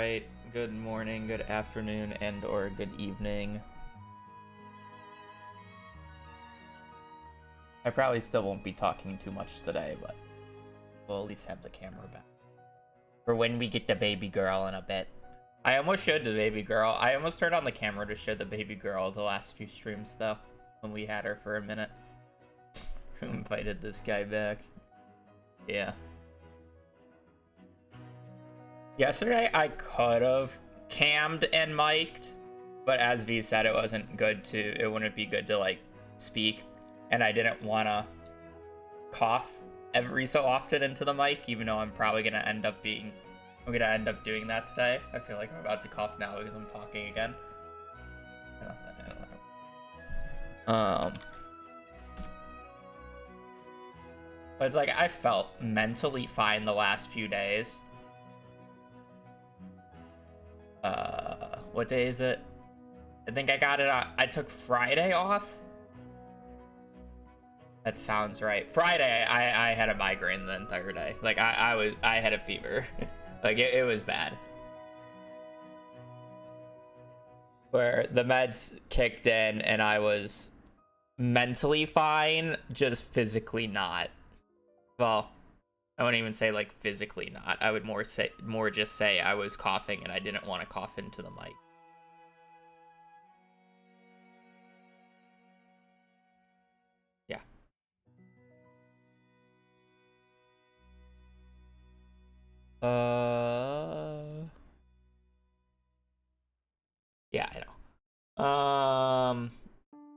right. Good morning, good afternoon, and or good evening. I probably still won't be talking too much today, but we'll at least have the camera back for when we get the baby girl in a bit. I almost showed the baby girl. I almost turned on the camera to show the baby girl the last few streams, though, when we had her for a minute. Who invited this guy back? Yeah. Yesterday, I could have cammed and mic'd, but as V said, it wouldn't be good to, like, speak. And I didn't want to cough every so often into the mic, even though I'm probably going to end up doing that today. I feel like I'm about to cough now because I'm talking again. But it's like, I felt mentally fine the last few days. What day is it? I think I got it on, I took Friday off. That sounds right. Friday, I had a migraine the entire day. Like, I had a fever. Like, it was bad. Where the meds kicked in and I was mentally fine, just physically not. Well, I wouldn't even say, like, physically not. I would more just say I was coughing and I didn't want to cough into the mic. Yeah. Yeah, I know. I'm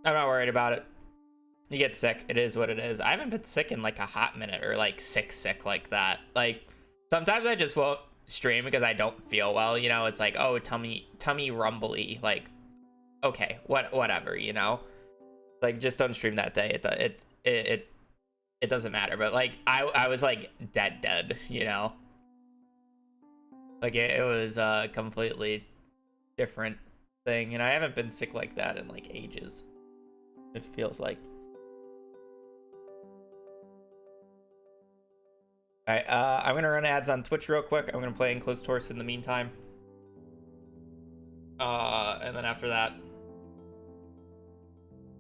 not worried about it. You get sick, it is what it is. I haven't been sick in like a hot minute, or like sick like that. Like, sometimes I just won't stream because I don't feel well, you know. It's like, oh, tummy rumbly, like, okay, whatever, you know. Like, just don't stream that day. It doesn't matter. But like, I was like dead, you know. Like, it was a completely different thing, and I haven't been sick like that in like ages, it feels like. Alright, I'm gonna run ads on Twitch real quick. I'm gonna play in Close Horse in the meantime. And then after that,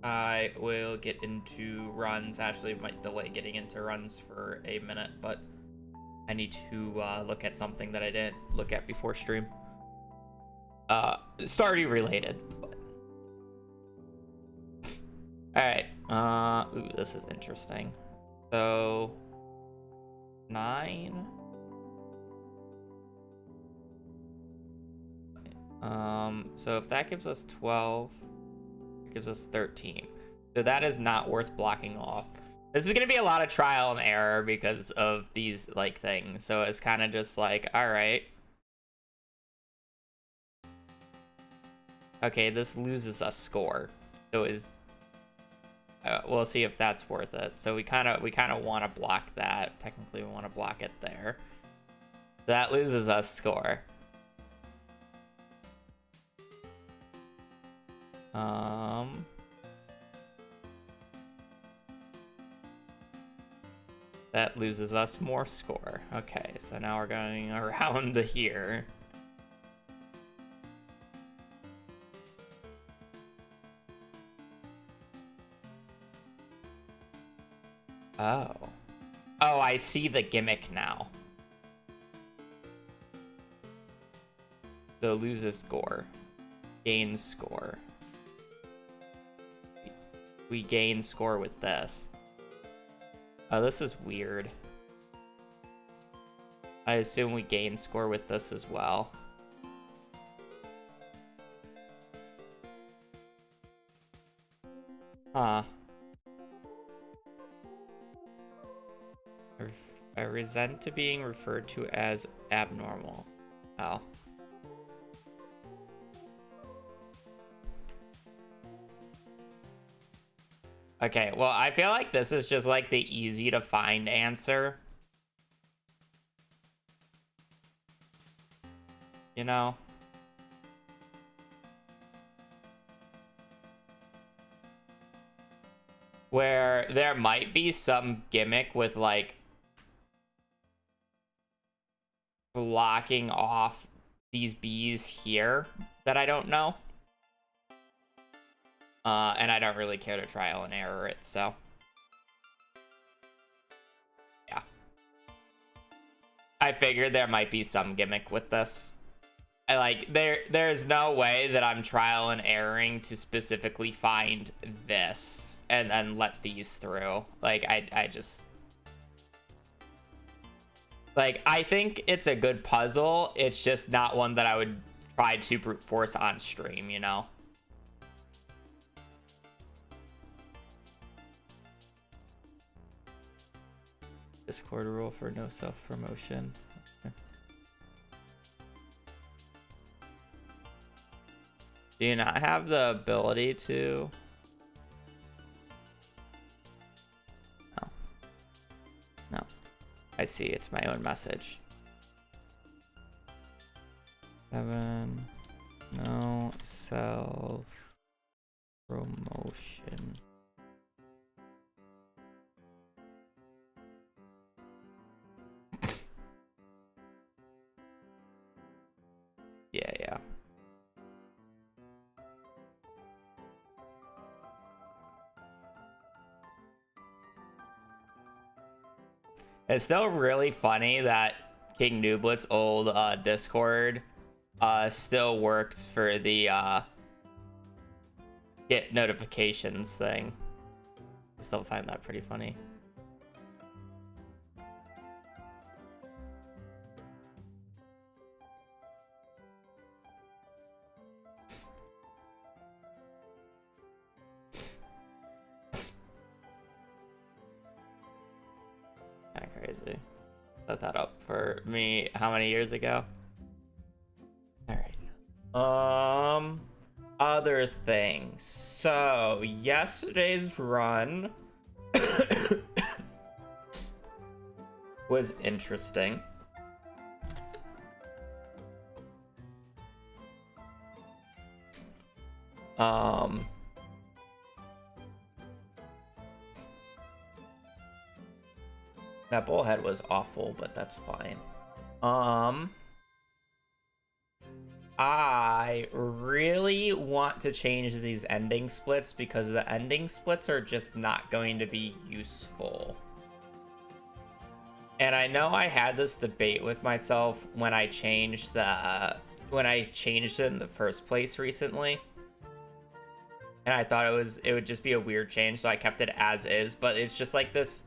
I will get into runs. Actually, might delay getting into runs for a minute, but I need to look at something that I didn't look at before stream. Stardew related, but... Alright, ooh, this is interesting. So... 9... so if that gives us 12, it gives us 13. So that is not worth blocking off. This is gonna be a lot of trial and error because of these, like, things. So it's kind of just like, alright. Okay, this loses us score. So we'll see if that's worth it. So we kind of want to block that. Technically, we want to block it there. That loses us score. That loses us more score. Okay, so now we're going around here. Oh. Oh, I see the gimmick now. So loses score. Gain score. We gain score with this. Oh, this is weird. I assume we gain score with this as well. Huh. I resent to being referred to as abnormal. Oh. Okay, well, I feel like this is just like the easy to find answer. You know? Where there might be some gimmick with, like, blocking off these bees here that I don't know. And I don't really care to trial and error it, so. Yeah. I figured there might be some gimmick with this. There's no way that I'm trial and erroring to specifically find this and then let these through. Like, I just... Like, I think it's a good puzzle. It's just not one that I would try to brute force on stream, you know? Discord rule for no self-promotion. Okay. Do you not have the ability to? No. No. I see, it's my own message. 7. No self-promotion. Yeah. It's still really funny that King Nooblet's old Discord still works for the get notifications thing. I still find that pretty funny. Kind of crazy. Set that up for me how many years ago? All right. Other things. So yesterday's run was interesting. That bullhead was awful, but that's fine. I really want to change these ending splits because the ending splits are just not going to be useful. And I know I had this debate with myself when I changed it in the first place recently. And I thought it would just be a weird change, so I kept it as is, but it's just like this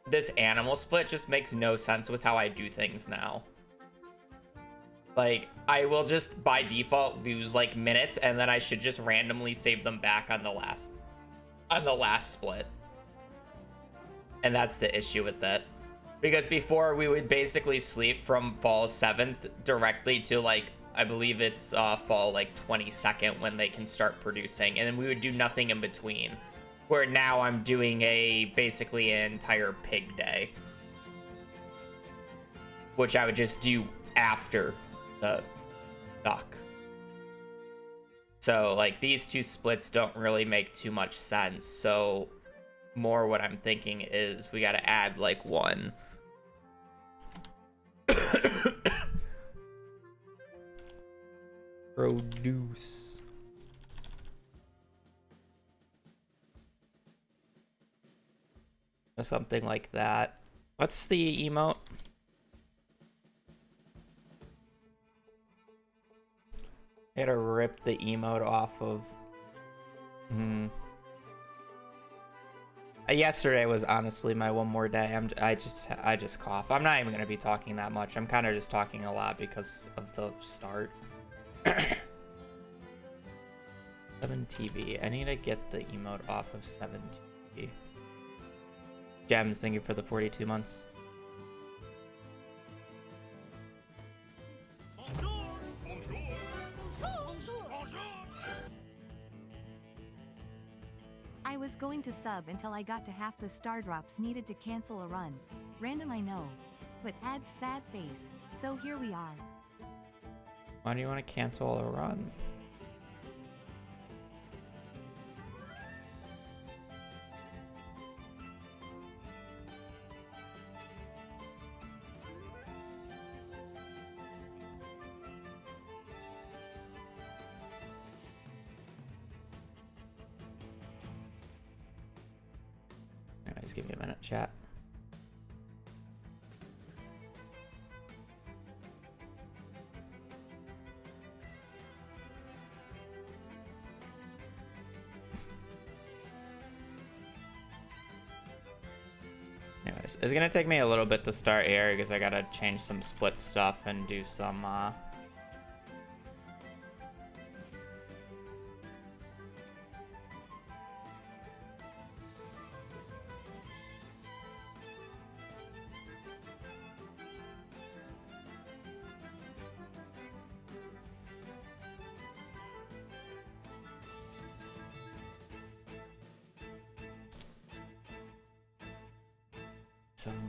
this animal split just makes no sense with how I do things now. Like, I will just by default lose like minutes, and then I should just randomly save them back on the last split. And that's the issue with that. Because before we would basically sleep from fall 7th directly to like, I believe it's fall like 22nd when they can start producing, and then we would do nothing in between. Where now I'm doing basically an entire pig day, which I would just do after the duck. So like these two splits don't really make too much sense. So more what I'm thinking is we got to add like one. Produce. Or something like that. What's the emote? I gotta rip the emote off of. Yesterday was honestly my one more day. I just cough. I'm not even gonna be talking that much. I'm kind of just talking a lot because of the start. 7TV. I need to get the emote off of 7TV. Gems, thank you for the 42 months. I was going to sub until I got to half the star drops needed to cancel a run. Random, I know, but adds sad face. So here we are. Why do you want to cancel a run? Anyways, give me a minute, chat. Anyways, it's gonna take me a little bit to start here because I gotta change some split stuff and do some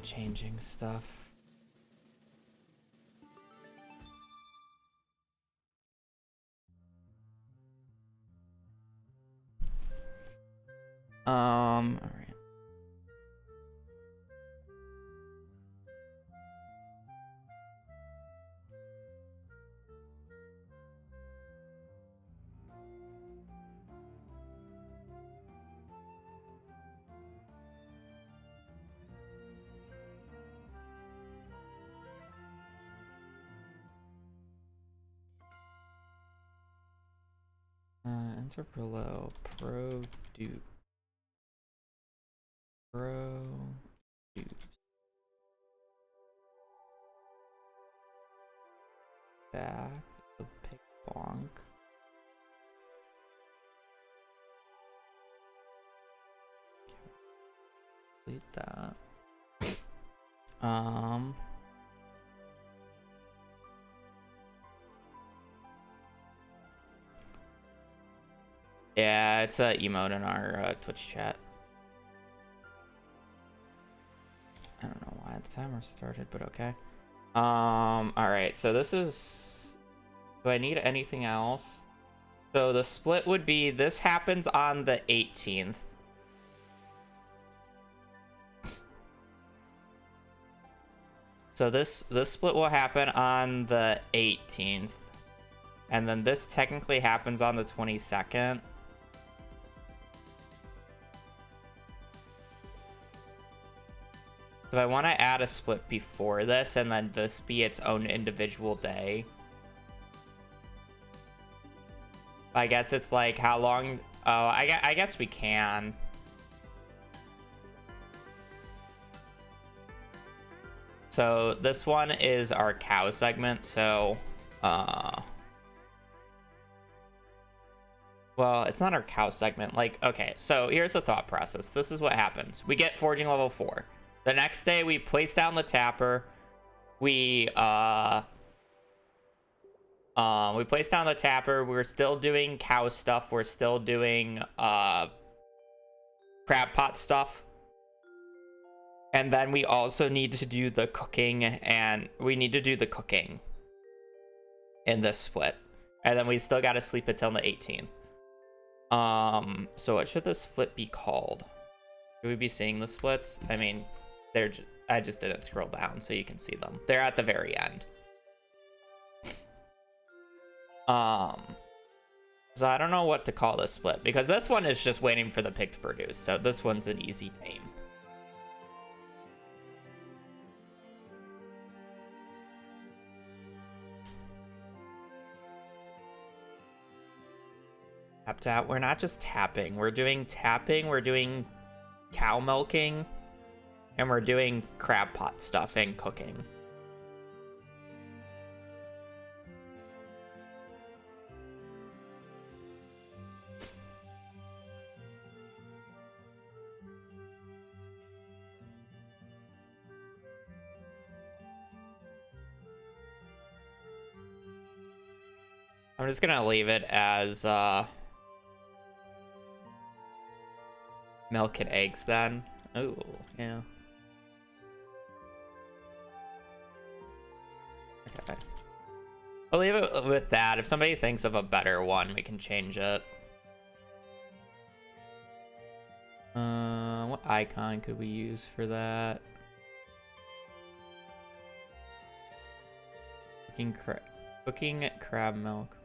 changing stuff. All right. Enter below produce back the pig bonk. Delete that. Yeah, it's a emote in our Twitch chat. I don't know why the timer started, but okay. All right, so this is, do I need anything else? So the split would be, this happens on the 18th. So this split will happen on the 18th. And then this technically happens on the 22nd. So I want to add a split before this and then this be its own individual day. I guess it's like how long... Oh, I guess we can. So this one is our cow segment, so... Well, it's not our cow segment. Like, okay, so here's the thought process. This is what happens. We get forging level 4. The next day, we place down the tapper. We place down the tapper. We're still doing cow stuff. We're still doing crab pot stuff. And then we also need to do the cooking, and we need to do the cooking in this split. And then we still got to sleep until the 18th. So what should the split be called? Should we be seeing the splits? I mean, I just didn't scroll down so you can see them. They're at the very end. So I don't know what to call this split because this one is just waiting for the pig to produce. So this one's an easy name. Tap. We're not just tapping. We're doing tapping. We're doing cow milking. And we're doing crab pot stuff and cooking. I'm just gonna leave it as milk and eggs then. Oh, yeah. Okay. I'll leave it with that. If somebody thinks of a better one, we can change it. What icon could we use for that? Cooking crab milk.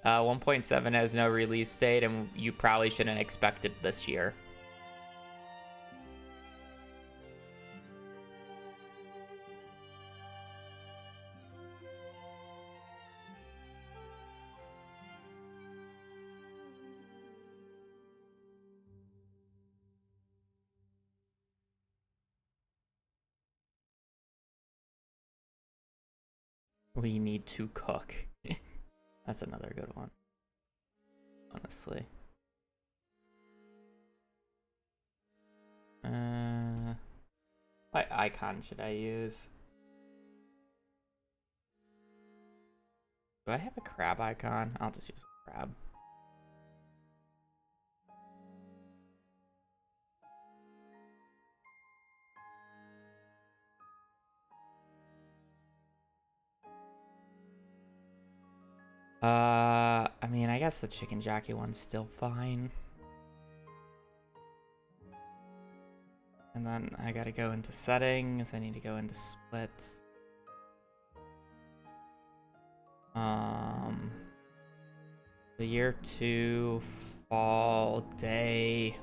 1.7 has no release date, and you probably shouldn't expect it this year. we need to cook. That's another good one, honestly. What icon should I use? Do I have a crab icon? I'll just use a crab. I mean, I guess the chicken jockey one's still fine. And then I gotta go into settings. I need to go into splits. The year 2 fall day.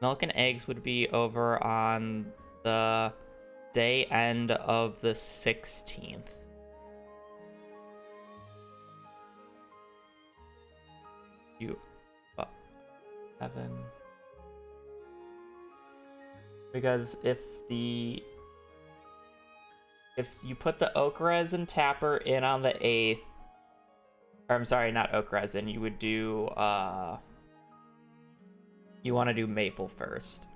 Milk and eggs would be over on the day end of the 16th. You 7. Because if you put the oak resin tapper in on the 8th, or I'm sorry, not oak resin, you would do you want to do maple first.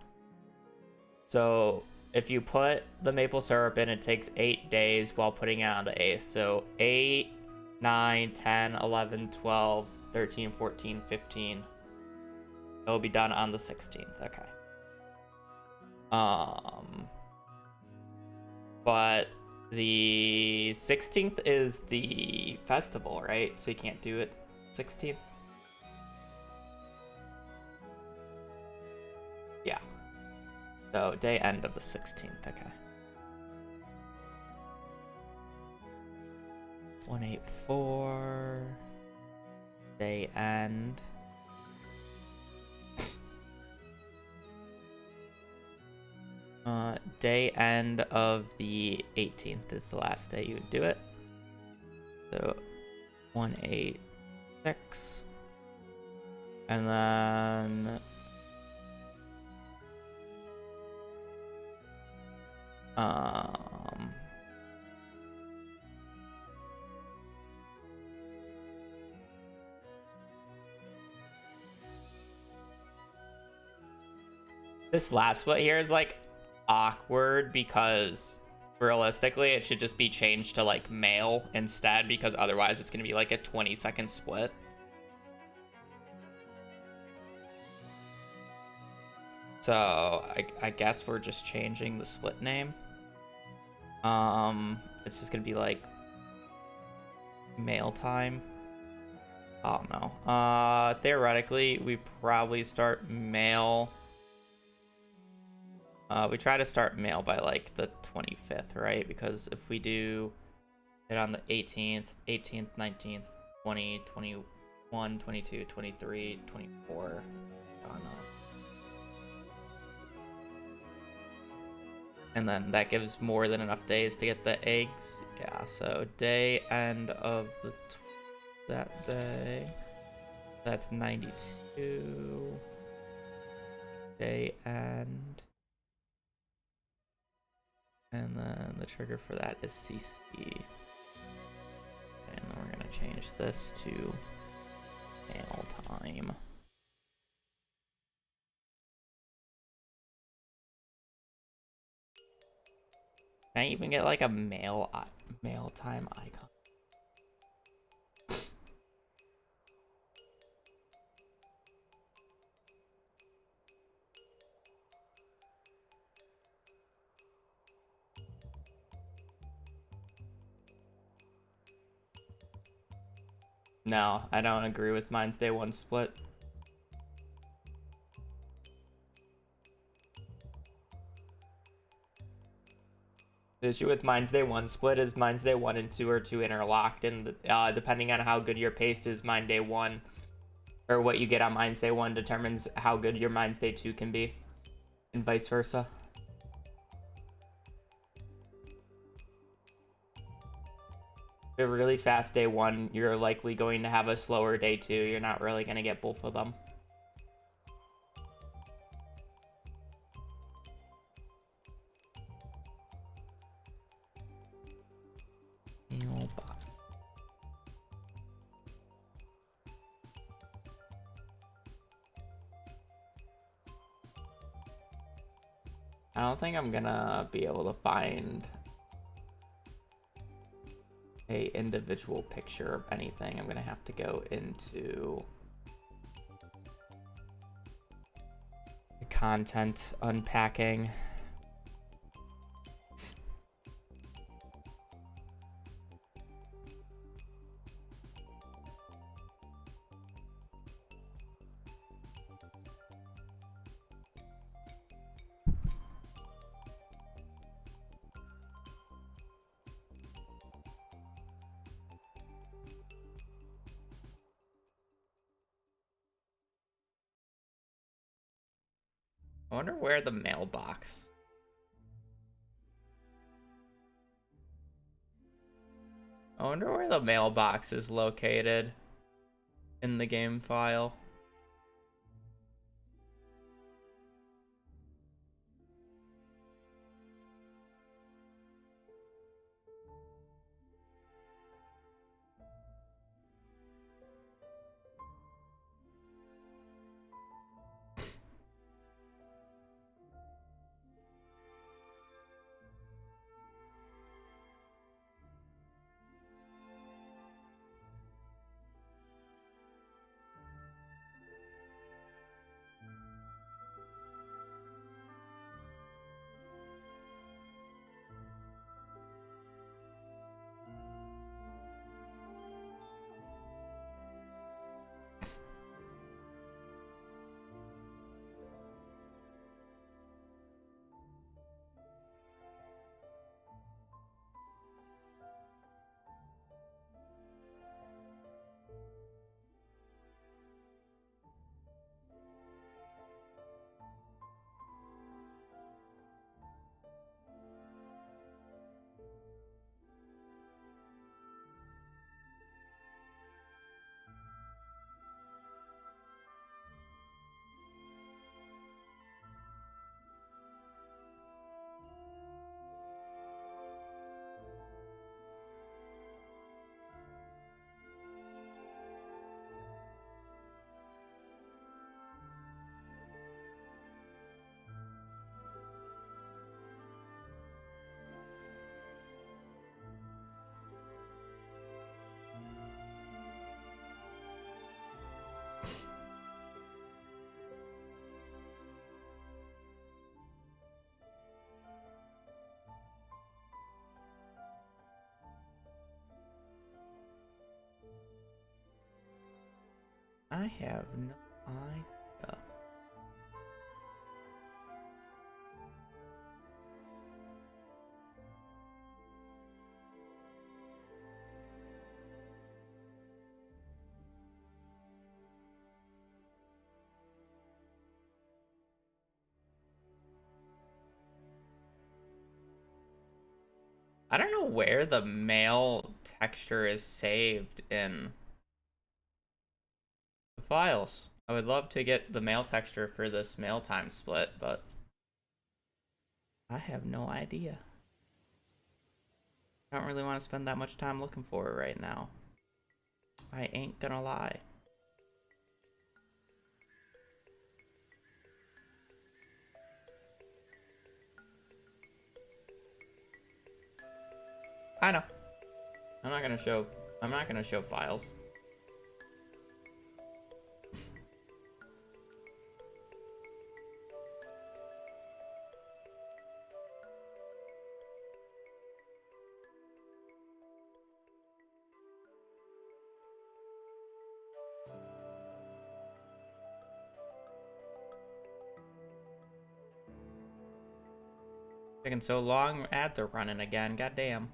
So if you put the maple syrup in, it takes 8 days while putting it on the 8th. So 8, 9, 10, 11, 12, 13, 14, 15. It'll be done on the 16th. Okay. But the 16th is the festival, right? So you can't do it 16th. Yeah. So day end of the 16th. Okay. 184. Day end. Day end of the 18th is the last day you would do it. So 186. And then this last split here is like awkward because realistically it should just be changed to like male instead, because otherwise it's gonna be like a 20-second split. So I guess we're just changing the split name. It's just gonna be like mail time. I don't know. Theoretically, we probably start mail. We try to start mail by like the 25th, right? Because if we do it on the 18th, 19th, 20, 21, 22, 23, 24, I don't know. And then that gives more than enough days to get the eggs. Yeah, so day end of that day. That's 92. Day end. And then the trigger for that is CC. And then we're gonna change this to mail time. Can I even get like a mail time icon? No, I don't agree with mine's day one split. The issue with mine's day one split is mine's day 1 and 2 are too interlocked, and depending on how good your pace is, mine day 1 or what you get on mine's day 1 determines how good your mine's day 2 can be, and vice versa. If you have a really fast day 1, you're likely going to have a slower day 2. You're not really going to get both of them. I don't think I'm gonna be able to find a individual picture of anything. I'm gonna have to go into the content unpacking. I wonder where the mailbox. I wonder where the mailbox is located in the game file. I have no idea. I don't know where the mail texture is saved in the files. I would love to get the mail texture for this mail time split, but I have no idea. I don't really want to spend that much time looking for it right now. I ain't gonna lie. I know. I'm not gonna show files. Taking so long, ads are running again, goddamn.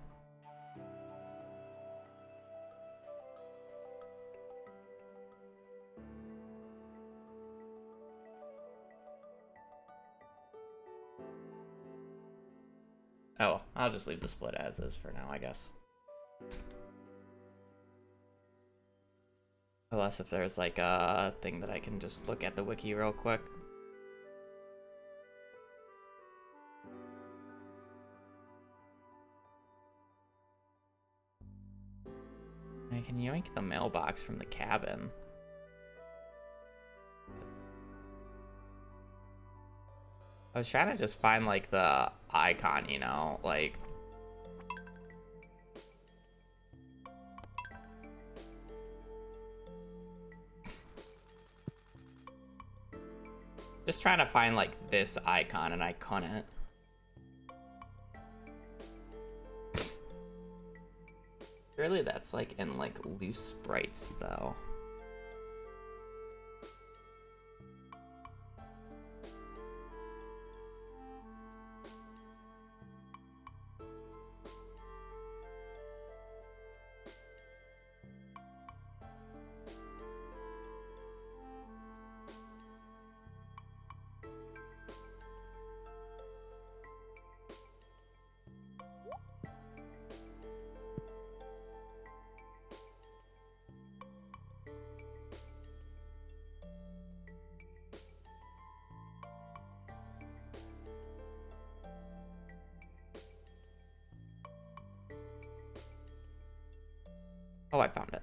Oh, I'll just leave the split as is for now, I guess. Unless if there's like a thing that I can just look at the wiki real quick. I can yoink the mailbox from the cabin. I was trying to just find like the icon, you know, like. Just trying to find like this icon and I couldn't. Surely that's like in like loose sprites though. Oh, I found it.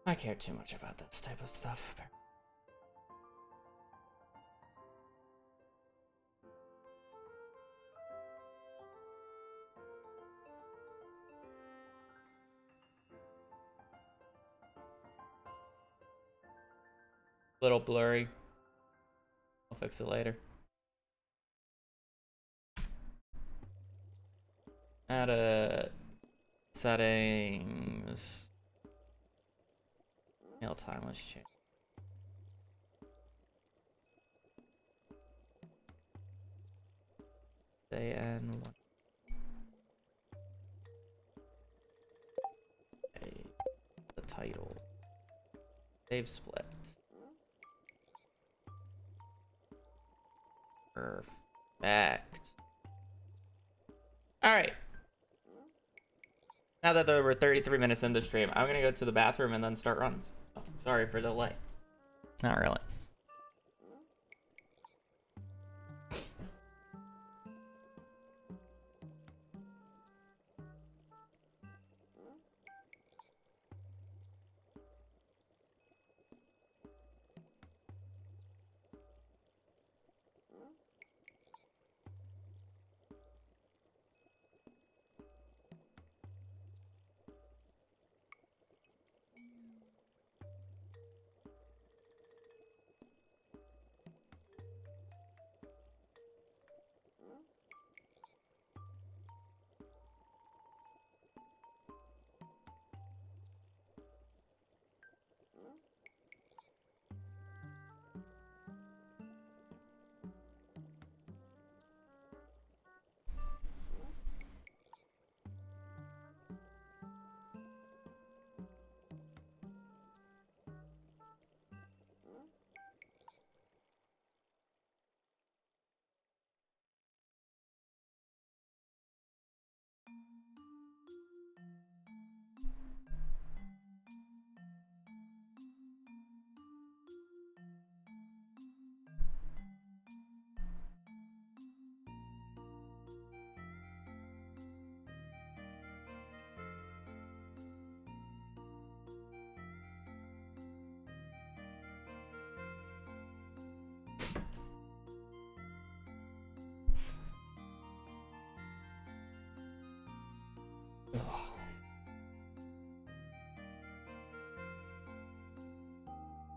I care too much about this type of stuff. Little blurry. I'll fix it later. Add a settings. Meal time was changed. Day and one. Okay. The title. Save split. Perfect. All right. Now that we're 33 minutes into stream, I'm gonna go to the bathroom and then start runs. So, sorry for the delay. Not really.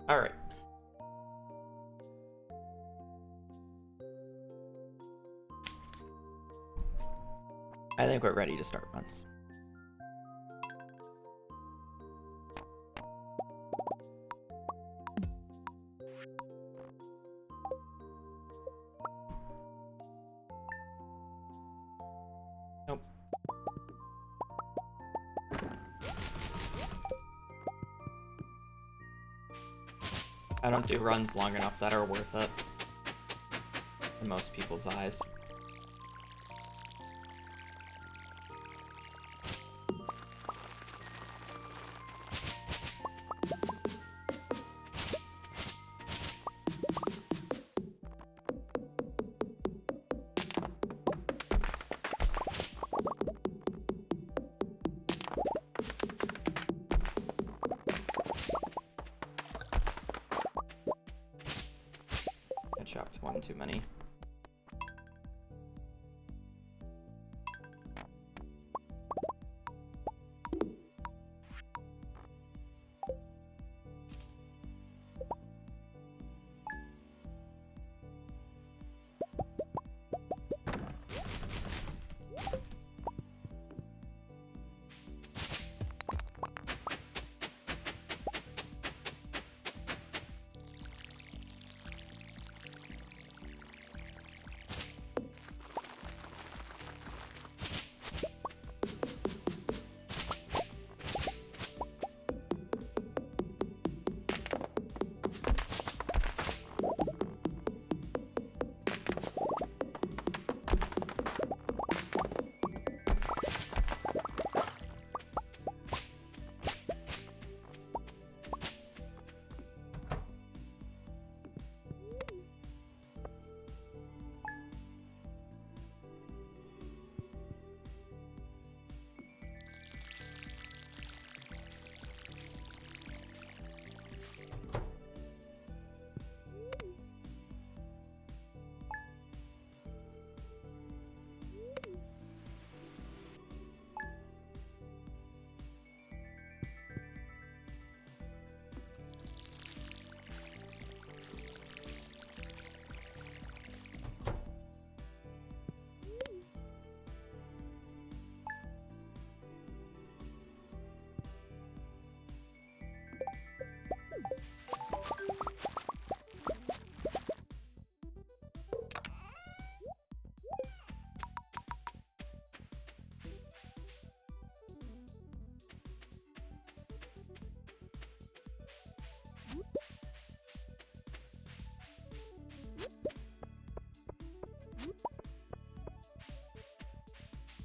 All right. I think we're ready to start runs. I don't do runs long enough that are worth it in most people's eyes. I chopped one too many.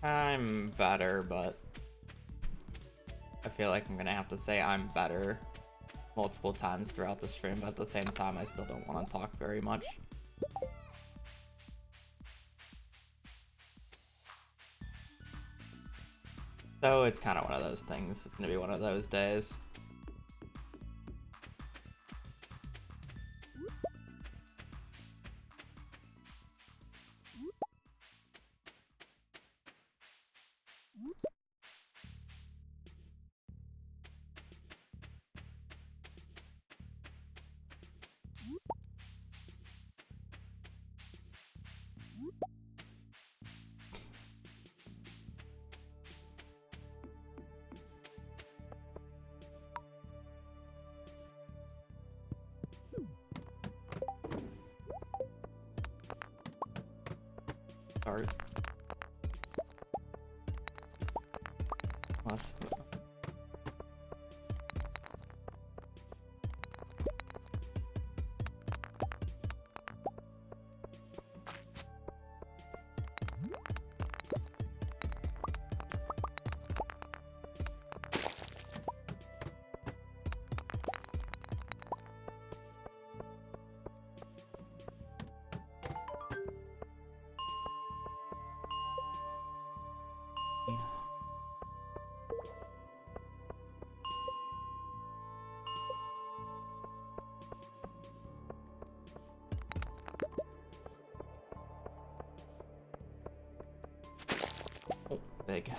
I'm better, but I feel like I'm gonna have to say I'm better multiple times throughout the stream, but at the same time I still don't want to talk very much. So it's kind of one of those things. It's gonna be one of those days. Start. Plus. Oh, big.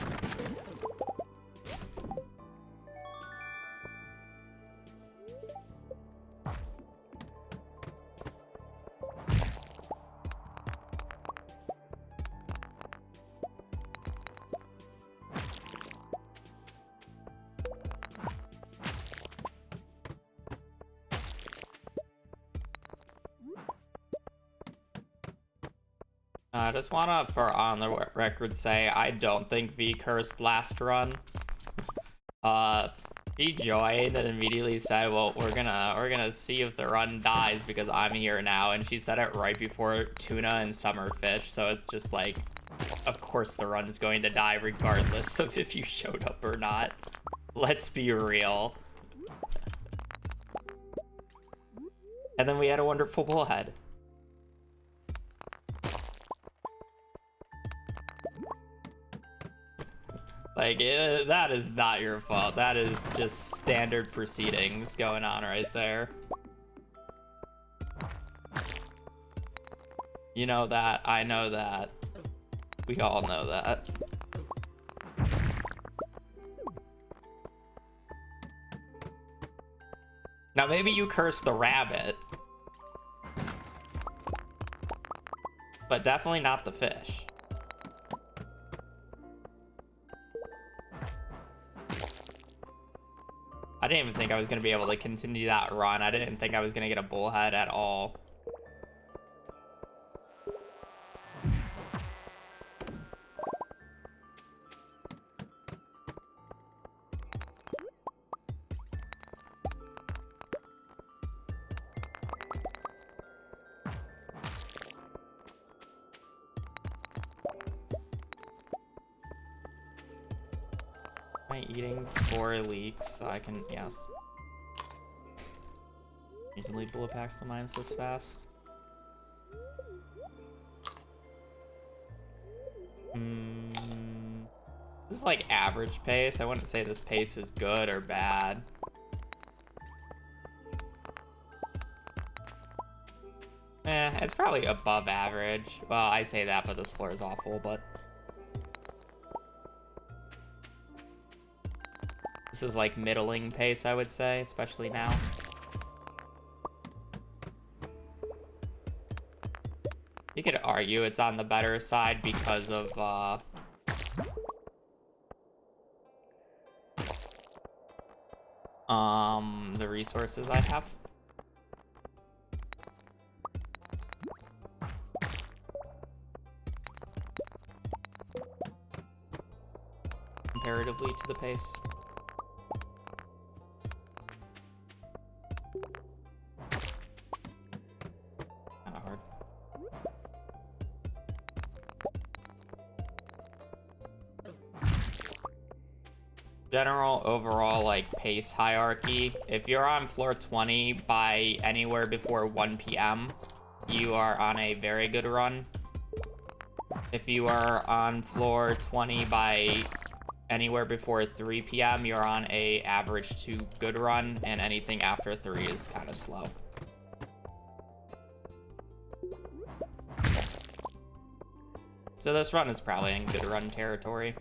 I just wanna, for on the record, say I don't think V cursed last run. He joined and immediately said, well, we're gonna see if the run dies because I'm here now. And she said it right before tuna and summer fish. So it's just like, of course the run's going to die regardless of if you showed up or not. Let's be real. And then we had a wonderful bullhead. Like, that is not your fault. That is just standard proceedings going on right there. You know that. I know that. We all know that. Now, maybe you curse the rabbit. But definitely not the fish. I didn't even think I was going to be able to continue that run. I didn't think I was going to get a bullhead at all. Am I eating 4 leeks so I can, yes. Usually bullet packs the mines this fast. This is like average pace. I wouldn't say this pace is good or bad. It's probably above average. Well, I say that, but this floor is awful, but... This is like middling pace, I would say, especially now. You could argue it's on the better side because of, the resources I have. Comparatively to the pace. Kinda hard. General overall like pace hierarchy, if you're on floor 20 by anywhere before 1 p.m. you are on a very good run. If you are on floor 20 by anywhere before 3 p.m. you're on a average to good run, and anything after 3 is kind of slow. So this run is probably in good run territory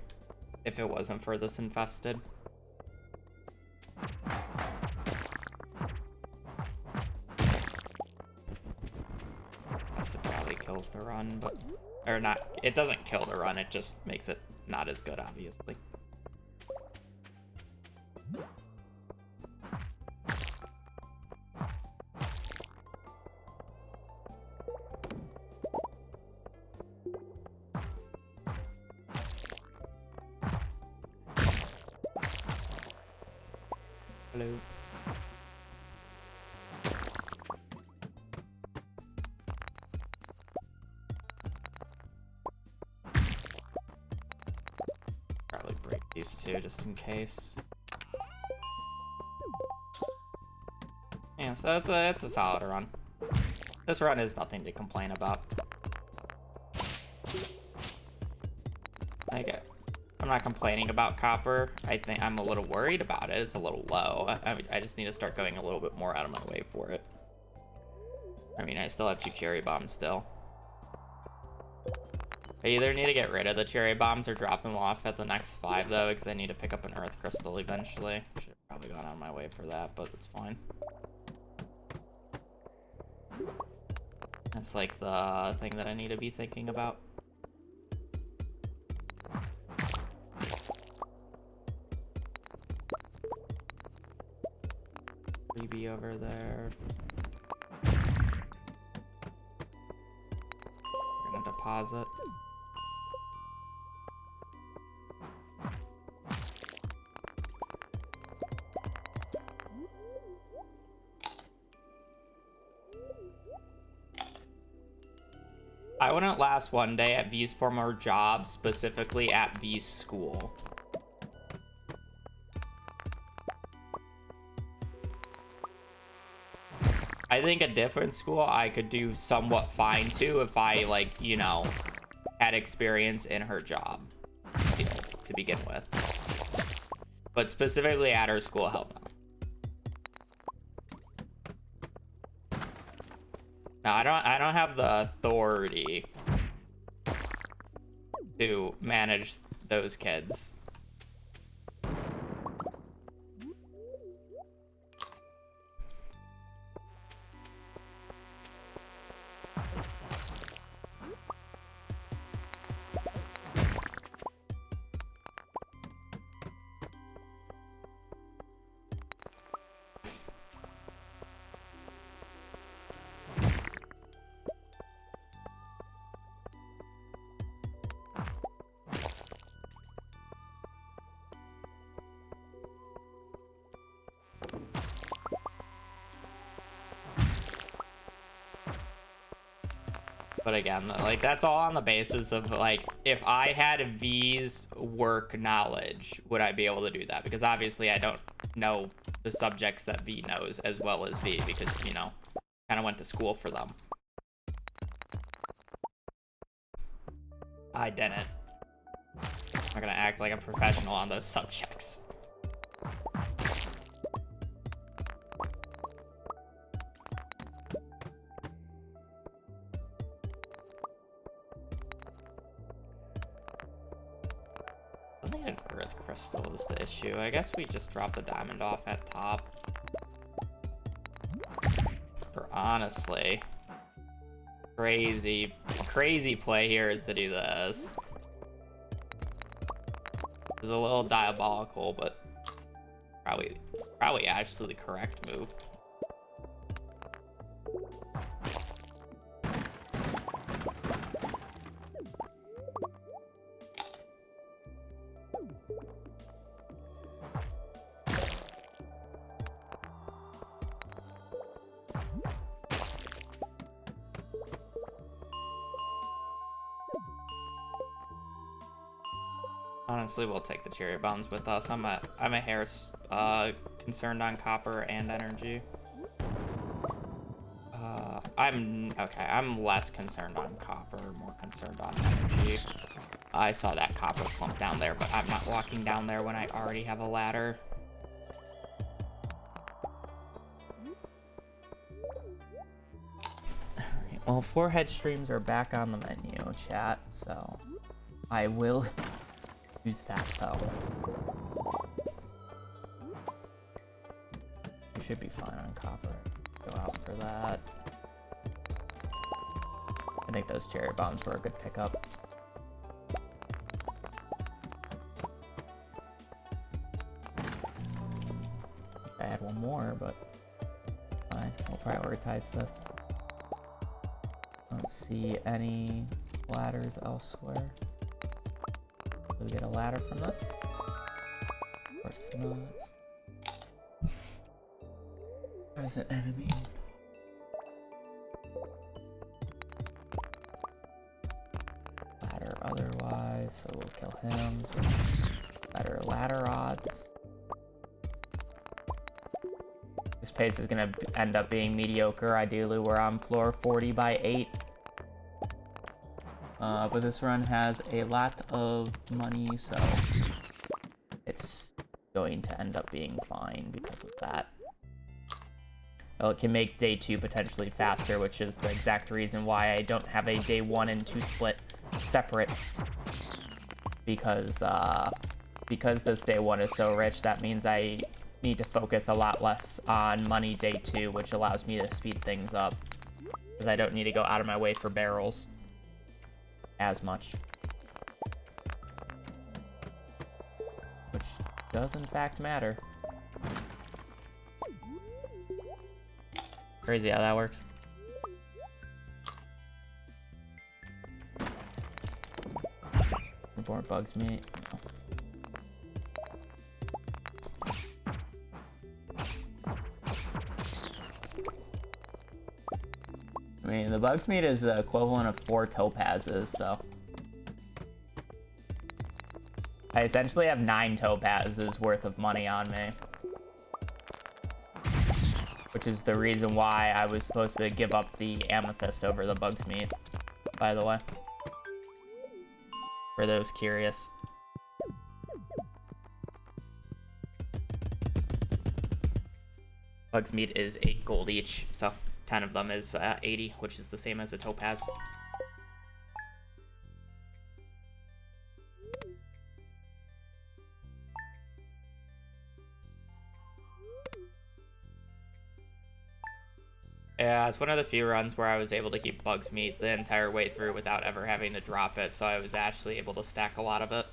if it wasn't for this infested. Guess it probably kills the run, but... Or not, it doesn't kill the run, it just makes it not as good, obviously. Hello. Probably break these two just in case. Yeah, so it's a solid run. This run is nothing to complain about. Okay. I'm not complaining about copper. I think I'm a little worried about it. It's a little low. I just need to start going a little bit more out of my way for it. I mean, I still have 2 cherry bombs still. I either need to get rid of the cherry bombs or drop them off at the next 5 though, because I need to pick up an earth crystal eventually. Should have probably gone out of my way for that, but it's fine. That's like the thing that I need to be thinking about. Freebie over there. We're gonna deposit. I wouldn't last one day at V's former job, specifically at V's school. I think a different school I could do somewhat fine too if I, like, you know, had experience in her job to begin with. But specifically at her school, hell no. No, I don't have the authority to manage those kids. But again, like, that's all on the basis of, like, if I had V's work knowledge, would I be able to do that? Because obviously I don't know the subjects that V knows as well as V, because, you know, kind of went to school for them. I didn't. I'm not gonna act like a professional on those subjects. Crystal is the issue. I guess we just drop the diamond off at top. Or honestly, crazy play here is to do this. It's a little diabolical, but probably actually the correct move. Honestly, we'll take the cherry bombs with us. I'm a hair concerned on copper and energy. I'm less concerned on copper, more concerned on energy. I saw that copper clump down there, but I'm not walking down there when I already have a ladder. Alright, well, forehead streams are back on the menu, chat, so I will use that though. We should be fine on copper. Go out for that. I think those cherry bombs were a good pickup. I had one more, but fine. We'll prioritize this. Don't see any ladders elsewhere. Do we get a ladder from this? Of course not. There's an enemy. Ladder otherwise, so we'll kill him. So better ladder odds. This pace is gonna end up being mediocre. Ideally, we're on floor 40 by 8. But this run has a lot of money, so it's going to end up being fine because of that. Well, it can make day 2 potentially faster, which is the exact reason why I don't have a day 1 and 2 split separate. Because this day 1 is so rich, that means I need to focus a lot less on money day 2, which allows me to speed things up. Because I don't need to go out of my way for barrels as much. Which does in fact matter. Crazy how that works. The board bugs me. No. I mean, the Bugs meat is the equivalent of 4 topazes, so. I essentially have 9 topazes worth of money on me. Which is the reason why I was supposed to give up the amethyst over the Bugs meat, by the way. For those curious. Bugs meat is 8 gold each, so 10 of them is 80, which is the same as a topaz. Yeah, it's one of the few runs where I was able to keep Bugs meat the entire way through without ever having to drop it, so I was actually able to stack a lot of it.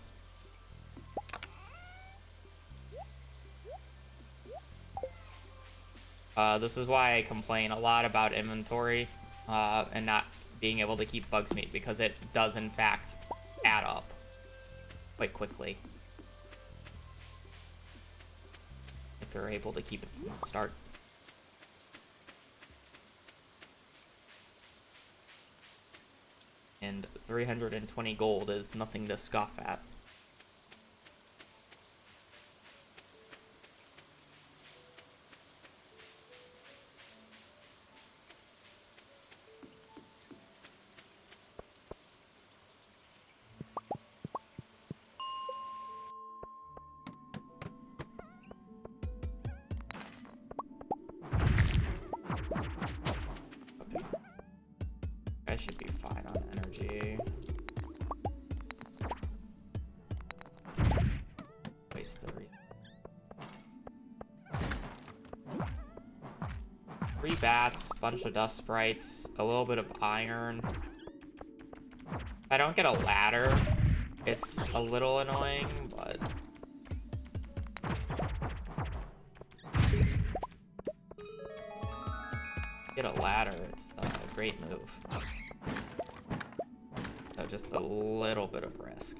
This is why I complain a lot about inventory and not being able to keep Bugs meat, because it does in fact add up quite quickly if you're able to keep it from the start. And 320 gold is nothing to scoff at. I should be fine on energy. Waste the reason. 3 bats, bunch of dust sprites, a little bit of iron. If I don't get a ladder, it's a little annoying, but get a ladder, it's a great move. So just a little bit of risk.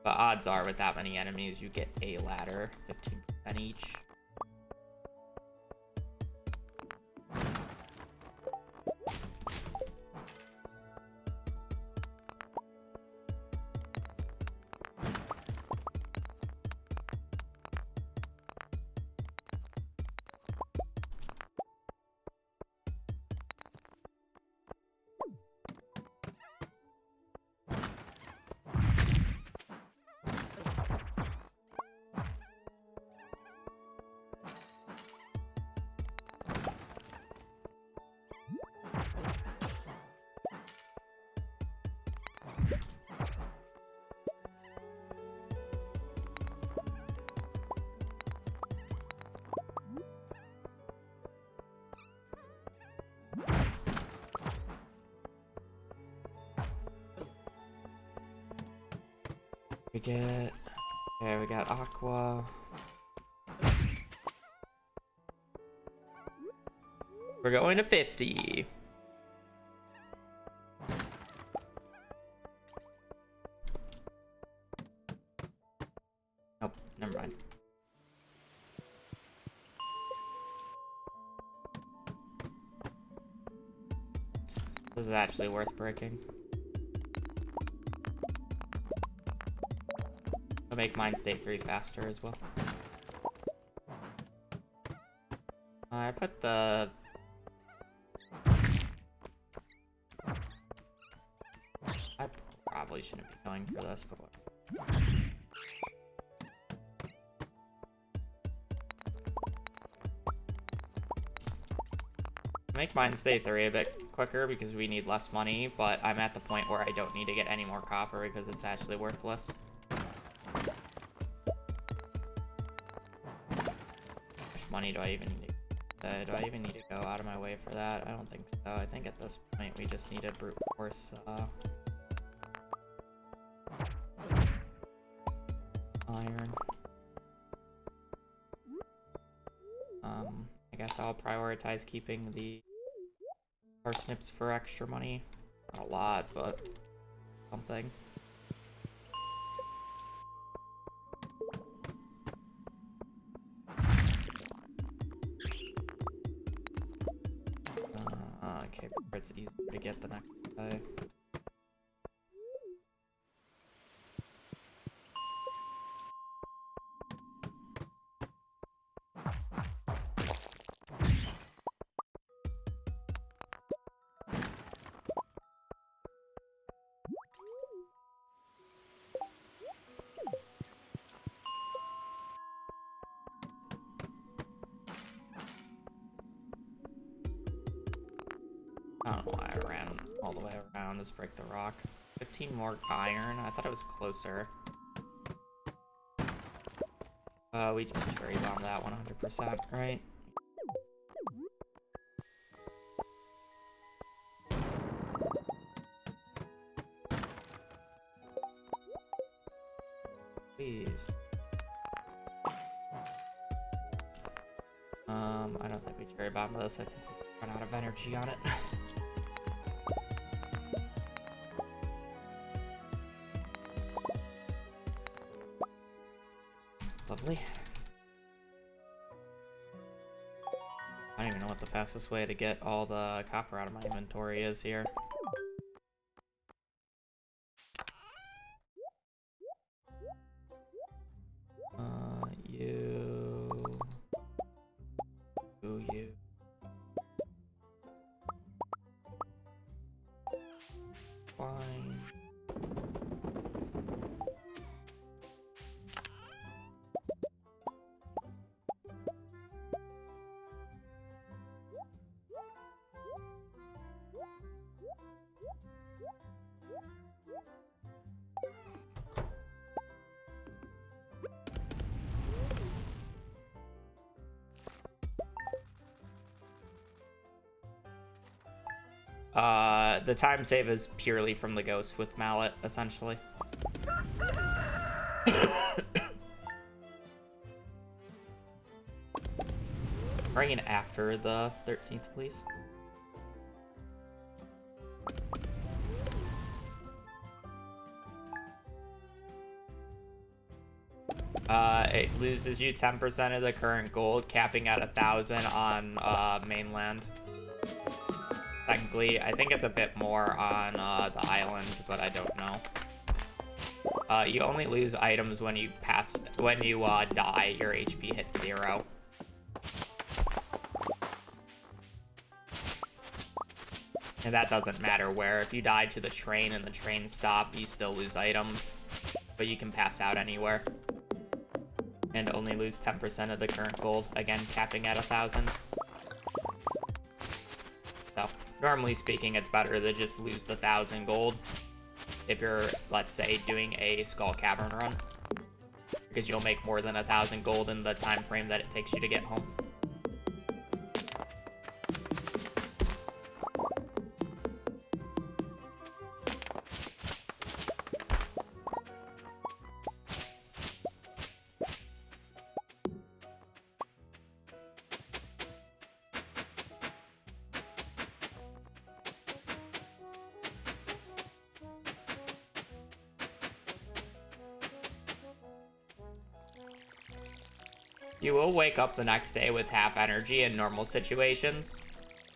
But odds are with that many enemies, you get a ladder, 15% each. We got aqua. We're going to 50. Nope, never mind. This is actually worth breaking. I'll make mine stay 3 faster as well. I put the... I probably shouldn't be going for this, but what? Make mine stay 3 a bit quicker because we need less money, but I'm at the point where I don't need to get any more copper because it's actually worthless. How much money do I even need to... do I even need to go out of my way for that? I don't think so. I think at this point we just need to brute force iron. I guess I'll prioritize keeping the parsnips for extra money. Not a lot, but something. Okay, it's easier to get the next guy. I don't know why I ran all the way around. Just break the rock. 15 more iron. I thought it was closer. We just cherry bomb that 100%, right? Please. I don't think we cherry bomb this. I think we run out of energy on it. Lovely. I don't even know what the fastest way to get all the copper out of my inventory is here. You. Fine. The time save is purely from the ghost with mallet, essentially. Bring it after the 13th, please. It loses you 10% of the current gold, capping at 1,000 on mainland. Technically, I think it's a bit more on the island, but I don't know. You only lose items when you die. Your HP hits 0. And that doesn't matter where. If you die to the train and the train stop, you still lose items, but you can pass out anywhere. And only lose 10% of the current gold, again capping at 1,000. So, normally speaking, it's better to just lose the 1,000 gold if you're, let's say, doing a Skull Cavern run, because you'll make more than 1,000 gold in the time frame that it takes you to get home. You will wake up the next day with half energy in normal situations,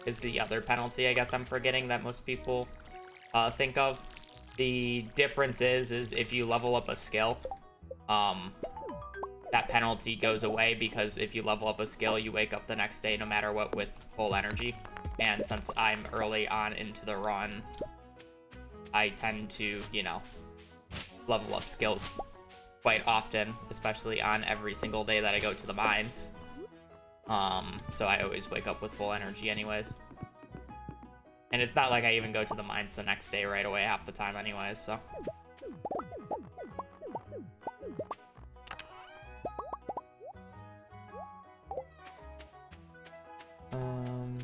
is the other penalty I guess I'm forgetting that most people think of. The difference is if you level up a skill, that penalty goes away, because if you level up a skill, you wake up the next day no matter what with full energy. And since I'm early on into the run, I tend to, you know, level up skills quite often, especially on every single day that I go to the mines. So I always wake up with full energy anyways. And it's not like I even go to the mines the next day right away half the time anyways, so.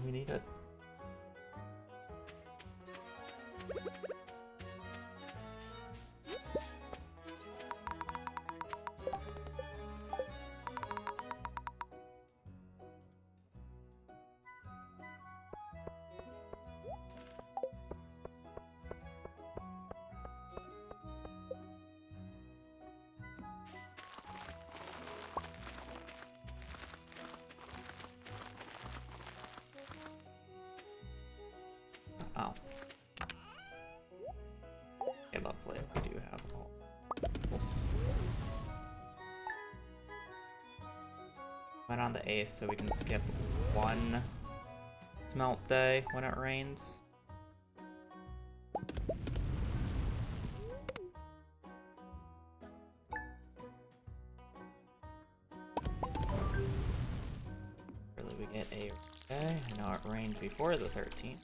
We need it. Oh. Okay, lovely. We do have all. Went on the 8th so we can skip one smelt day when it rains. Really, we get a day. I know it rained before the 13th.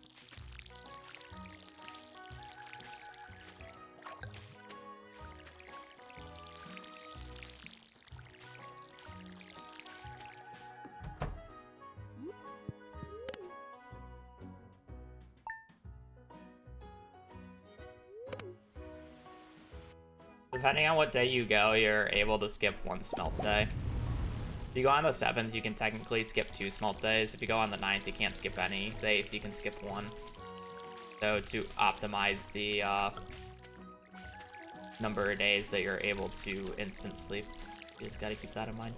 Depending on what day you go, you're able to skip one smelt day. If you go on the 7th, you can technically skip 2 smelt days. If you go on the 9th, you can't skip any. The 8th, you can skip 1. So to optimize the number of days that you're able to instant sleep, you just gotta keep that in mind.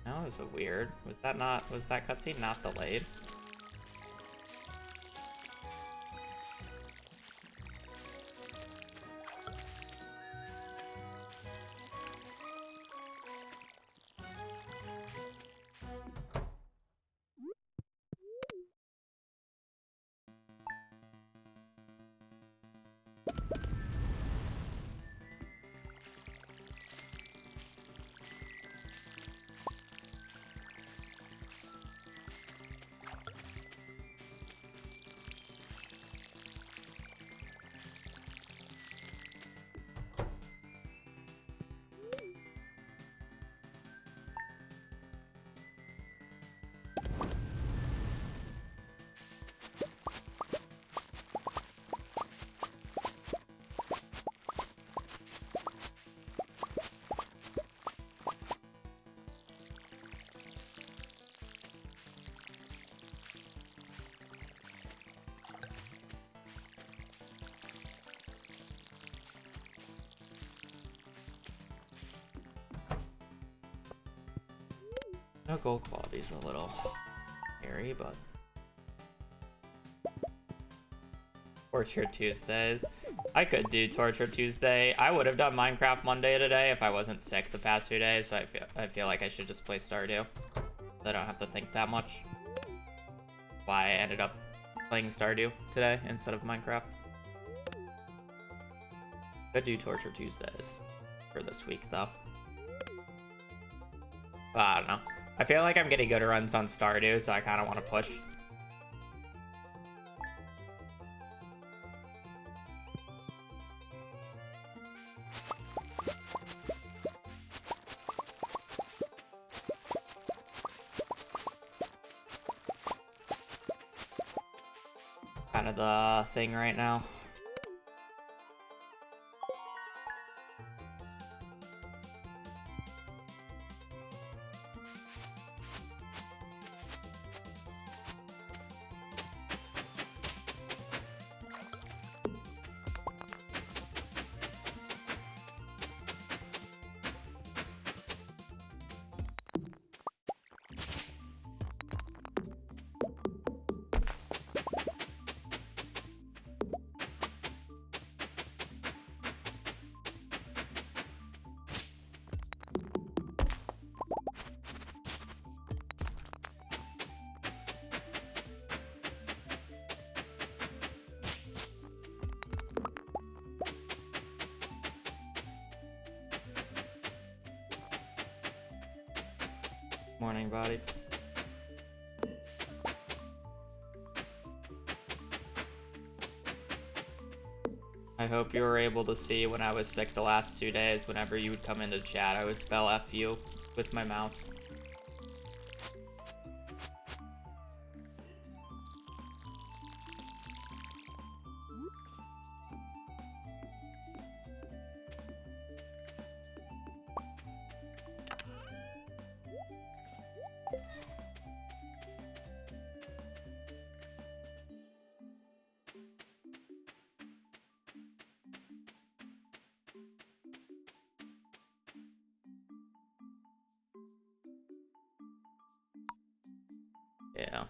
No, it was weird. Was that cutscene not delayed? No, gold quality's a little scary, but Torture Tuesdays. I could do Torture Tuesday. I would have done Minecraft Monday today if I wasn't sick the past few days, so I feel like I should just play Stardew. I don't have to think that much. Why I ended up playing Stardew today instead of Minecraft. Could do Torture Tuesdays for this week though. But I don't know. I feel like I'm getting good runs on Stardew, so I kind of want to push. Kind of the thing right now. Morning, body. I hope you were able to see when I was sick the last 2 days, whenever you would come into chat, I would spell FU with my mouse. Yeah.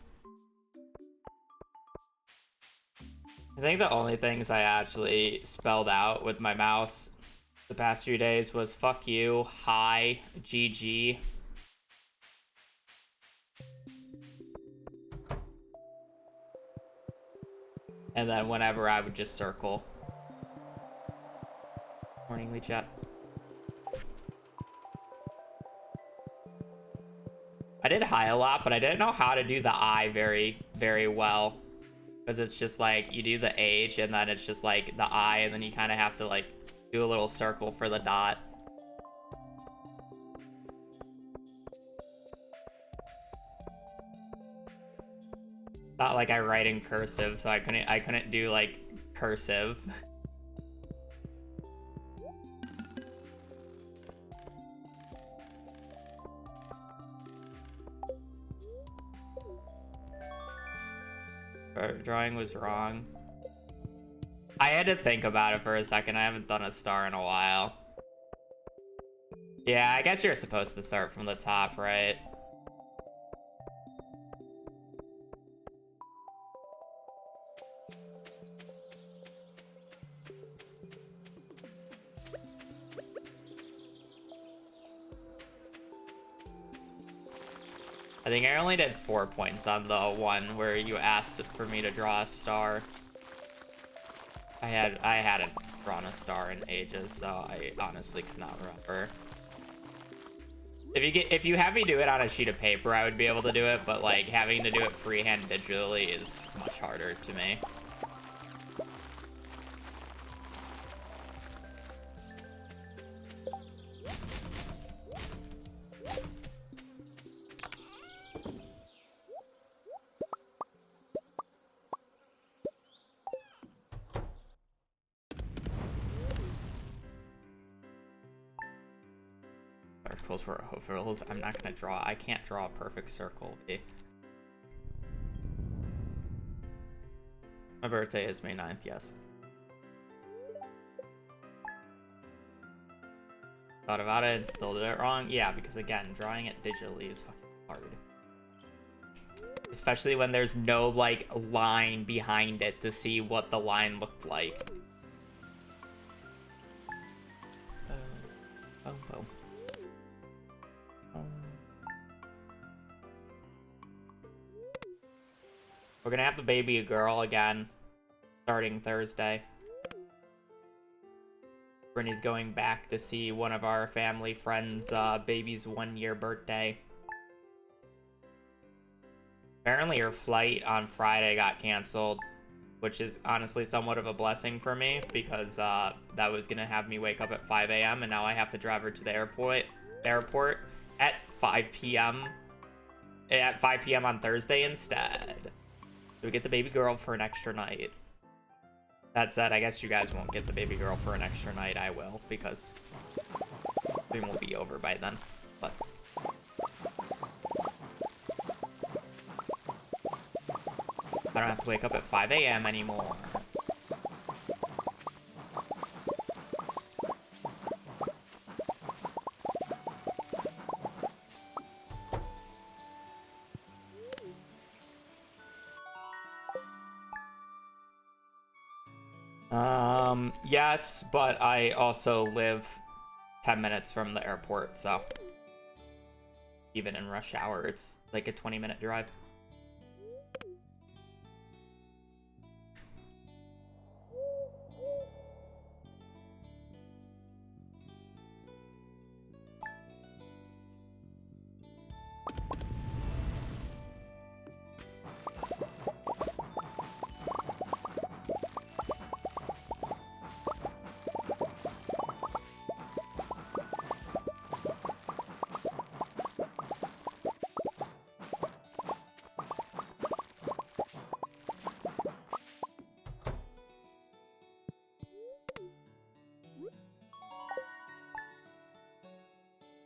I think the only things I actually spelled out with my mouse the past few days was fuck you, hi, GG. And then whenever I would just circle. Morning, Lee chat. I did hi a lot, but I didn't know how to do the I very, very well. Because it's just like, you do the H, and then it's just like the I, and then you kind of have to like do a little circle for the dot. Not like I write in cursive, so I couldn't do like cursive. Drawing was wrong. I had to think about it for a second. I haven't done a star in a while. Yeah, I guess you're supposed to start from the top, right? I think I only did 4 points on the one where you asked for me to draw a star. I hadn't drawn a star in ages, so I honestly could not remember. If you have me do it on a sheet of paper, I would be able to do it, but like having to do it freehand digitally is much harder to me. Circles for overalls. I'm not gonna draw. I can't draw a perfect circle. My birthday is May 9th, yes. Thought about it and still did it wrong. Yeah, because again, drawing it digitally is fucking hard. Especially when there's no like line behind it to see what the line looked like. Boom. We're gonna have the baby a girl again, starting Thursday. Brittany's going back to see one of our family friends' baby's 1-year birthday. Apparently her flight on Friday got canceled, which is honestly somewhat of a blessing for me because that was gonna have me wake up at 5 a.m. and now I have to drive her to the airport at 5 p.m. at 5 p.m. on Thursday instead. So we get the baby girl for an extra night. That said, I guess you guys won't get the baby girl for an extra night. I will, because stream will be over by then. But I don't have to wake up at 5 a.m. anymore. Yes, but I also live 10 minutes from the airport, so even in rush hour, it's like a 20-minute drive.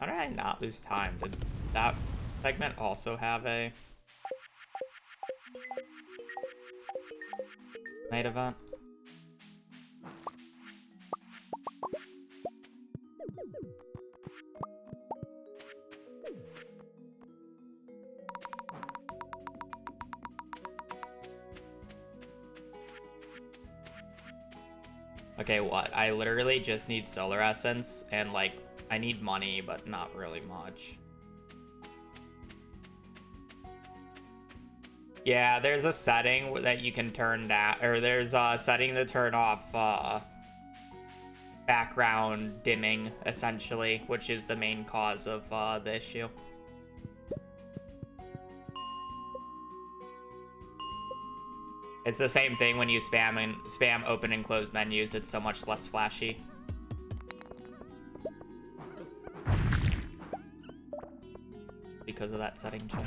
How did I not lose time? Did that segment also have a night event? Okay, what? I literally just need solar essence and like I need money, but not really much. Yeah, there's a setting that you can turn down, or there's a setting to turn off background dimming, essentially, which is the main cause of the issue. It's the same thing when you spam open and close menus. It's so much less flashy. Because of that setting change.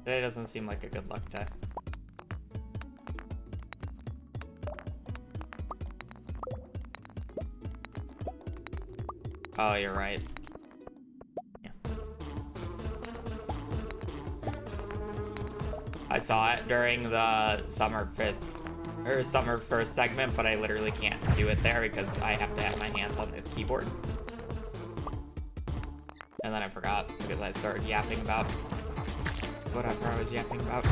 Today doesn't seem like a good luck day. Oh, you're right. Yeah. I saw it during the summer 1st segment, but I literally can't do it there because I have to have my hands on the keyboard. And then I forgot because I started yapping about whatever I was yapping about.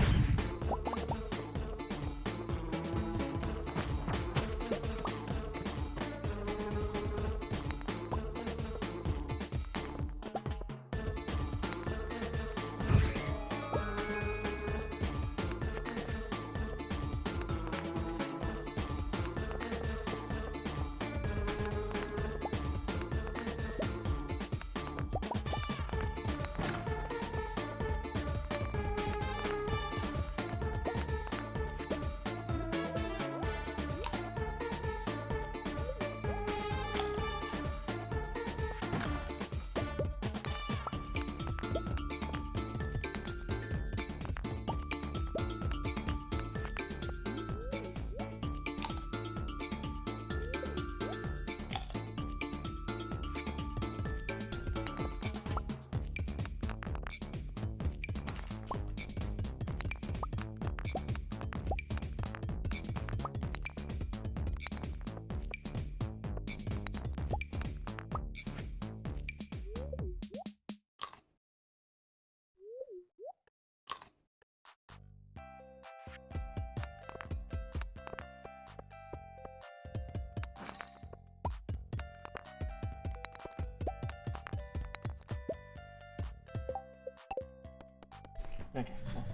Okay, well,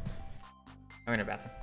I'm in a bathroom.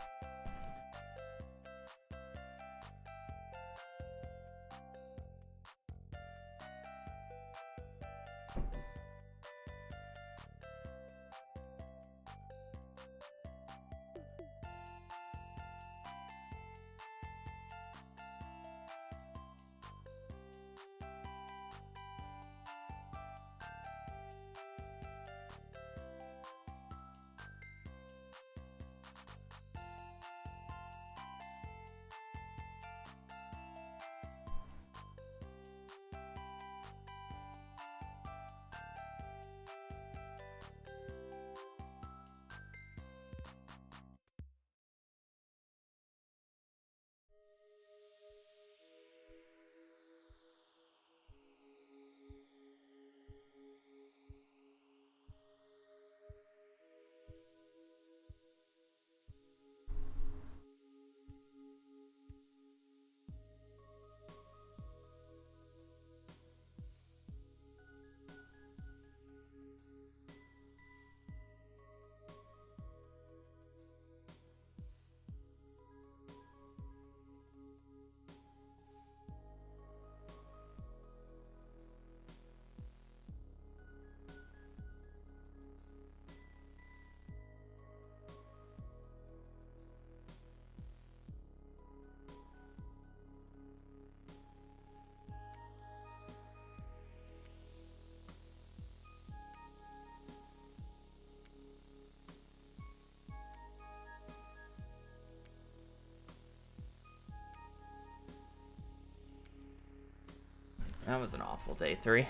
That was an awful day 3.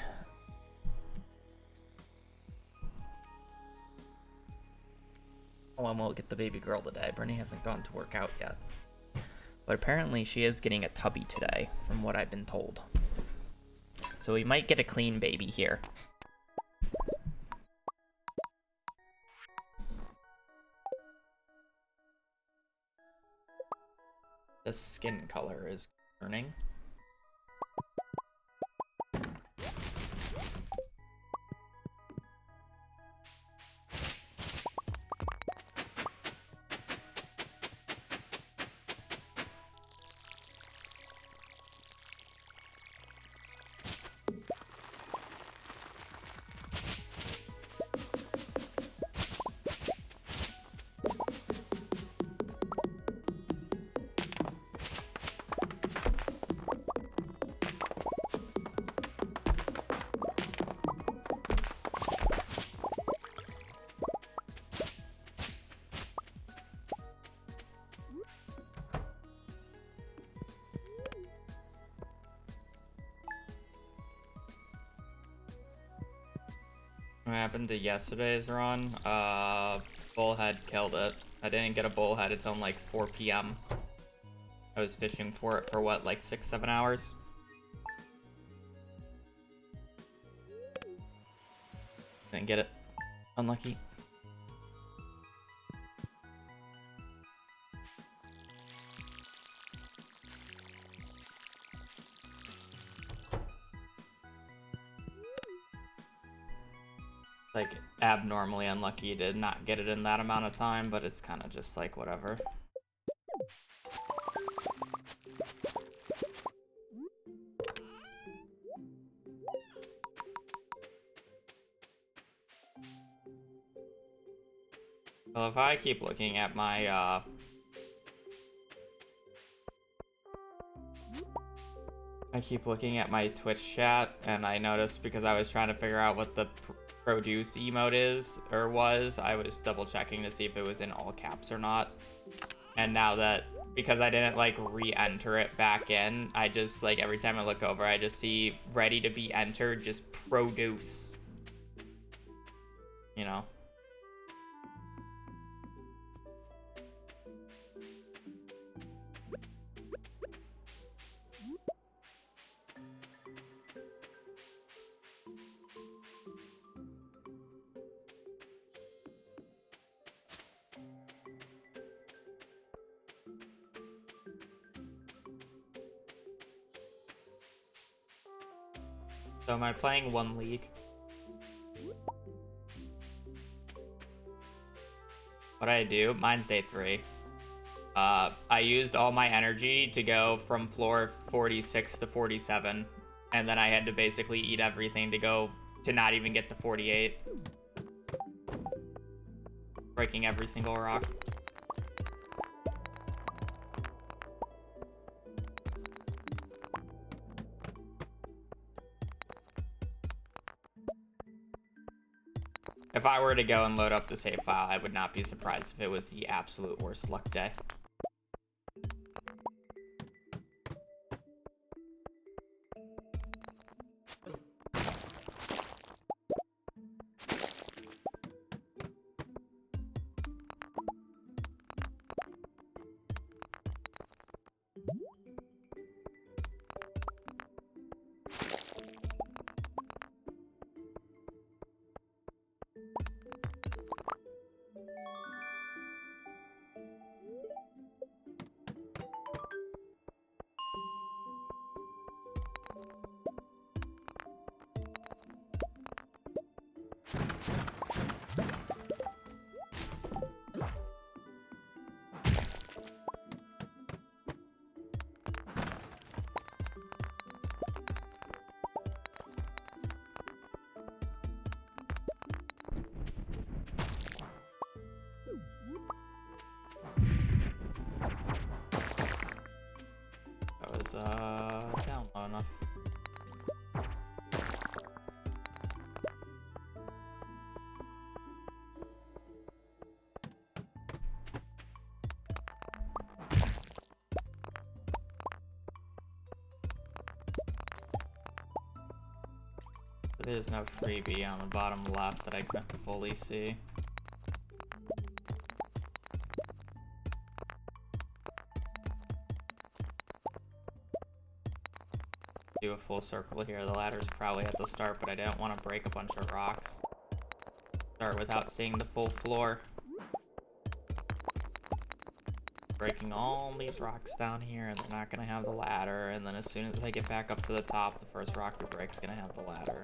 when we'll get the baby girl today. Brittany hasn't gone to work out yet. But apparently she is getting a tubby today, from what I've been told. So we might get a clean baby here. The skin color is concerning. What happened to yesterday's run? Bullhead killed it. I didn't get a bullhead until like 4 p.m. I was fishing for it for what, like 6-7 hours? Didn't get it. Unlucky. Like abnormally unlucky to not get it in that amount of time, but it's kind of just like whatever. Well, if I keep looking at my Twitch chat, and I noticed, because I was trying to figure out what the produce emote is or was, I was double checking to see if it was in all caps or not. And now that, because I didn't like re-enter it back in, I just like every time I look over I just see ready to be entered, just produce, you know. So am I playing one league? What did I do? Mine's day 3. I used all my energy to go from floor 46 to 47, and then I had to basically eat everything to go to not even get to 48. Breaking every single rock. If I were to go and load up the save file, I would not be surprised if it was the absolute worst luck day. Down low enough. There's no freebie on the bottom left that I couldn't fully see. do a full circle here. The ladder's probably at the start, but I don't want to break a bunch of rocks. Start without seeing the full floor. Breaking all these rocks down here, and they're not gonna have the ladder, and then as soon as I get back up to the top, the first rock we break's gonna have the ladder.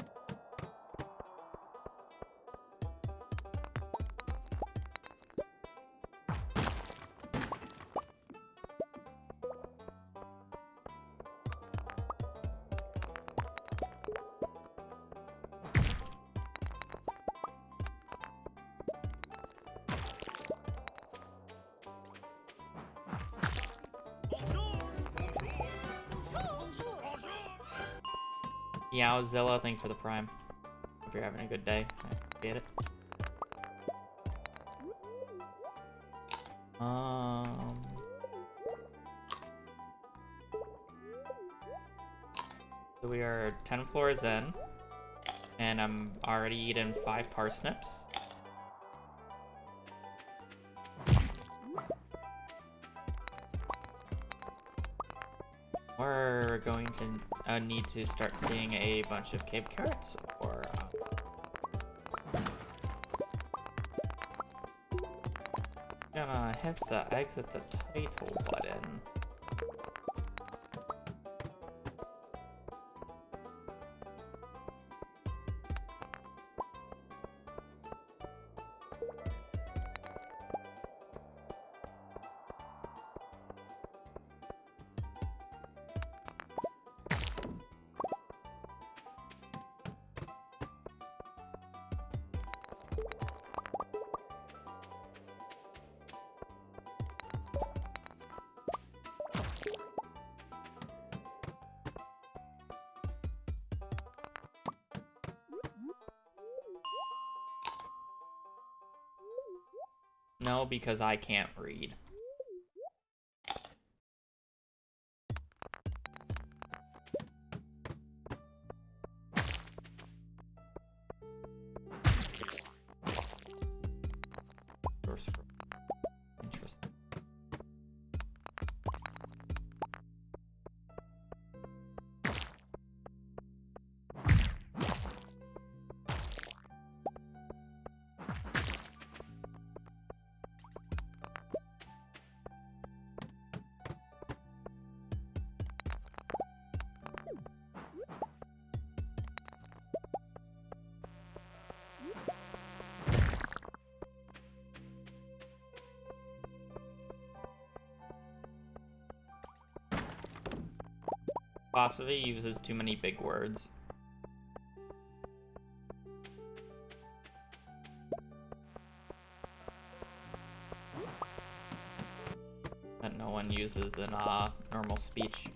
Meowzilla, thank you for the prime. Hope you're having a good day. I get it. So we are 10 floors in, and I'm already eating 5 parsnips. We're going to need to start seeing a bunch of cave carrots, or gonna hit the exit the title button. No, because I can't read. Interesting. Philosophy uses too many big words. That no one uses in normal speech.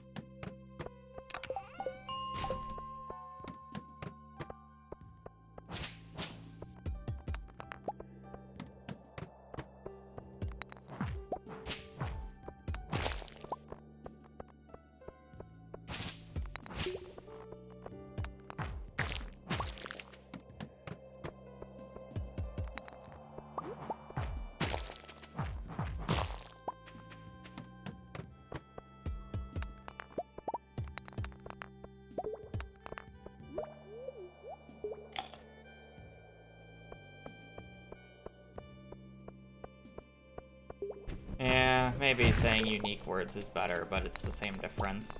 Yeah, maybe saying unique words is better, but it's the same difference.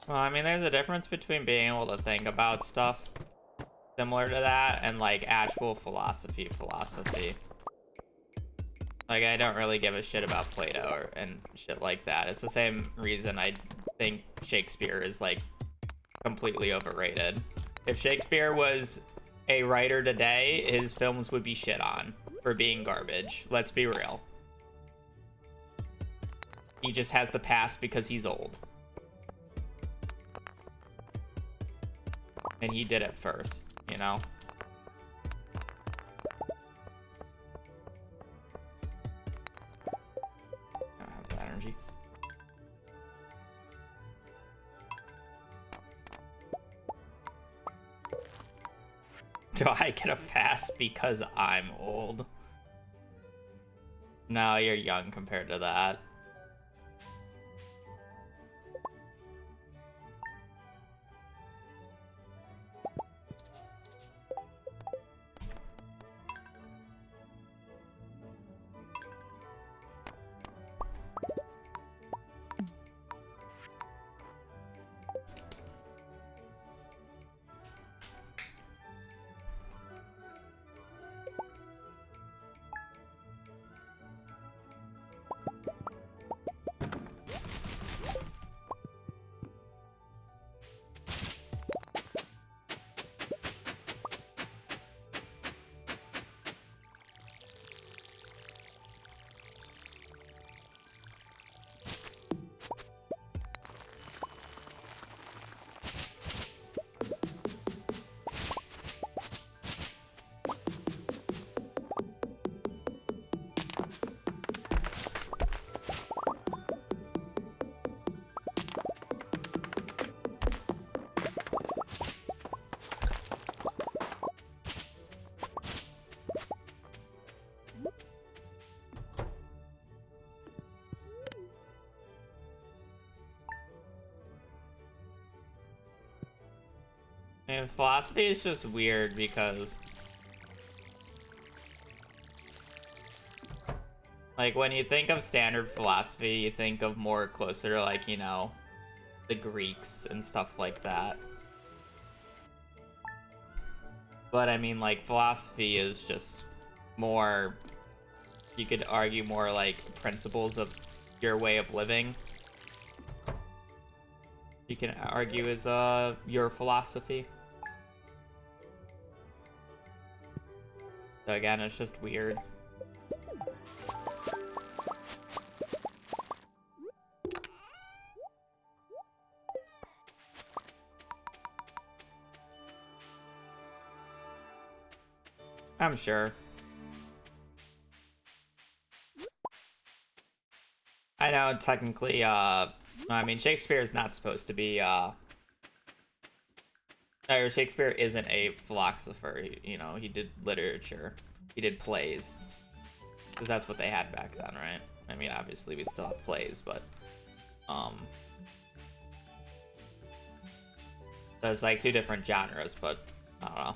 Well, I mean, there's a difference between being able to think about stuff similar to that and like actual philosophy. Like, I don't really give a shit about Plato and shit like that. It's the same reason I think Shakespeare is like completely overrated. If Shakespeare was a writer today, his films would be shit on for being garbage. Let's be real. He just has the past because he's old. And he did it first, you know? I don't have the energy. Do I get a pass because I'm old? No, you're young compared to that. And philosophy is just weird because, like, when you think of standard philosophy, you think of more closer to, like, you know, the Greeks and stuff like that. But I mean, like, philosophy is just more, you could argue more like principles of your way of living. You can argue is your philosophy. So again, it's just weird. I'm sure. I know technically, I mean, Shakespeare is not supposed to be, Shakespeare isn't a philosopher. You know, he did literature. He did plays. Because that's what they had back then, right? I mean, obviously we still have plays, but, there's like two different genres, but I don't know.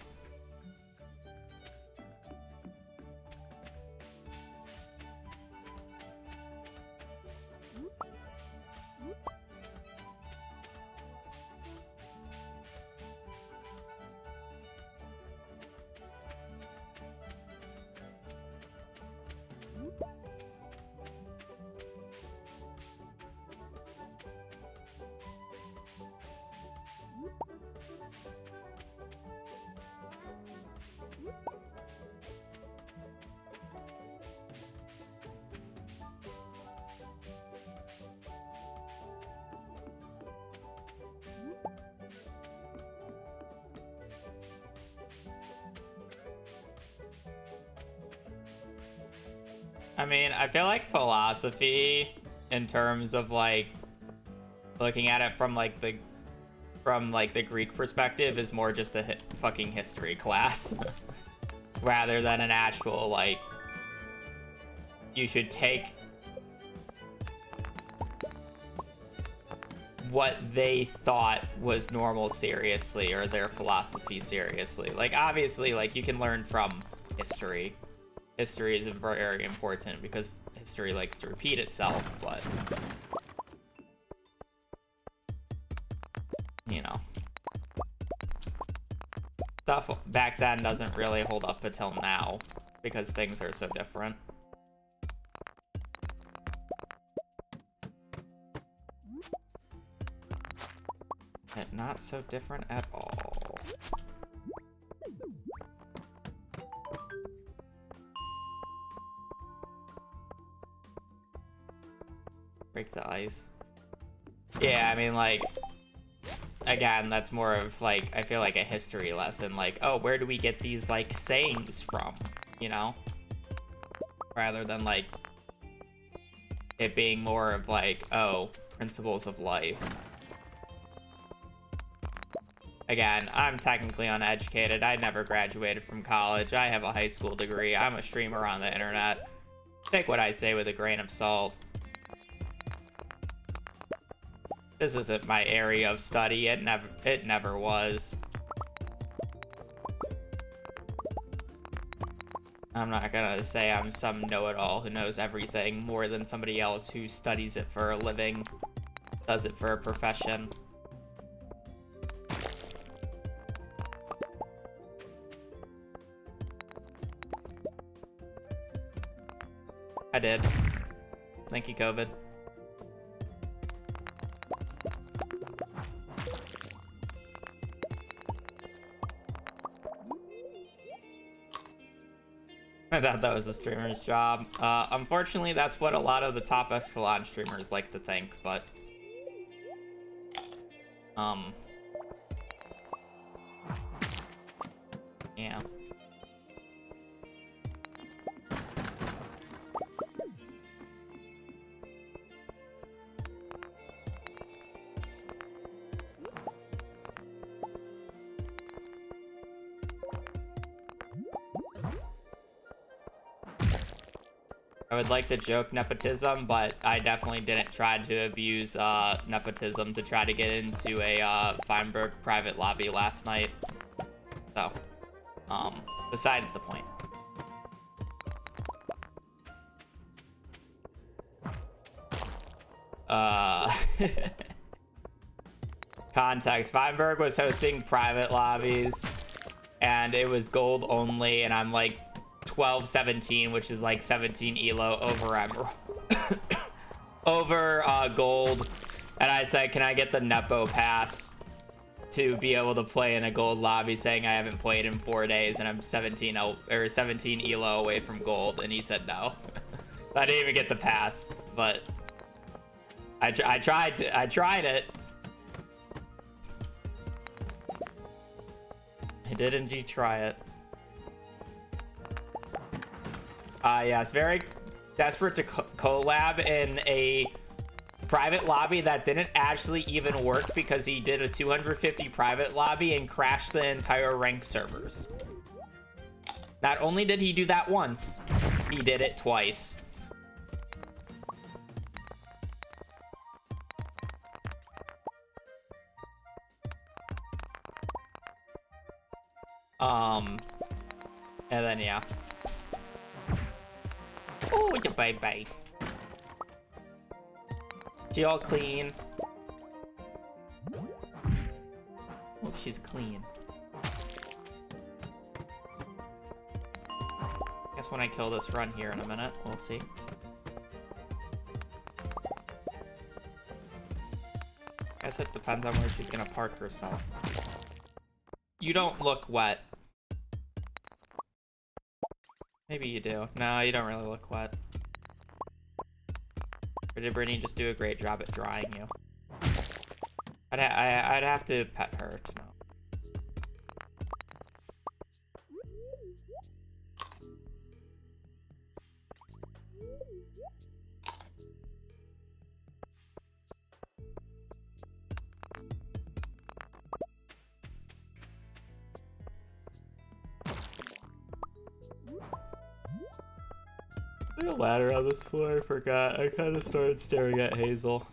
I mean, I feel like philosophy, in terms of like looking at it from like the Greek perspective, is more just a fucking history class rather than an actual like, you should take what they thought was normal seriously, or their philosophy seriously. Like, obviously, like, you can learn from history. History is very important because history likes to repeat itself, but stuff back then doesn't really hold up until now because things are so different. Not so different at all. Break the ice. Yeah, I mean, like, again, that's more of, like, I feel like a history lesson. Like, oh, where do we get these, like, sayings from? You know? Rather than, like, it being more of, like, oh, principles of life. Again, I'm technically uneducated. I never graduated from college. I have a high school degree. I'm a streamer on the internet. Take what I say with a grain of salt. This isn't my area of study. It never was. I'm not gonna say I'm some know-it-all who knows everything more than somebody else who studies it for a living, does it for a profession. I did. Thank you, COVID. I thought that was the streamer's job. Unfortunately, that's what a lot of the top echelon streamers like to think, but... yeah. I would like to joke nepotism, but I definitely didn't try to abuse nepotism to try to get into a Feinberg private lobby last night. So, besides the point. Context. Feinberg was hosting private lobbies, and it was gold only, and I'm like 12-17, which is like 17 elo over emerald. Over gold. And I said, can I get the Nepo pass to be able to play in a gold lobby, saying I haven't played in 4 days and I'm 17 elo away from gold? And he said no. I didn't even get the pass, but I tried it. I did indeed try it. Yes, very desperate to collab in a private lobby that didn't actually even work because he did a 250 private lobby and crashed the entire ranked servers. Not only did he do that once, he did it twice. And then, yeah. Oh, you baby. She all clean. Oh, she's clean. Guess when I kill this run here in a minute, we'll see. Guess it depends on where she's gonna park herself. You don't look wet. Maybe you do. No, you don't really look wet. Or did Brittany just do a great job at drying you? I'd have to pet her to know. There's a ladder on this floor, I forgot. I kind of started staring at Hazel.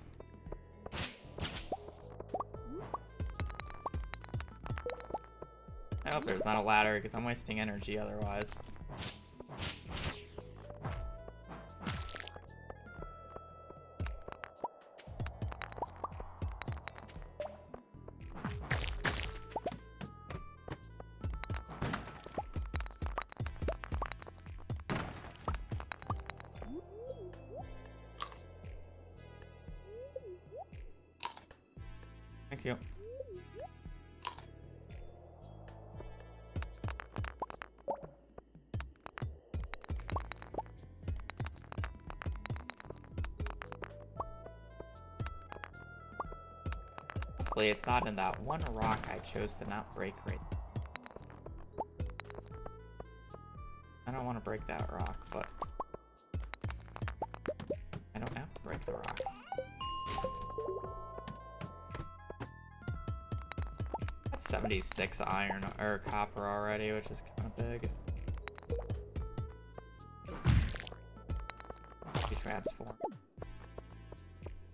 I hope there's not a ladder because I'm wasting energy otherwise. you. Hopefully it's not in that one rock I chose to not break right. I don't want to break that rock, but I don't have to break the rock. That's 76 iron or copper already, which is kind of big. We transform.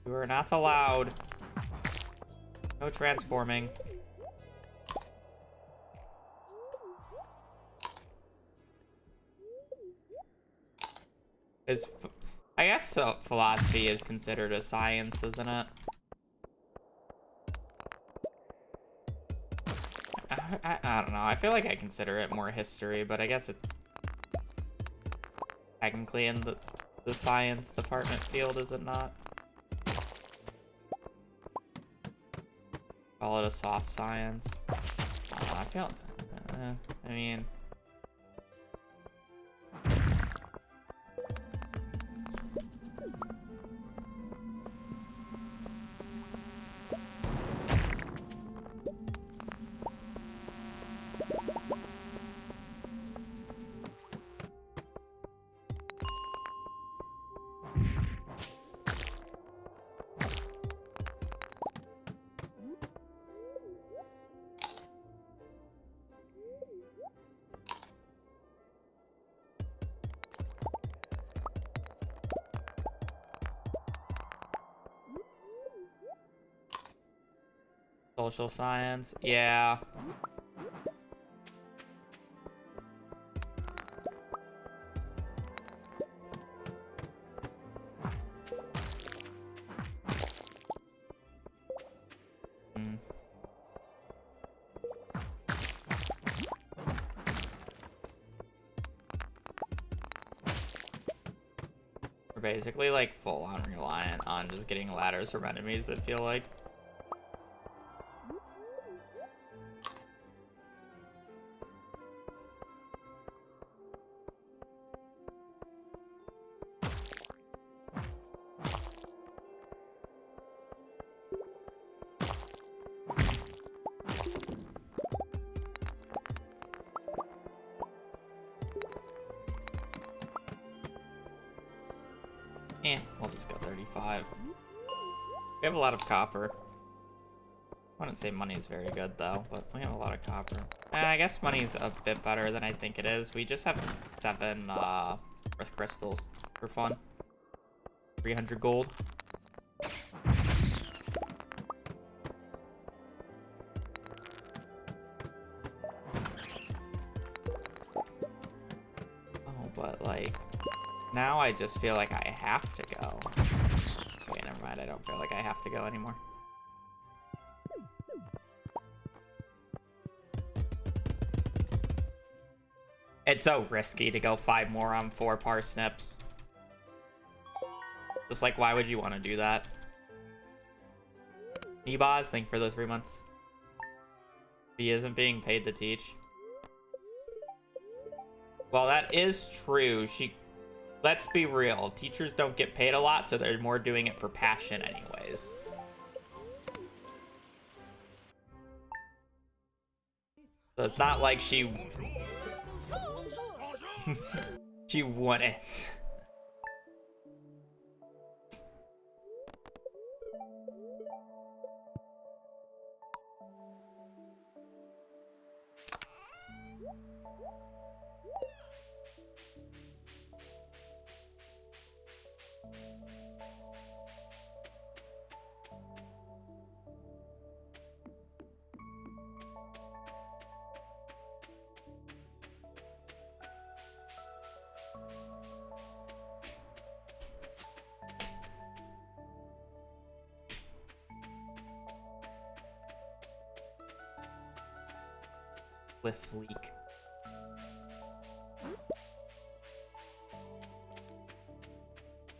You are not allowed. No transforming. I guess philosophy is considered a science, isn't it? I don't know. I feel like I consider it more history, but I guess it technically in the science department field, is it not? Call it a soft science. I don't know, I feel. I mean. Social science, yeah. We're basically like full on reliant on just getting ladders from enemies, I feel like. We'll just go 35. We have a lot of copper. I wouldn't say money's very good though, but we have a lot of copper. I guess money's a bit better than I think it is. We just have 7 earth crystals for fun. 300 gold. Oh, but like now I just feel like I have to go. Okay, never mind. I don't feel like I have to go anymore. It's so risky to go 5 more on 4 parsnips. Just like, why would you want to do that? Nebaz, thank you for the 3 months. He isn't being paid to teach. Well, that is true. Let's be real. Teachers don't get paid a lot, so they're more doing it for passion anyways. So it's not like she wouldn't. Cliff leak.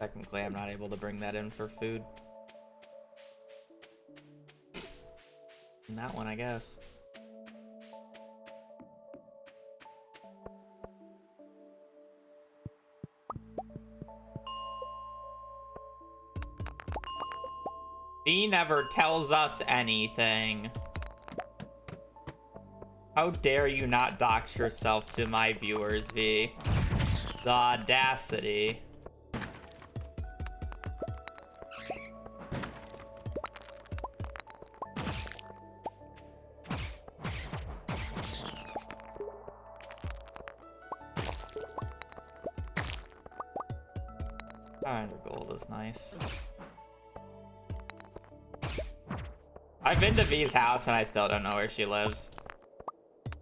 Technically, I'm not able to bring that in for food. in that one, I guess. V never tells us anything. How dare you not dox yourself to my viewers, V? The audacity. Gold is nice. I've been to V's house and I still don't know where she lives.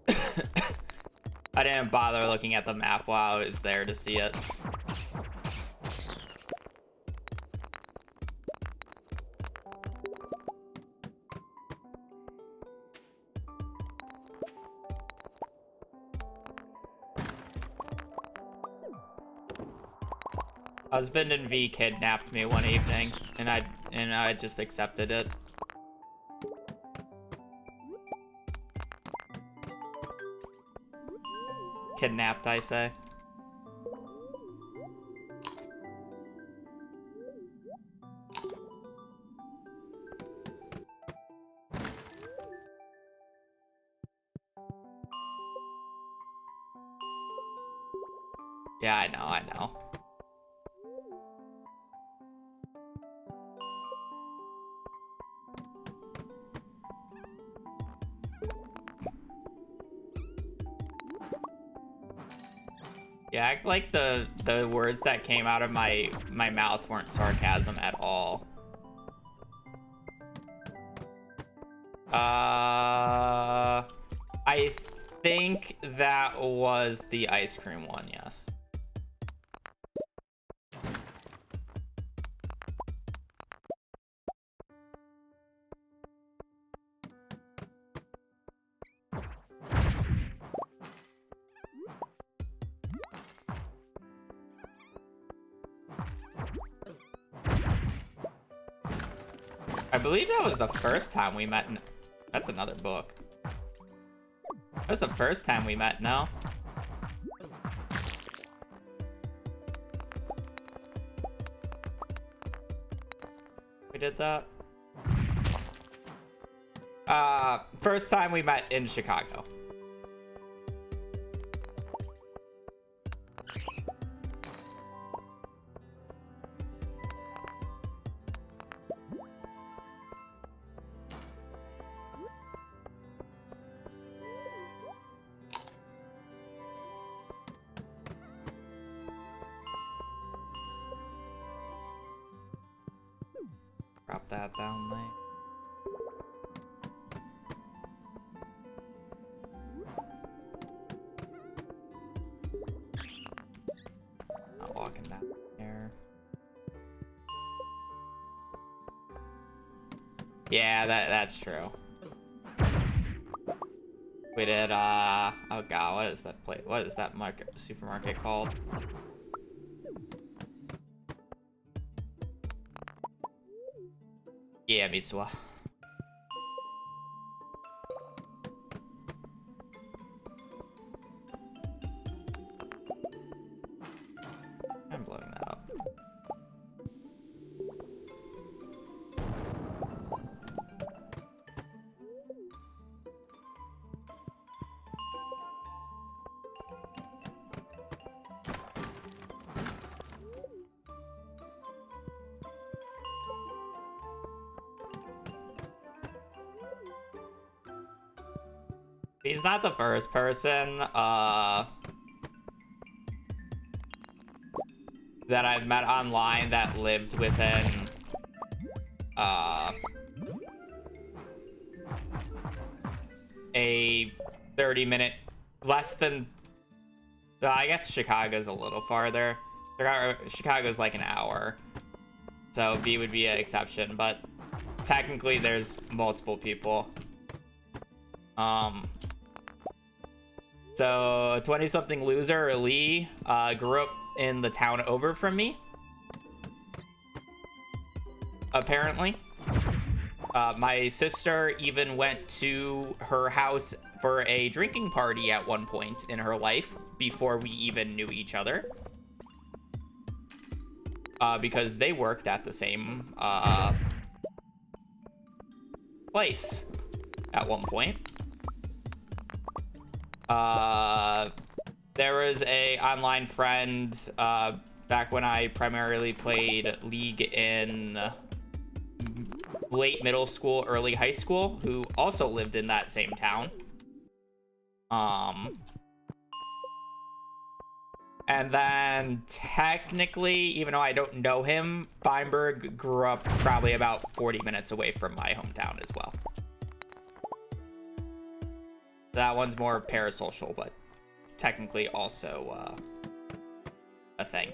I didn't bother looking at the map while I was there to see it. Husband and V kidnapped me one evening, and I just accepted it. Kidnapped, I say. Yeah, I know. Yeah, act like the words that came out of my mouth weren't sarcasm at all. I think that was the ice cream one, yes. I believe that was the first time we met. That's another book. That was the first time we met, no? We did that? First time we met in Chicago. Drop that down there. Not walking down there. Yeah, that's true. We did oh god, what is that place? What is that supermarket called? Yeah, Mitsuwa. I'm blowing that up. He's not the first person that I've met online that lived within a 30-minute, less than, I guess Chicago's a little farther. Chicago's like an hour, so B would be an exception, but technically there's multiple people. So 20-something loser, Lee, grew up in the town over from me, apparently. My sister even went to her house for a drinking party at one point in her life before we even knew each other. Because they worked at the same place at one point. There was a online friend back when I primarily played League in late middle school, early high school, who also lived in that same town. And then technically, even though I don't know him, Feinberg grew up probably about 40 minutes away from my hometown as well. That one's more parasocial, but technically also a thing.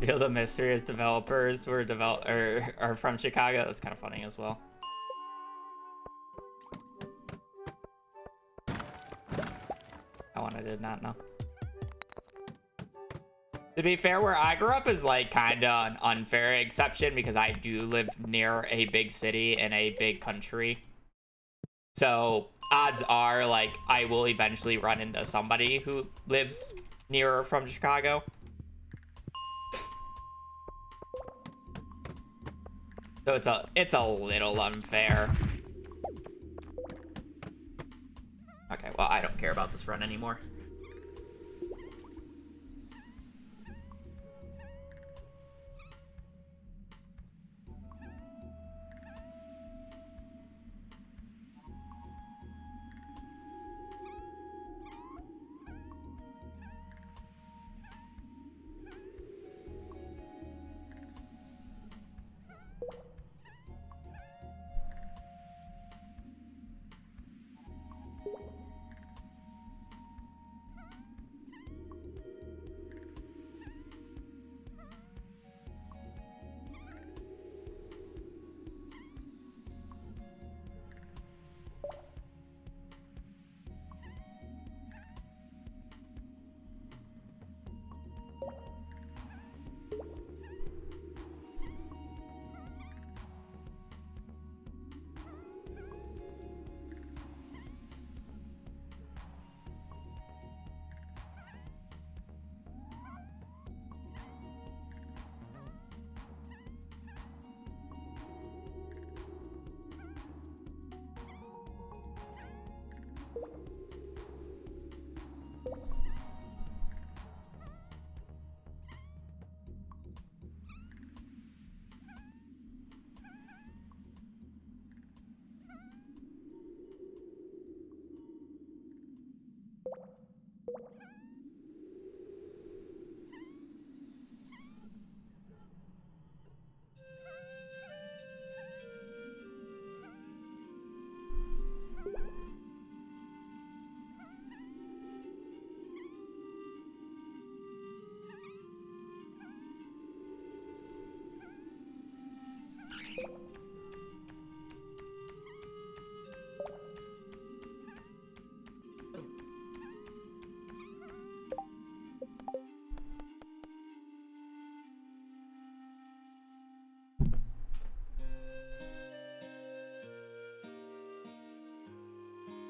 Feels of mysterious developers were are from Chicago. That's kind of funny as well. That one I did not know. To be fair, where I grew up is like kind of an unfair exception because I do live near a big city in a big country. So odds are like I will eventually run into somebody who lives near or from Chicago. So it's a little unfair. Okay, well, I don't care about this run anymore.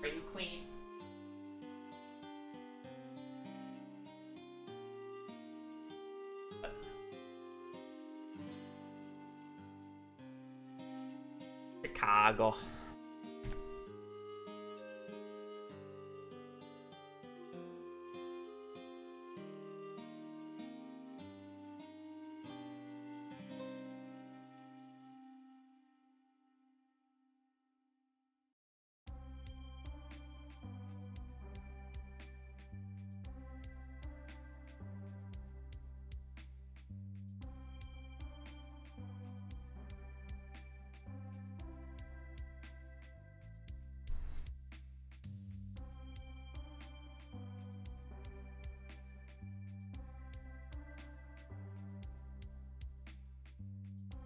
Are you clean? Chicago.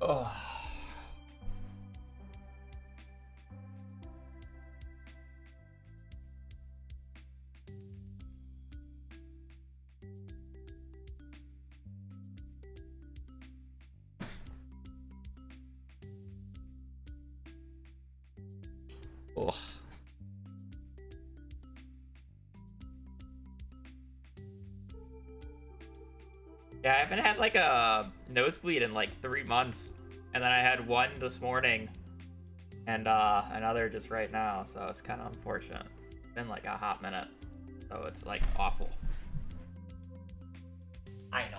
Oh. Ugh. Yeah, I haven't had like a nosebleed in like 3 months. And then I had one this morning and another just right now, so it's kind of unfortunate. It's been like a hot minute, so it's like awful. I know.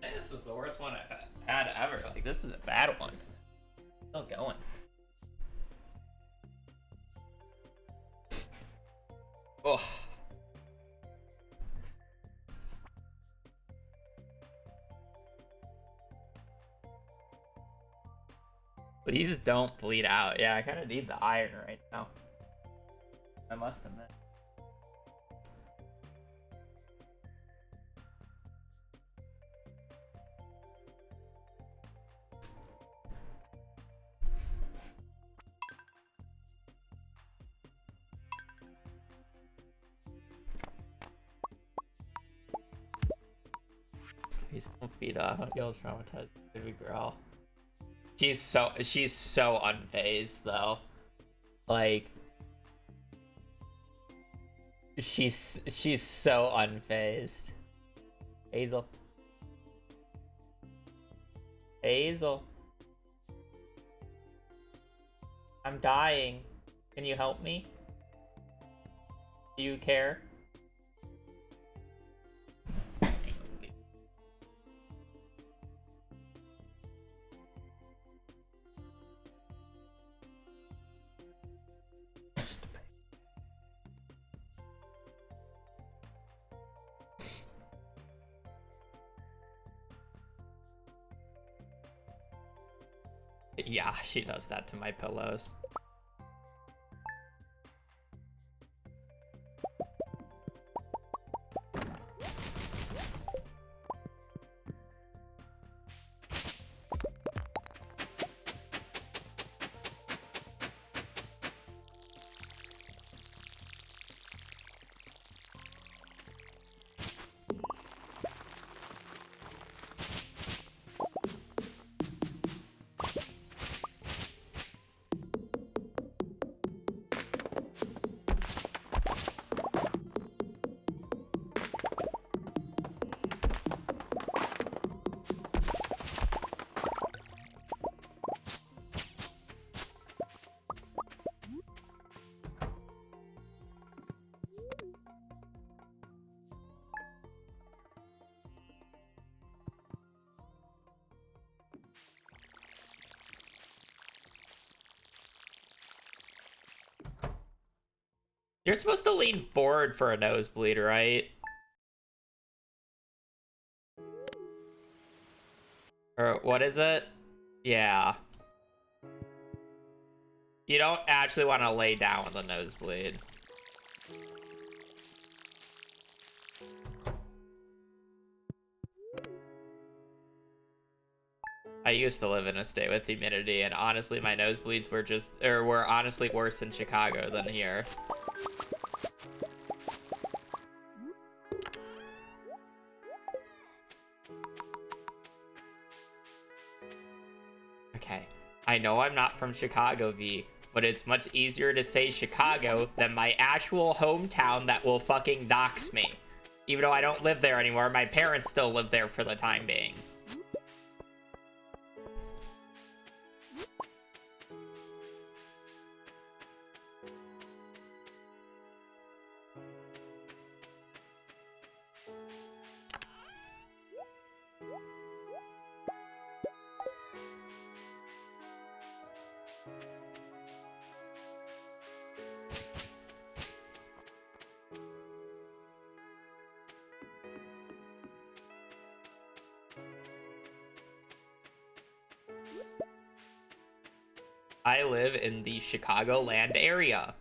I think this is the worst one I've had ever. Like, this is a bad one. Still going. Ugh. Please don't bleed out. Yeah, I kind of need the iron right now. I must admit. Please don't feed off. You'll traumatize the baby girl. She's so unfazed though. Like she's so unfazed. Hazel. Hazel. I'm dying. Can you help me? Do you care? Yeah, she does that to my pillows. You're supposed to lean forward for a nosebleed, right? Or what is it? Yeah. You don't actually want to lay down with a nosebleed. I used to live in a state with humidity, and honestly, my nosebleeds were honestly worse in Chicago than here. Okay, I know I'm not from Chicago, V, but it's much easier to say Chicago than my actual hometown that will fucking dox me. Even though I don't live there anymore, my parents still live there for the time being. I live in the Chicagoland area,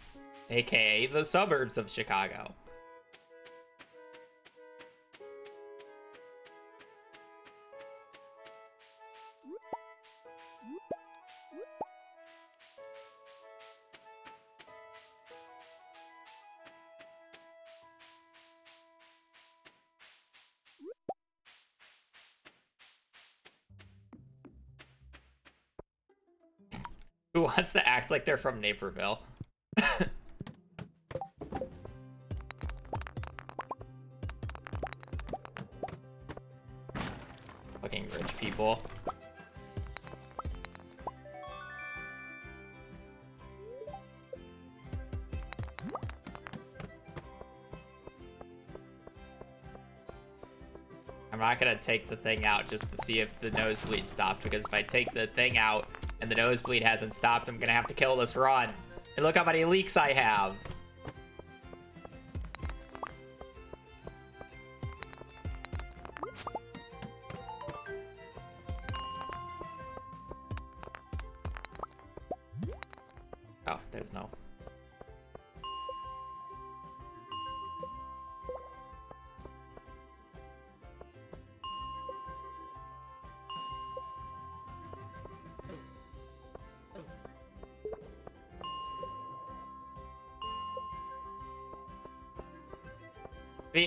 aka the suburbs of Chicago. Who wants to act like they're from Naperville? Fucking rich people. I'm not gonna take the thing out just to see if the nosebleed stopped, because if I take the thing out and the nosebleed hasn't stopped, I'm gonna have to kill this run. And look how many leaks I have. Oh, there's no.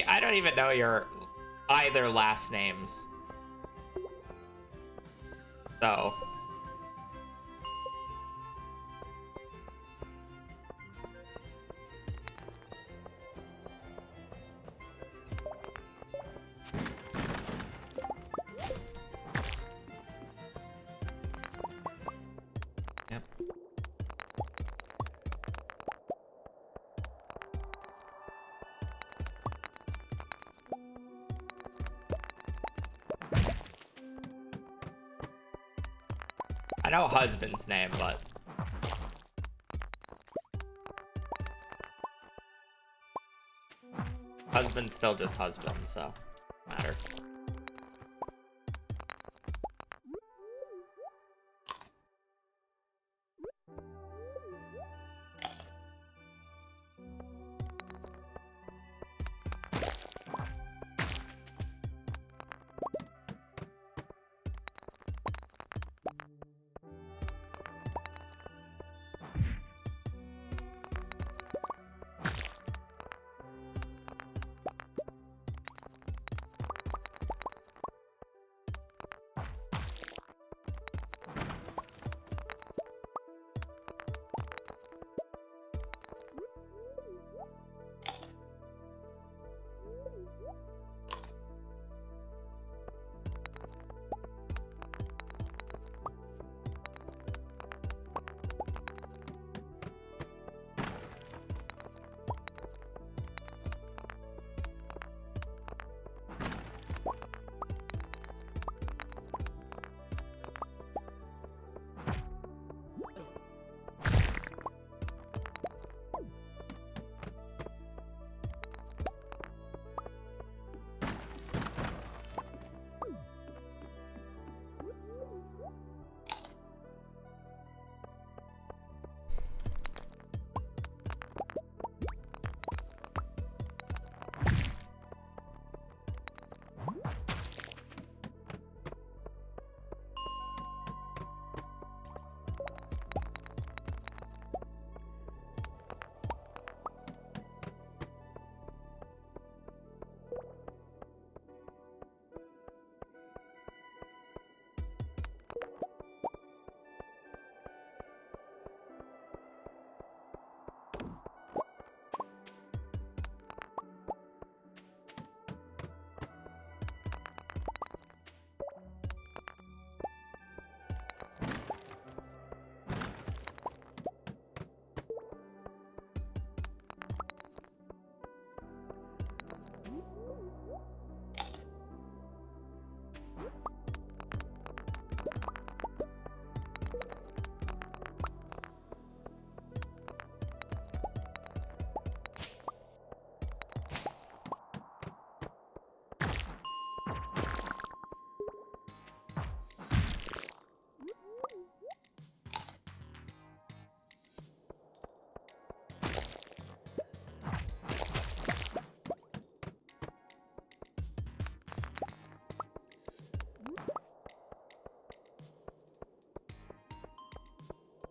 I don't even know your either last names. So. Yep. I know husband's name, but husband's still just husband, so matter.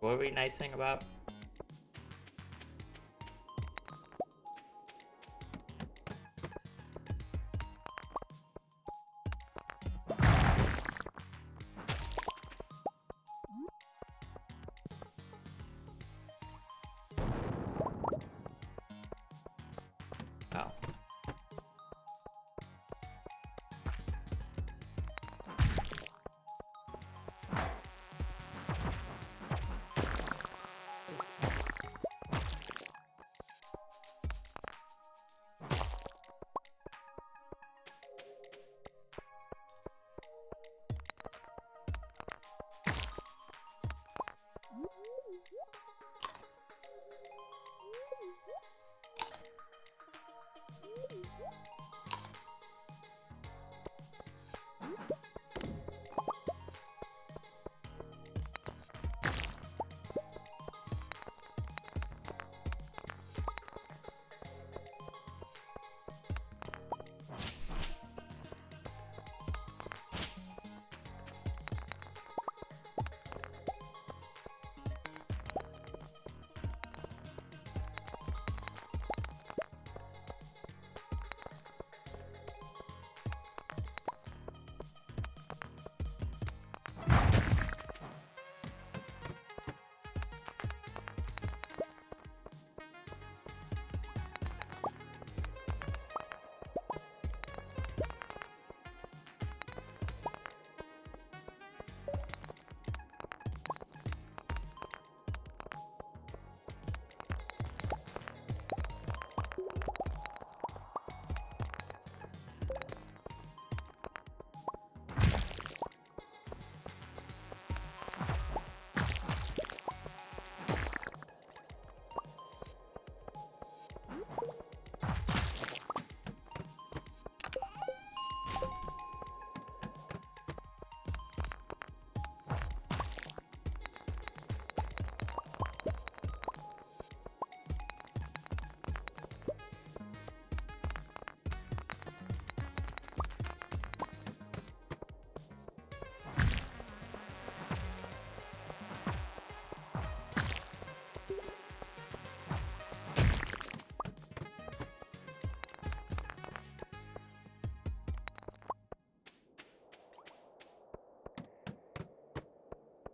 What were we nicing about? Oh.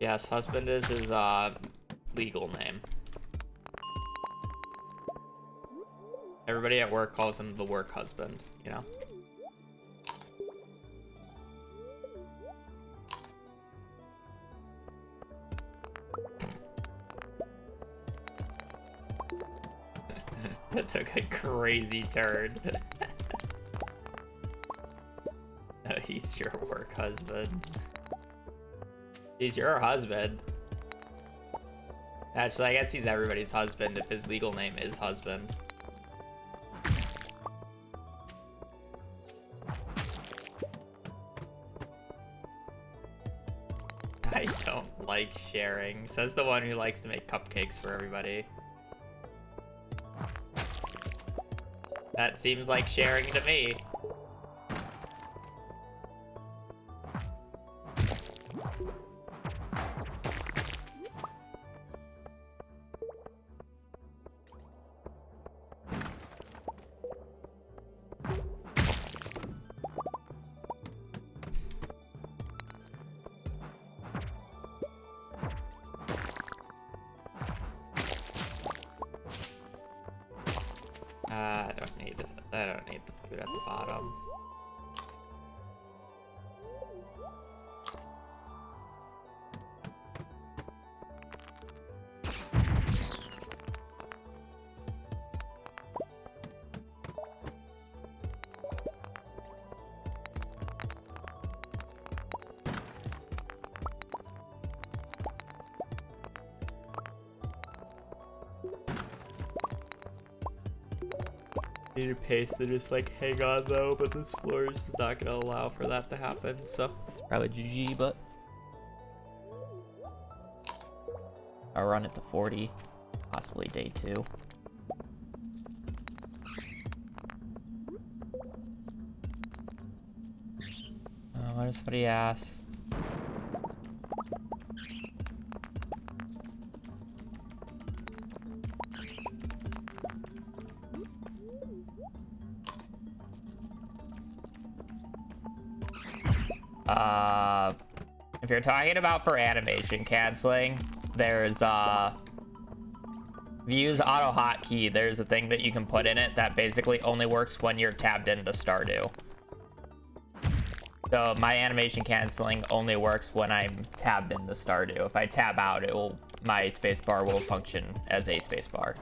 Yes, husband is his legal name. Everybody at work calls him the work husband, you know? That took a crazy turn. No, he's your work husband. He's your husband. Actually, I guess he's everybody's husband if his legal name is husband. I don't like sharing, says the one who likes to make cupcakes for everybody. That seems like sharing to me. I don't need the food at the bottom. Need a paste to just like hang on though, but this floor is not gonna allow for that to happen, so it's probably GG, but I'll run it to 40, possibly day 2. What if somebody asks? If you're talking about for animation canceling, there's if you use auto hotkey, there's a thing that you can put in it that basically only works when you're tabbed into Stardew. So my animation canceling only works when I'm tabbed into Stardew. If I tab out, my spacebar will function as a spacebar.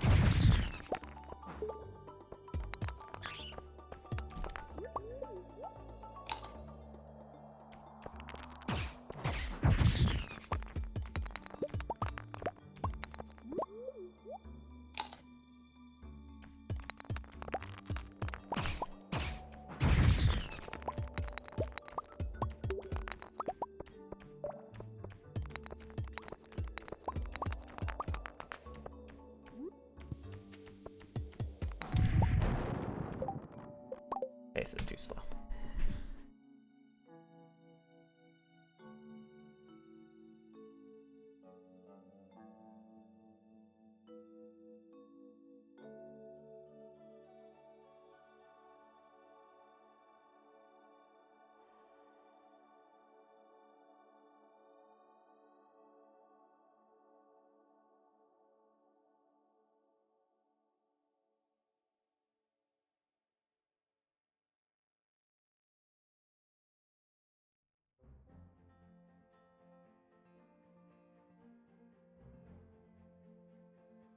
Pace is too slow.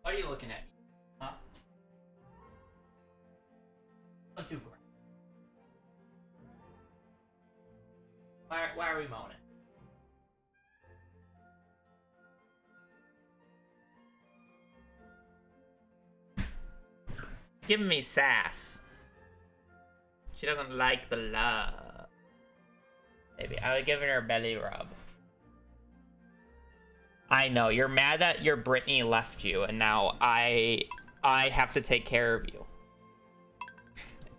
What are you looking at? Huh? Don't you growl. Why are we moaning? Giving me sass. She doesn't like the love. Maybe I was giving her a belly rub. I know, you're mad that your Brittany left you, and now I have to take care of you.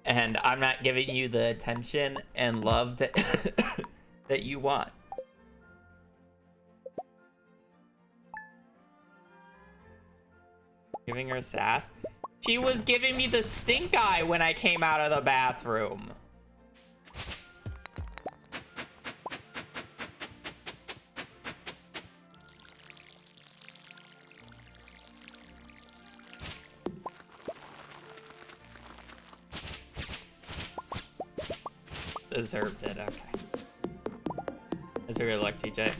And I'm not giving you the attention and love that that you want. Giving her sass? She was giving me the stink eye when I came out of the bathroom. Deserved it, okay. Is there good luck, TJ?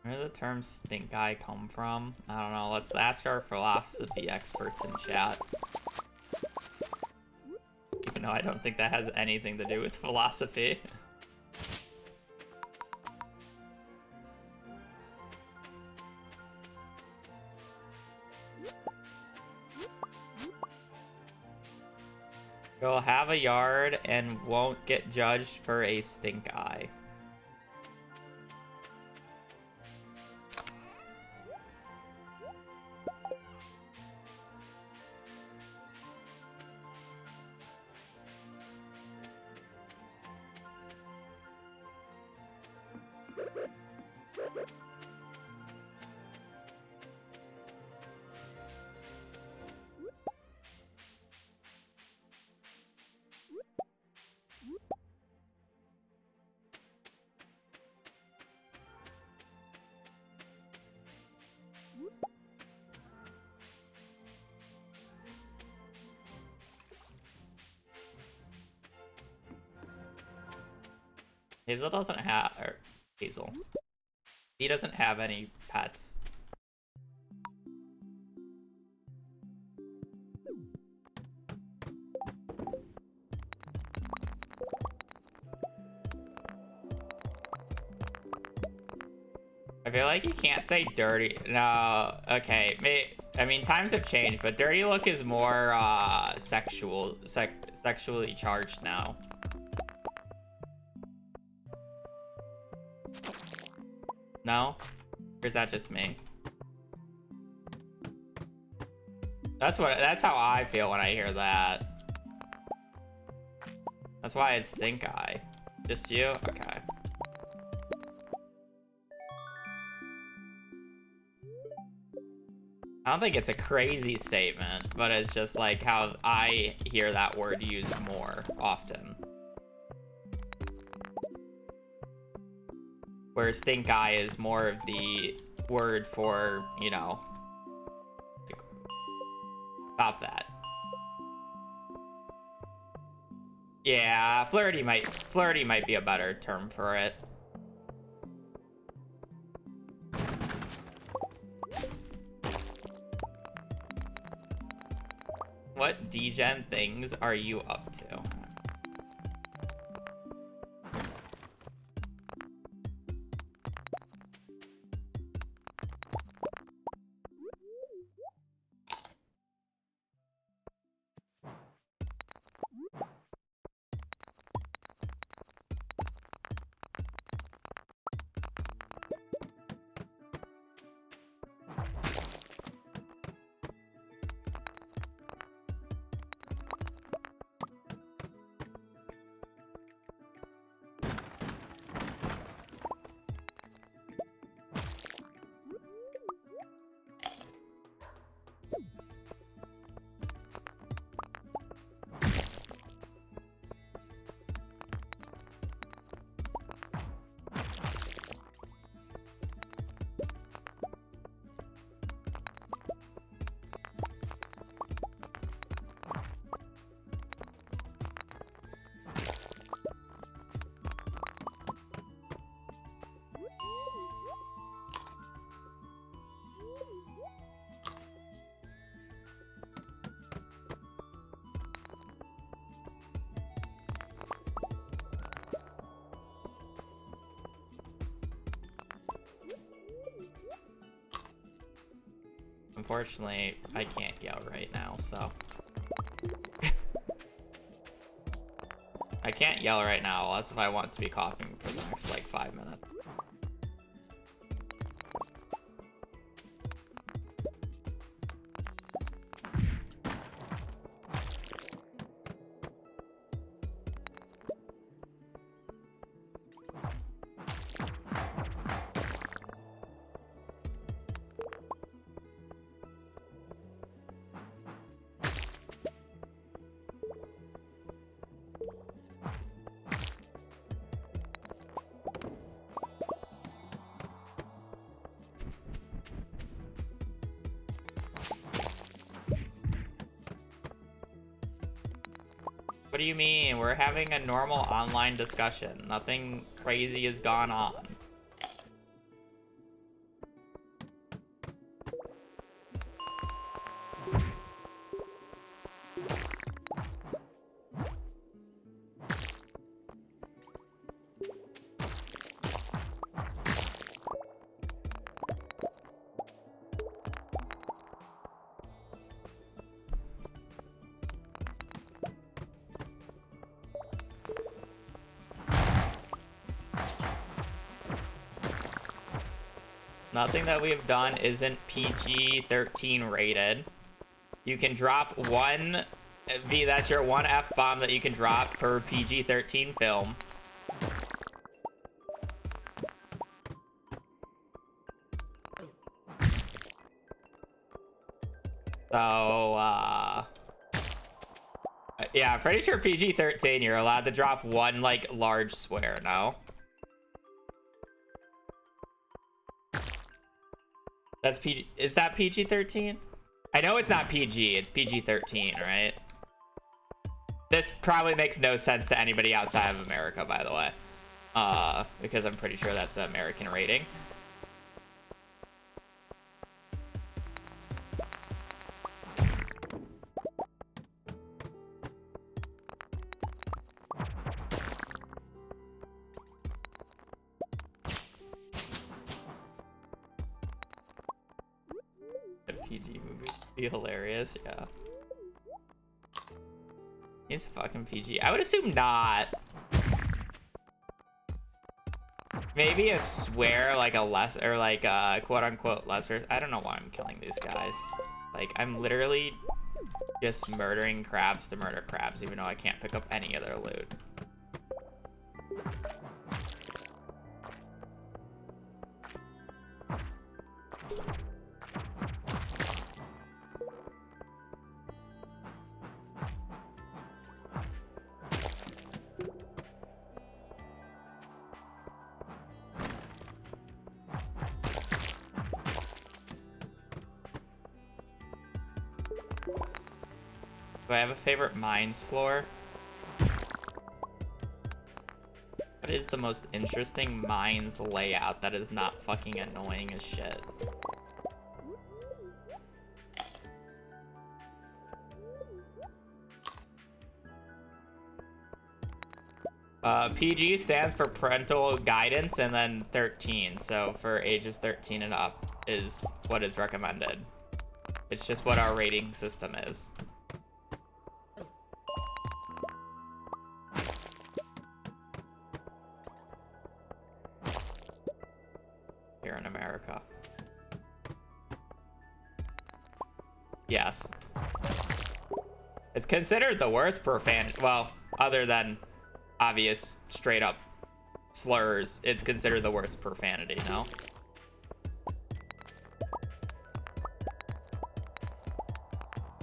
Where did the term stink eye come from? I don't know. Let's ask our philosophy experts in chat. Even though I don't think that has anything to do with philosophy. You'll have a yard and won't get judged for a stink eye. Hazel doesn't have, or Hazel. He doesn't have any pets. feel like you can't say dirty. No, okay. I mean, times have changed, but dirty look is more sexually charged now. No? Or is that just me? That's how I feel when I hear that. That's why it's stink eye. Just you? Okay. I don't think it's a crazy statement, but it's just like how I hear that word used more often. Whereas stink eye is more of the word for, you know, like, stop that. Yeah, flirty might be a better term for it. What degen things are you up to? Unfortunately, I can't yell right now, so. I can't yell right now unless if I want to be coughing for the next, like, 5 minutes. What do you mean? We're having a normal online discussion. Nothing crazy has gone on. Nothing that we've done isn't PG-13 rated. You can drop one that's your one F-bomb that you can drop per PG-13 film. So, yeah, I'm pretty sure PG-13, you're allowed to drop one, like, large swear, no? That's PG. Is that PG-13? I know it's not PG. It's PG-13, right? This probably makes no sense to anybody outside of America, by the way. Because I'm pretty sure that's an American rating. PG movie. Be hilarious, yeah. He's fucking PG. I would assume not. Maybe a swear, like a less, or like a quote unquote lesser. I don't know why I'm killing these guys. Like, I'm literally just murdering crabs to murder crabs, even though I can't pick up any of their loot. Do I have a favorite mines floor? What is the most interesting mines layout that is not fucking annoying as shit? PG stands for parental guidance, and then 13. So for ages 13 and up is what is recommended. It's just what our rating system is. Here in America. Yes. It's considered the worst profanity. Well, other than obvious straight up slurs, it's considered the worst profanity, no?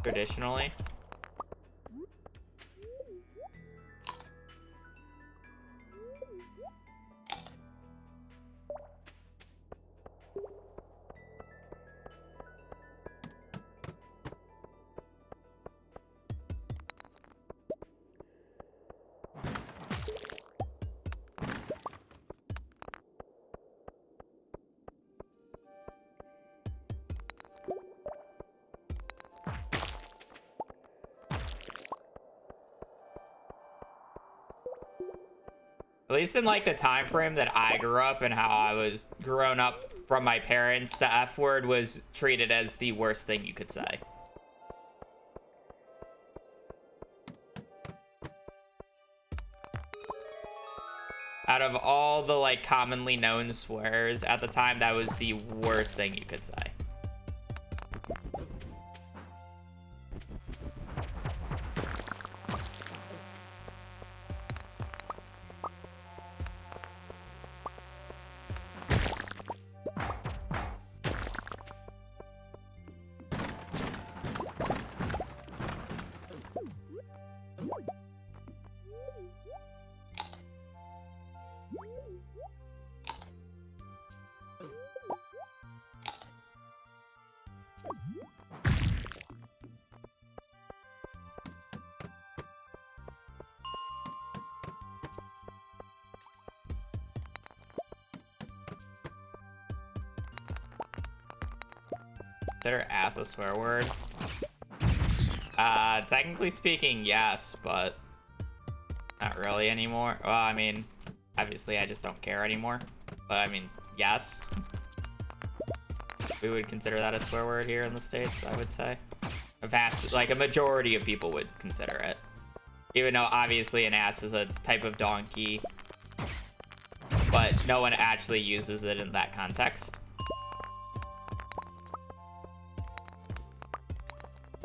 Traditionally. At least in like the time frame that I grew up and how I was grown up from my parents, the F word was treated as the worst thing you could say. Out of all the like commonly known swears at the time, that was the worst thing you could say. Consider ass a swear word? Technically speaking, yes, but not really anymore. Well, I mean, obviously I just don't care anymore. But I mean, yes. We would consider that a swear word here in the States, I would say. A vast, like a majority of people would consider it. Even though obviously an ass is a type of donkey, but no one actually uses it in that context.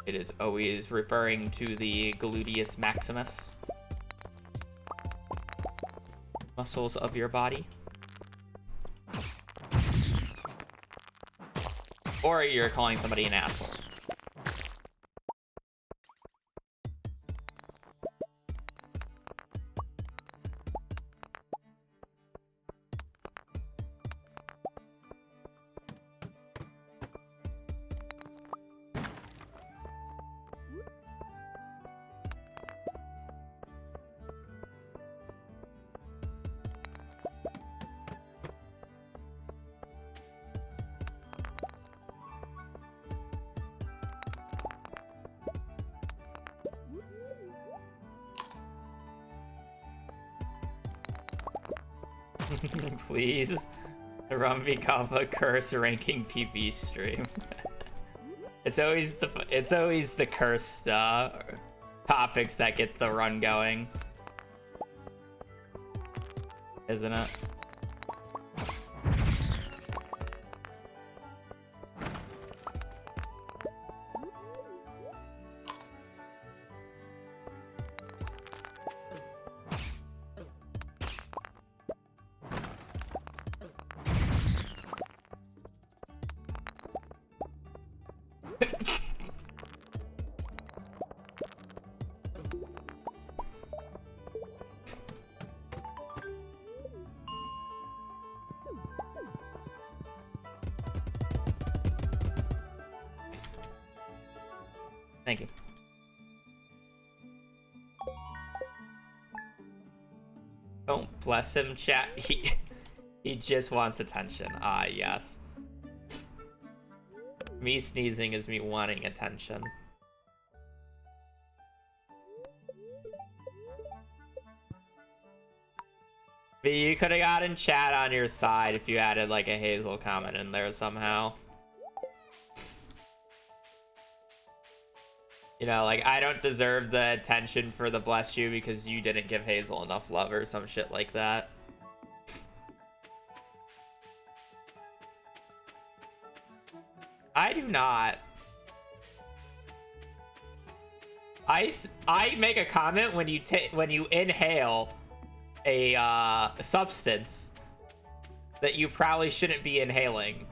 It is always referring to the gluteus maximus. Muscles of your body. Or you're calling somebody an asshole. Please, the Rum become a curse ranking PB stream. It's always the cursed topics that get the run going, isn't it? Thank you. Don't bless him, chat. He just wants attention. Ah, yes. Me sneezing is me wanting attention. But you could have gotten chat on your side if you added like a Hazel comment in there somehow. You know, like, I don't deserve the attention for the bless you because you didn't give Hazel enough love or some shit like that. I do not. I make a comment when you inhale a substance that you probably shouldn't be inhaling.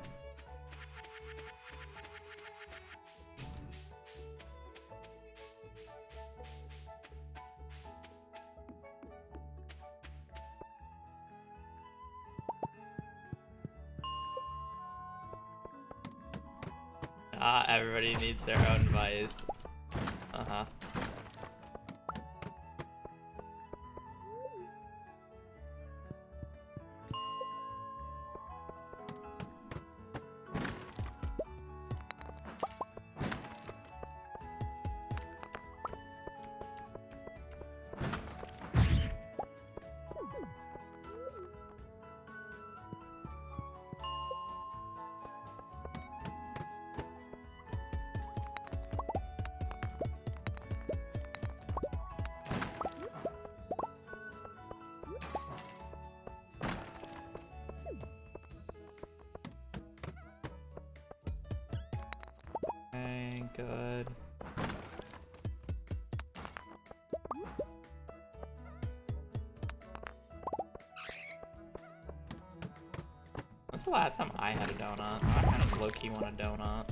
Everybody needs their own vice. Uh-huh. Good. When's the last time I had a donut? I kind of low-key want a donut.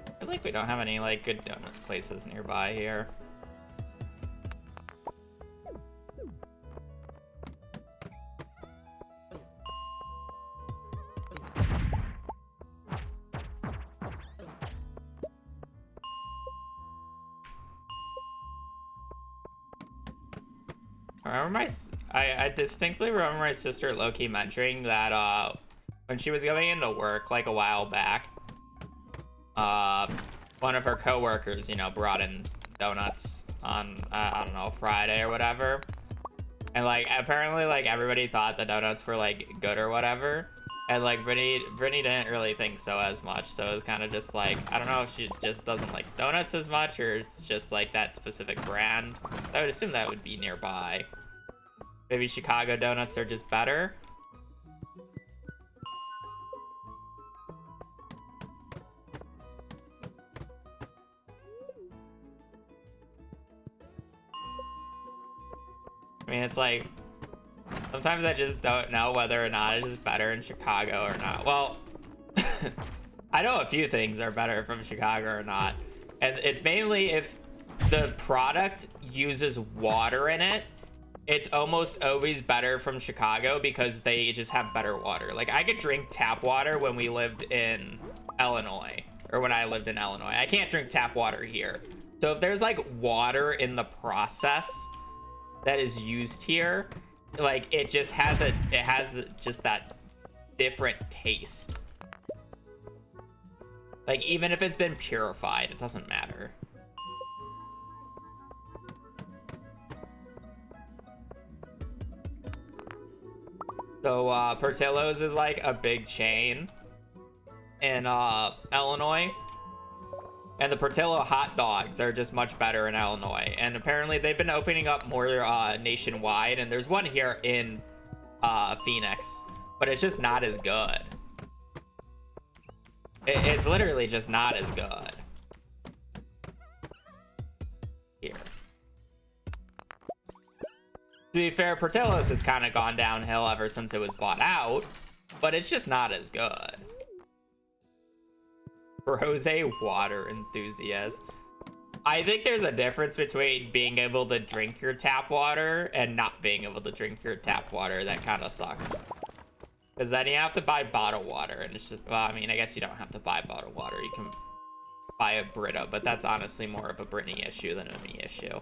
I feel like we don't have any like good donut places nearby here. I distinctly remember my sister low-key mentioning that when she was going into work like a while back, one of her coworkers, you know, brought in donuts on I don't know, Friday or whatever, and like apparently like everybody thought the donuts were like good or whatever, and like Brittany didn't really think so as much, so it was kind of just like, I don't know if she just doesn't like donuts as much or it's just like that specific brand. I would assume that would be nearby. Maybe Chicago donuts are just better. I mean, it's like, sometimes I just don't know whether or not it is better in Chicago or not. Well, I know a few things are better from Chicago or not. And it's mainly if the product uses water in it, it's almost always better from Chicago because they just have better water. Like, I could drink tap water when we lived in Illinois, or when I lived in Illinois. I can't drink tap water here. So if there's like water in the process, that is used here, like it just has just that different taste. Like even if it's been purified, it doesn't matter. So Portillo's is like a big chain in Illinois, and the Portillo hot dogs are just much better in Illinois. And apparently they've been opening up more nationwide, and there's one here in Phoenix, but it's just not as good. It's literally just not as good. Here. To be fair, Portillo's has kind of gone downhill ever since it was bought out, but it's just not as good. Rose water enthusiast. I think there's a difference between being able to drink your tap water and not being able to drink your tap water. That kind of sucks. Because then you have to buy bottled water, and it's just, well, I mean, I guess you don't have to buy bottled water. You can buy a Brita, but that's honestly more of a Brittany issue than a me issue.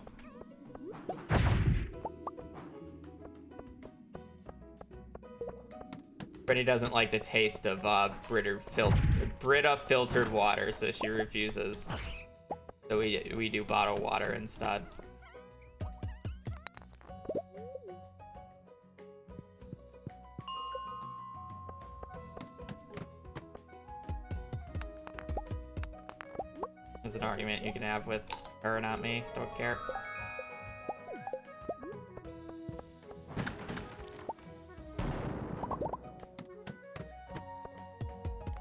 Brittany doesn't like the taste of Brita filtered water, so she refuses. So we do bottled water instead. There's an argument you can have with her, not me. Don't care.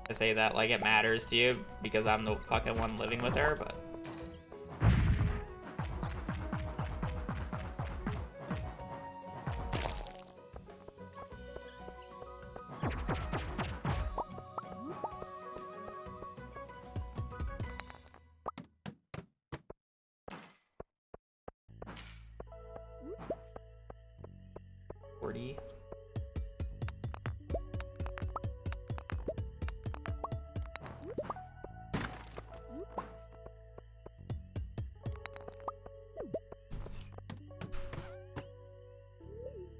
I say that like it matters to you because I'm the fucking one living with her, but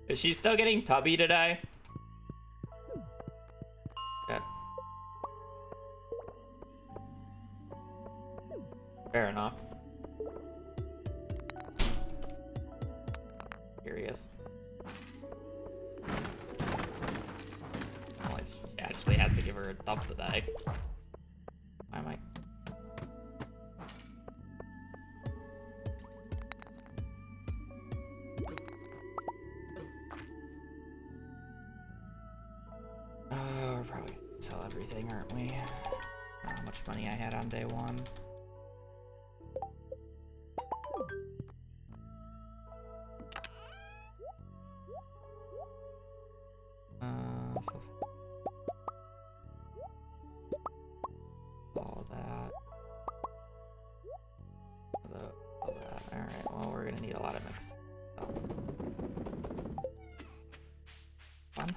is she still getting tubby today? Okay. Fair enough. Curious. Oh, she actually has to give her a dump today. Why am I? We're probably gonna sell everything, aren't we? I don't know how much money I had on day one. All that. All that. Alright, well, we're gonna need a lot of mix. Fun.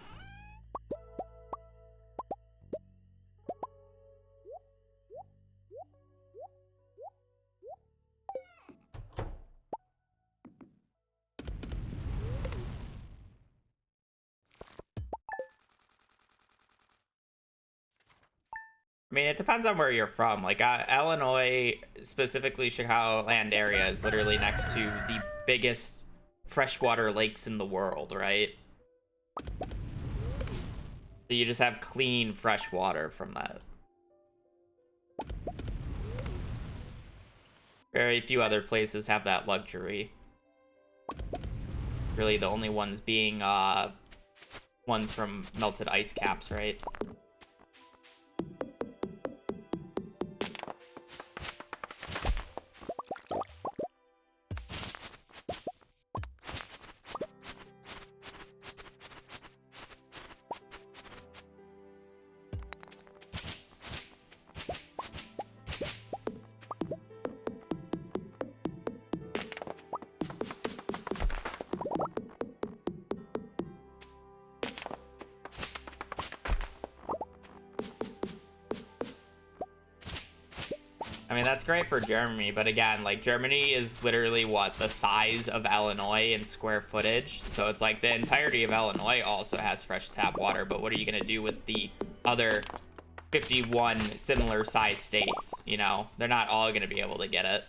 I mean, it depends on where you're from. Like, Illinois, specifically Chicagoland area, is literally next to the biggest freshwater lakes in the world, right? So you just have clean fresh water from that. Very few other places have that luxury. Really, the only ones being ones from melted ice caps, right? I mean, that's great for Germany, but again, like, Germany is literally, what, the size of Illinois in square footage? So it's like the entirety of Illinois also has fresh tap water, but what are you going to do with the other 51 similar sized states? You know, they're not all going to be able to get it.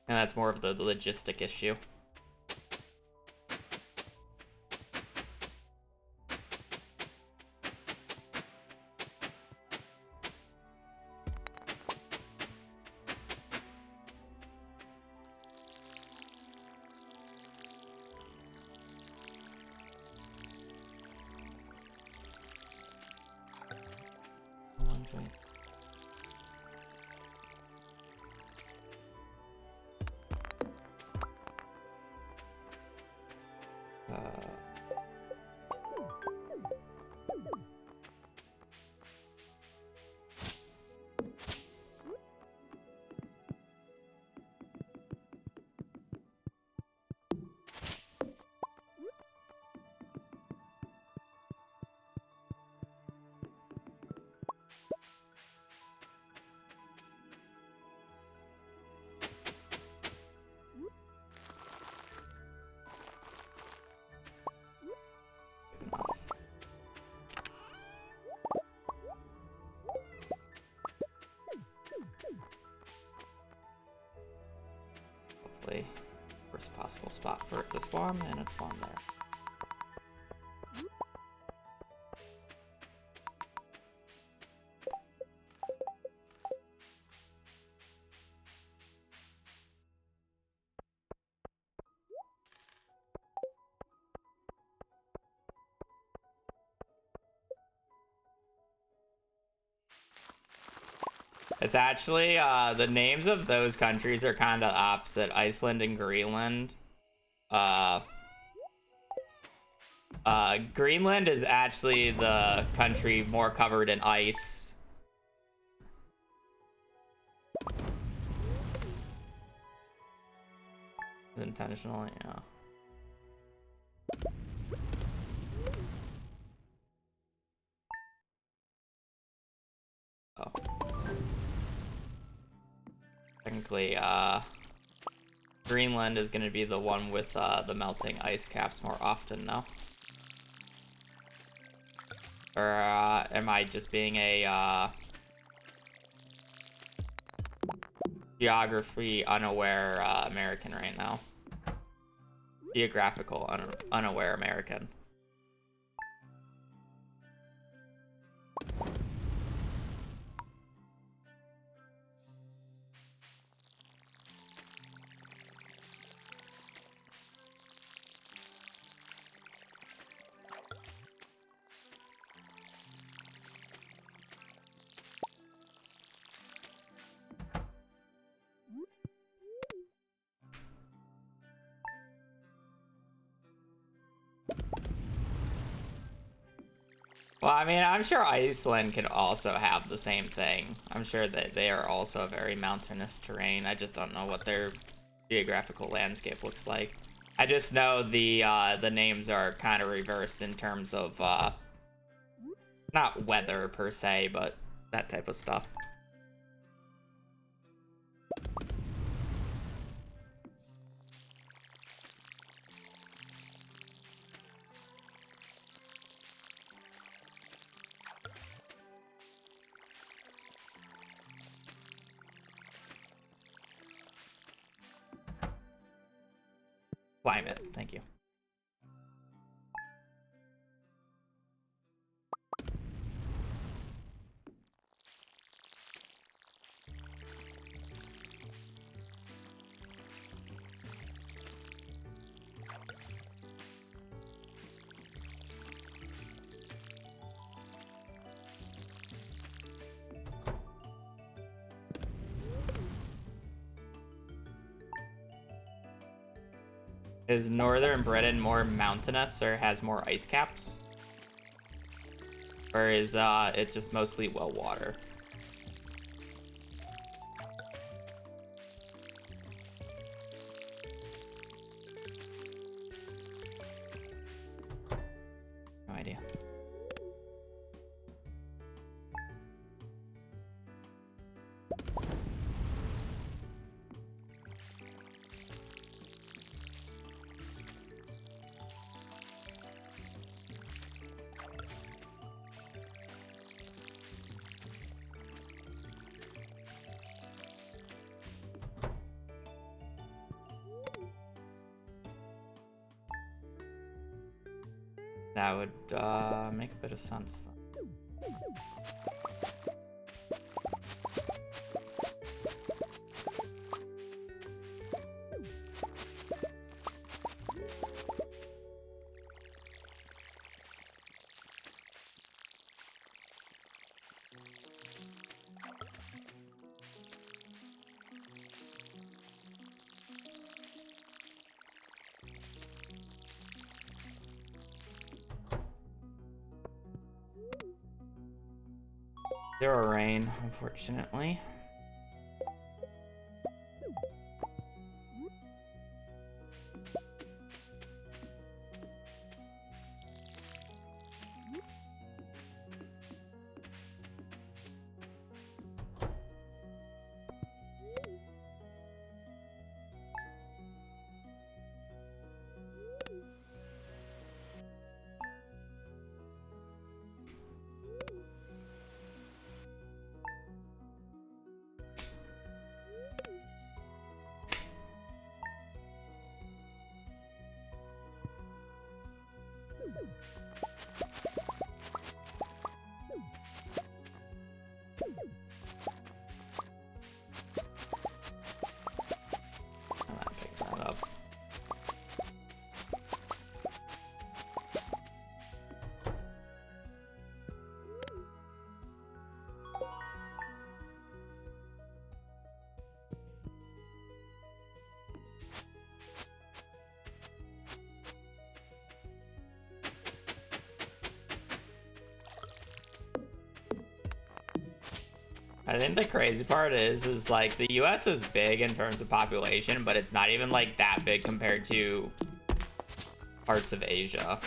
And that's more of the logistic issue. Hopefully, worst possible spot for it to spawn, and it spawned there. It's actually, the names of those countries are kind of opposite. Iceland and Greenland. Greenland is actually the country more covered in ice. Intentional, yeah. Oh. Technically, Greenland is going to be the one with the melting ice caps more often now. Or am I just being a geography unaware American right now? Geographical unaware American. Well, I mean, I'm sure Iceland could also have the same thing. I'm sure that they are also a very mountainous terrain. I just don't know what their geographical landscape looks like. I just know the names are kind of reversed in terms of not weather per se, but that type of stuff. Climate, thank you. Is northern Britain more mountainous or has more ice caps? Or is it just mostly well water? No idea. That would make a bit of sense. Zero rain, unfortunately. Pick that up. I think the crazy part is like the US is big in terms of population, but it's not even like that big compared to parts of Asia.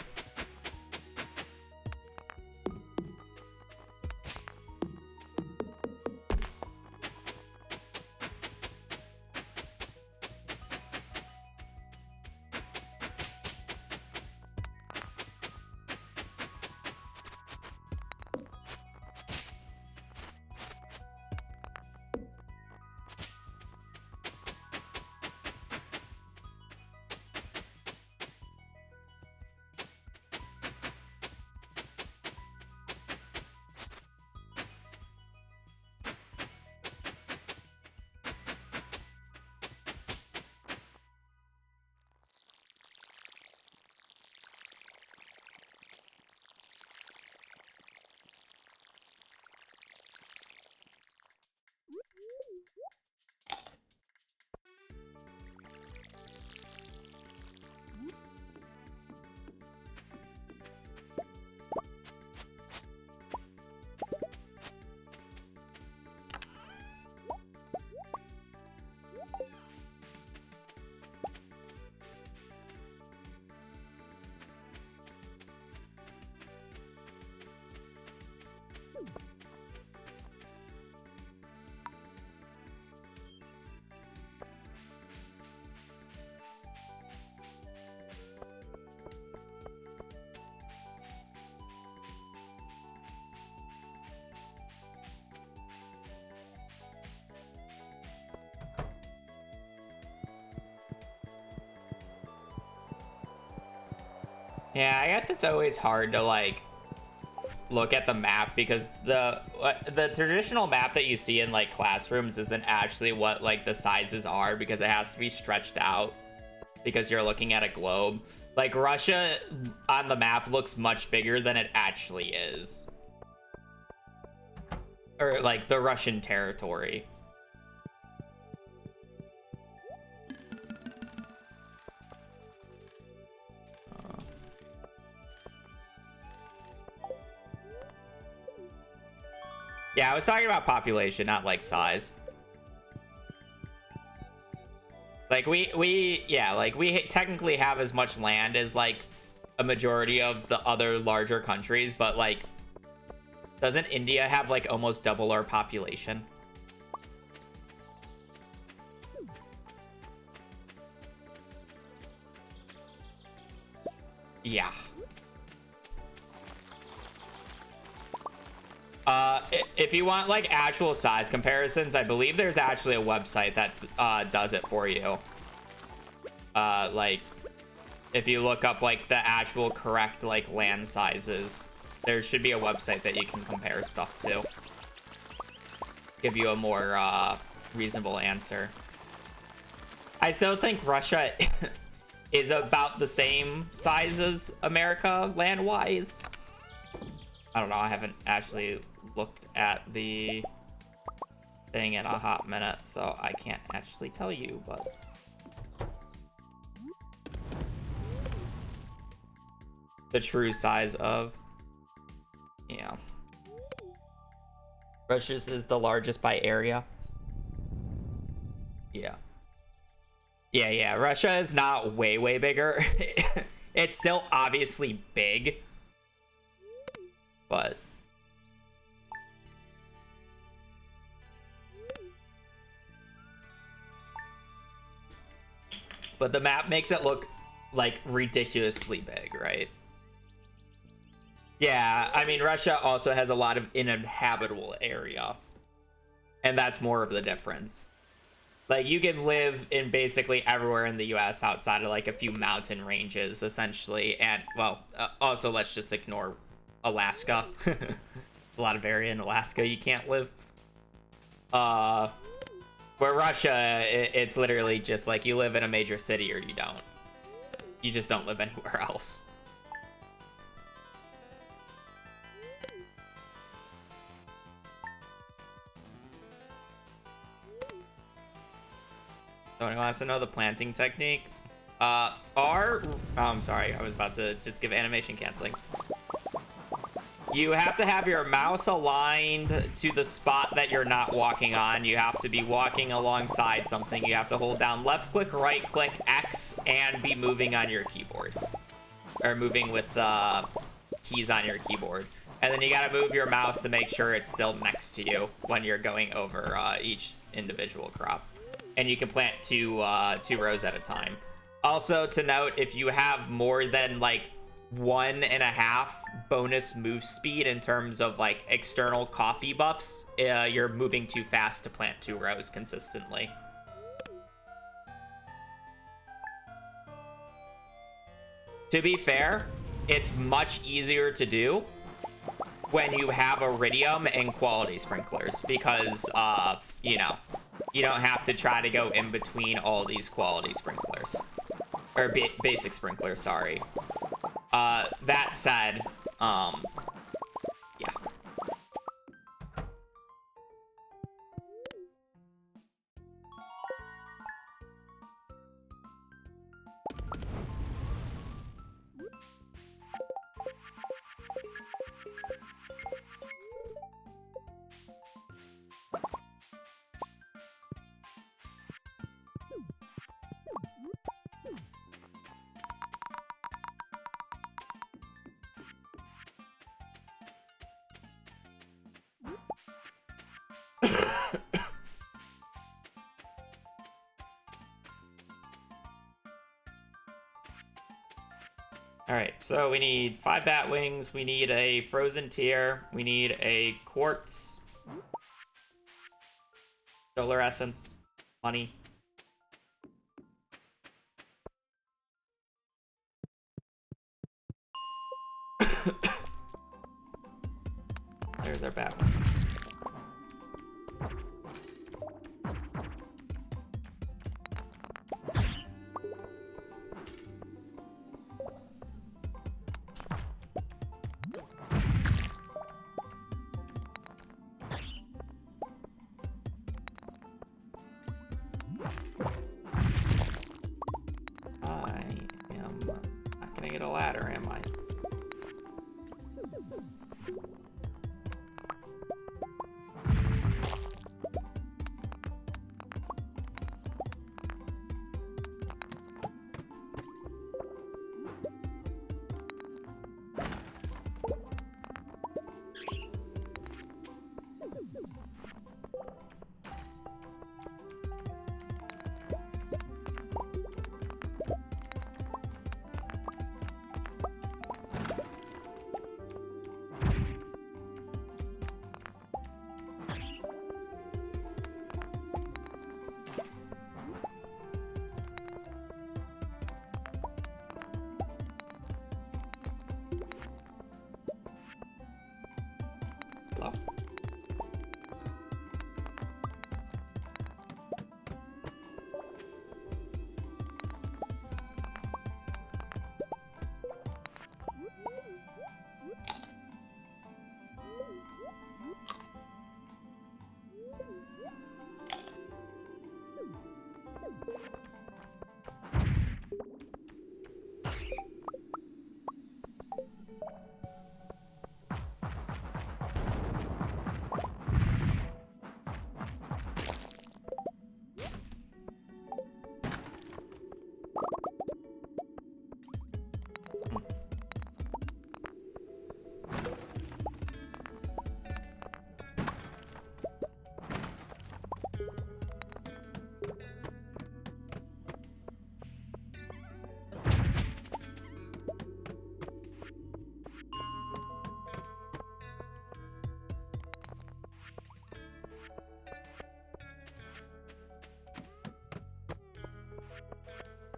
Yeah, I guess it's always hard to like look at the map because the traditional map that you see in like classrooms isn't actually what like the sizes are, because it has to be stretched out because you're looking at a globe. Like Russia on the map looks much bigger than it actually is. Or like the Russian territory. Yeah, I was talking about population, not like size. Like we technically have as much land as like a majority of the other larger countries, but like doesn't India have like almost double our population? Yeah. If you want like actual size comparisons, I believe there's actually a website that does it for you. Like If you look up like the actual correct like land sizes, there should be a website that you can compare stuff to. Give you a more reasonable answer. I still think Russia is about the same size as America land-wise. I don't know, I haven't actually looked at the thing in a hot minute, so I can't actually tell you, but... the true size of... yeah. Russia's is the largest by area. Yeah. Yeah, Russia is not way bigger. It's still obviously big. But... but the map makes it look, like, ridiculously big, right? Yeah, I mean, Russia also has a lot of uninhabitable area. And that's more of the difference. Like, you can live in basically everywhere in the US outside of, like, a few mountain ranges, essentially. And, well, also, let's just ignore Alaska. A lot of area in Alaska you can't live. Where Russia, it's literally just, like, you live in a major city or you don't. You just don't live anywhere else. Tony wants to know the planting technique. Oh, I'm sorry. I was about to just give animation canceling. You have to have your mouse aligned to the spot that you're not walking on. You have to be walking alongside something. You have to hold down left click, right click, X, and be moving on your keyboard. Or moving with the keys on your keyboard. And then you gotta move your mouse to make sure it's still next to you when you're going over each individual crop. And you can plant two rows at a time. Also to note, if you have more than like 1.5 bonus move speed in terms of like external coffee buffs, you're moving too fast to plant 2 rows consistently. To be fair, it's much easier to do when you have Iridium and quality sprinklers because, you know, you don't have to try to go in between all these quality sprinklers. Or basic sprinklers, sorry. That said, yeah. Alright, so we need 5 bat wings, we need a frozen tier, we need a quartz, solar essence, money. There's our bat wings.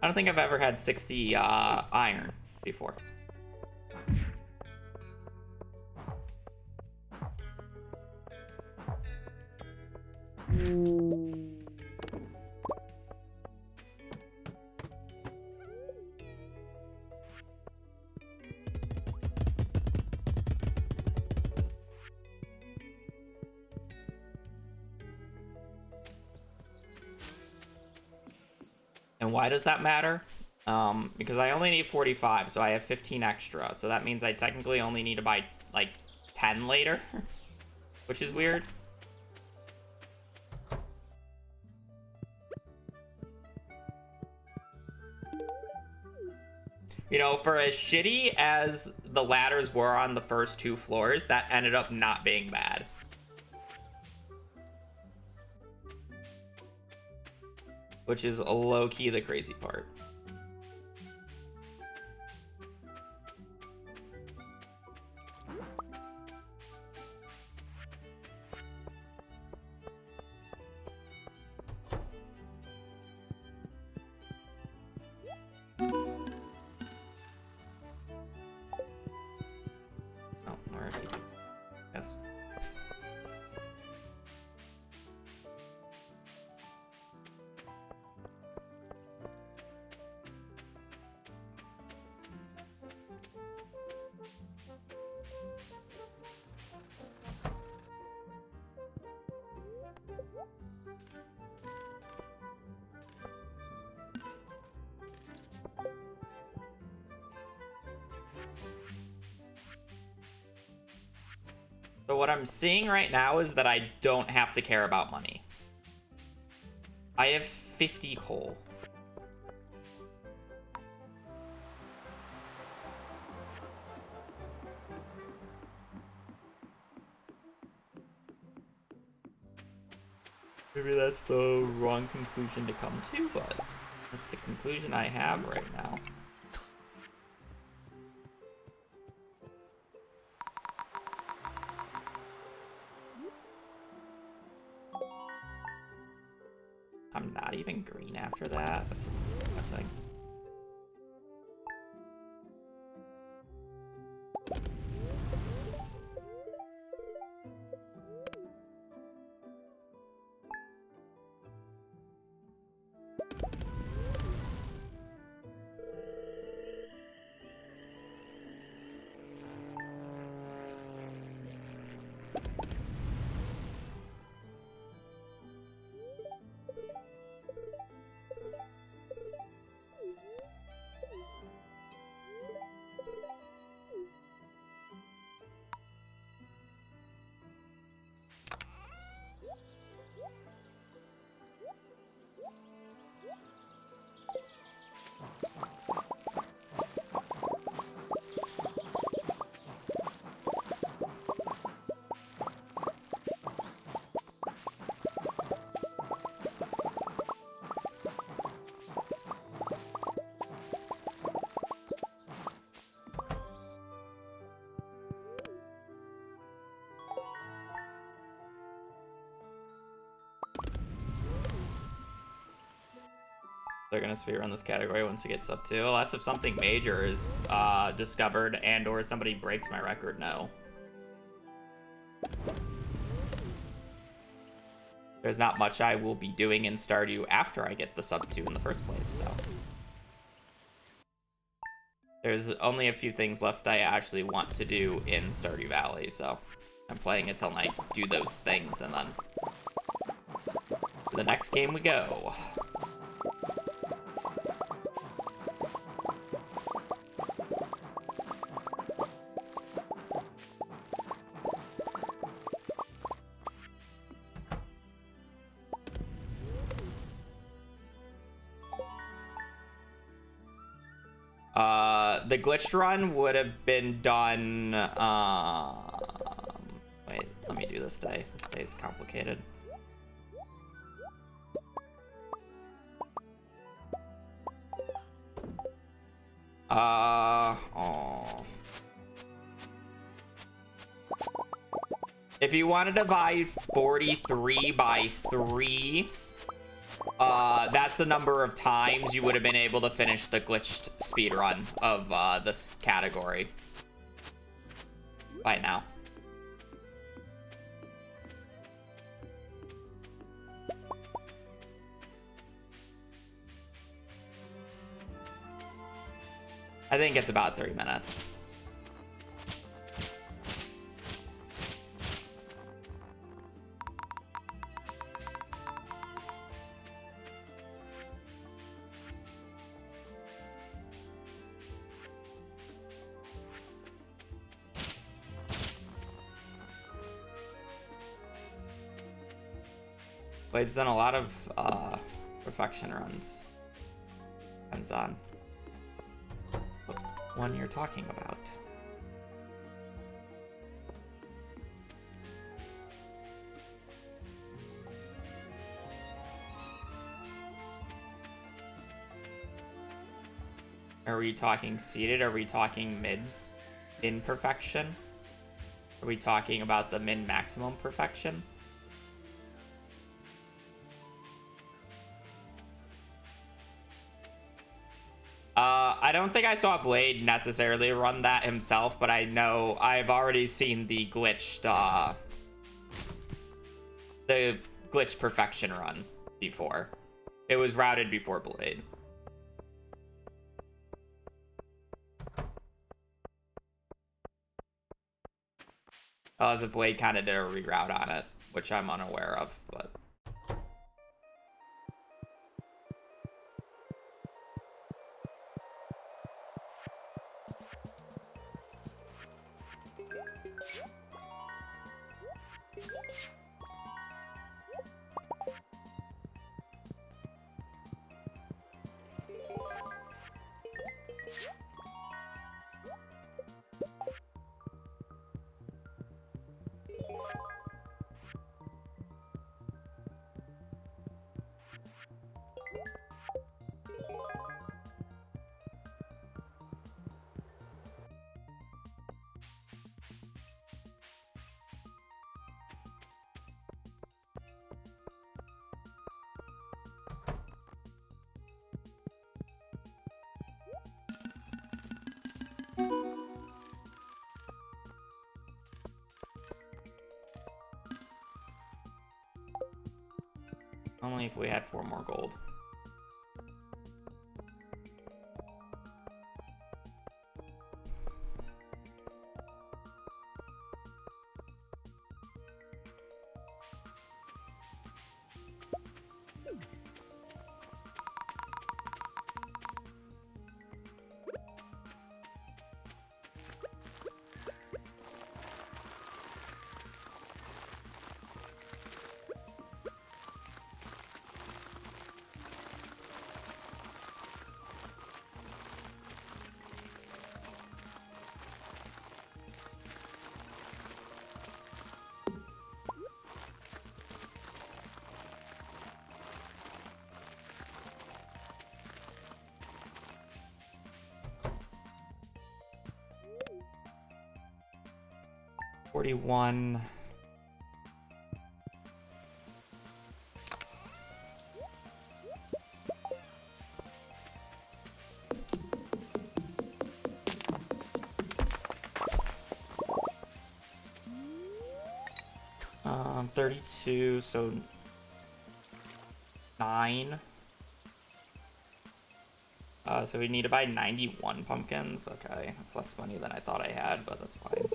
I don't think I've ever had 60 iron before. And why does that matter? Because I only need 45, so I have 15 extra. So that means I technically only need to buy, like, 10 later. Which is weird. You know, for as shitty as the ladders were on the first 2 floors, that ended up not being bad. Which is low-key the crazy part. Oh, where are people? Yes. So what I'm seeing right now is that I don't have to care about money. I have 50 coal. Maybe that's the wrong conclusion to come to, but that's the conclusion I have right now. I'm not even green after that. That's depressing. They're gonna speedrun this category once it gets sub 2, unless if something major is discovered and or somebody breaks my record. No. There's not much I will be doing in Stardew after I get the sub 2 in the first place, so. There's only a few things left I actually want to do in Stardew Valley, so I'm playing it till I do those things, and then to the next game we go. The glitched run would have been done, wait, let me do this day. This day's complicated. Oh. If you want to divide 43 by 3, that's the number of times you would have been able to finish the glitched speedrun of this category by now. I think it's about 3 minutes. Blade's done a lot of perfection runs. Depends on what one you're talking about. Are we talking seated? Are we talking mid imperfection? Are we talking about the min maximum perfection? I don't think I saw Blade necessarily run that himself, but I know I've already seen the glitch perfection run before. It was routed before Blade. As if Blade kind of did a reroute on it, which I'm unaware of, but. Only if we had 4 more gold. $41. $32, so 9. So we need to buy 91 pumpkins. Okay, that's less money than I thought I had, but that's fine.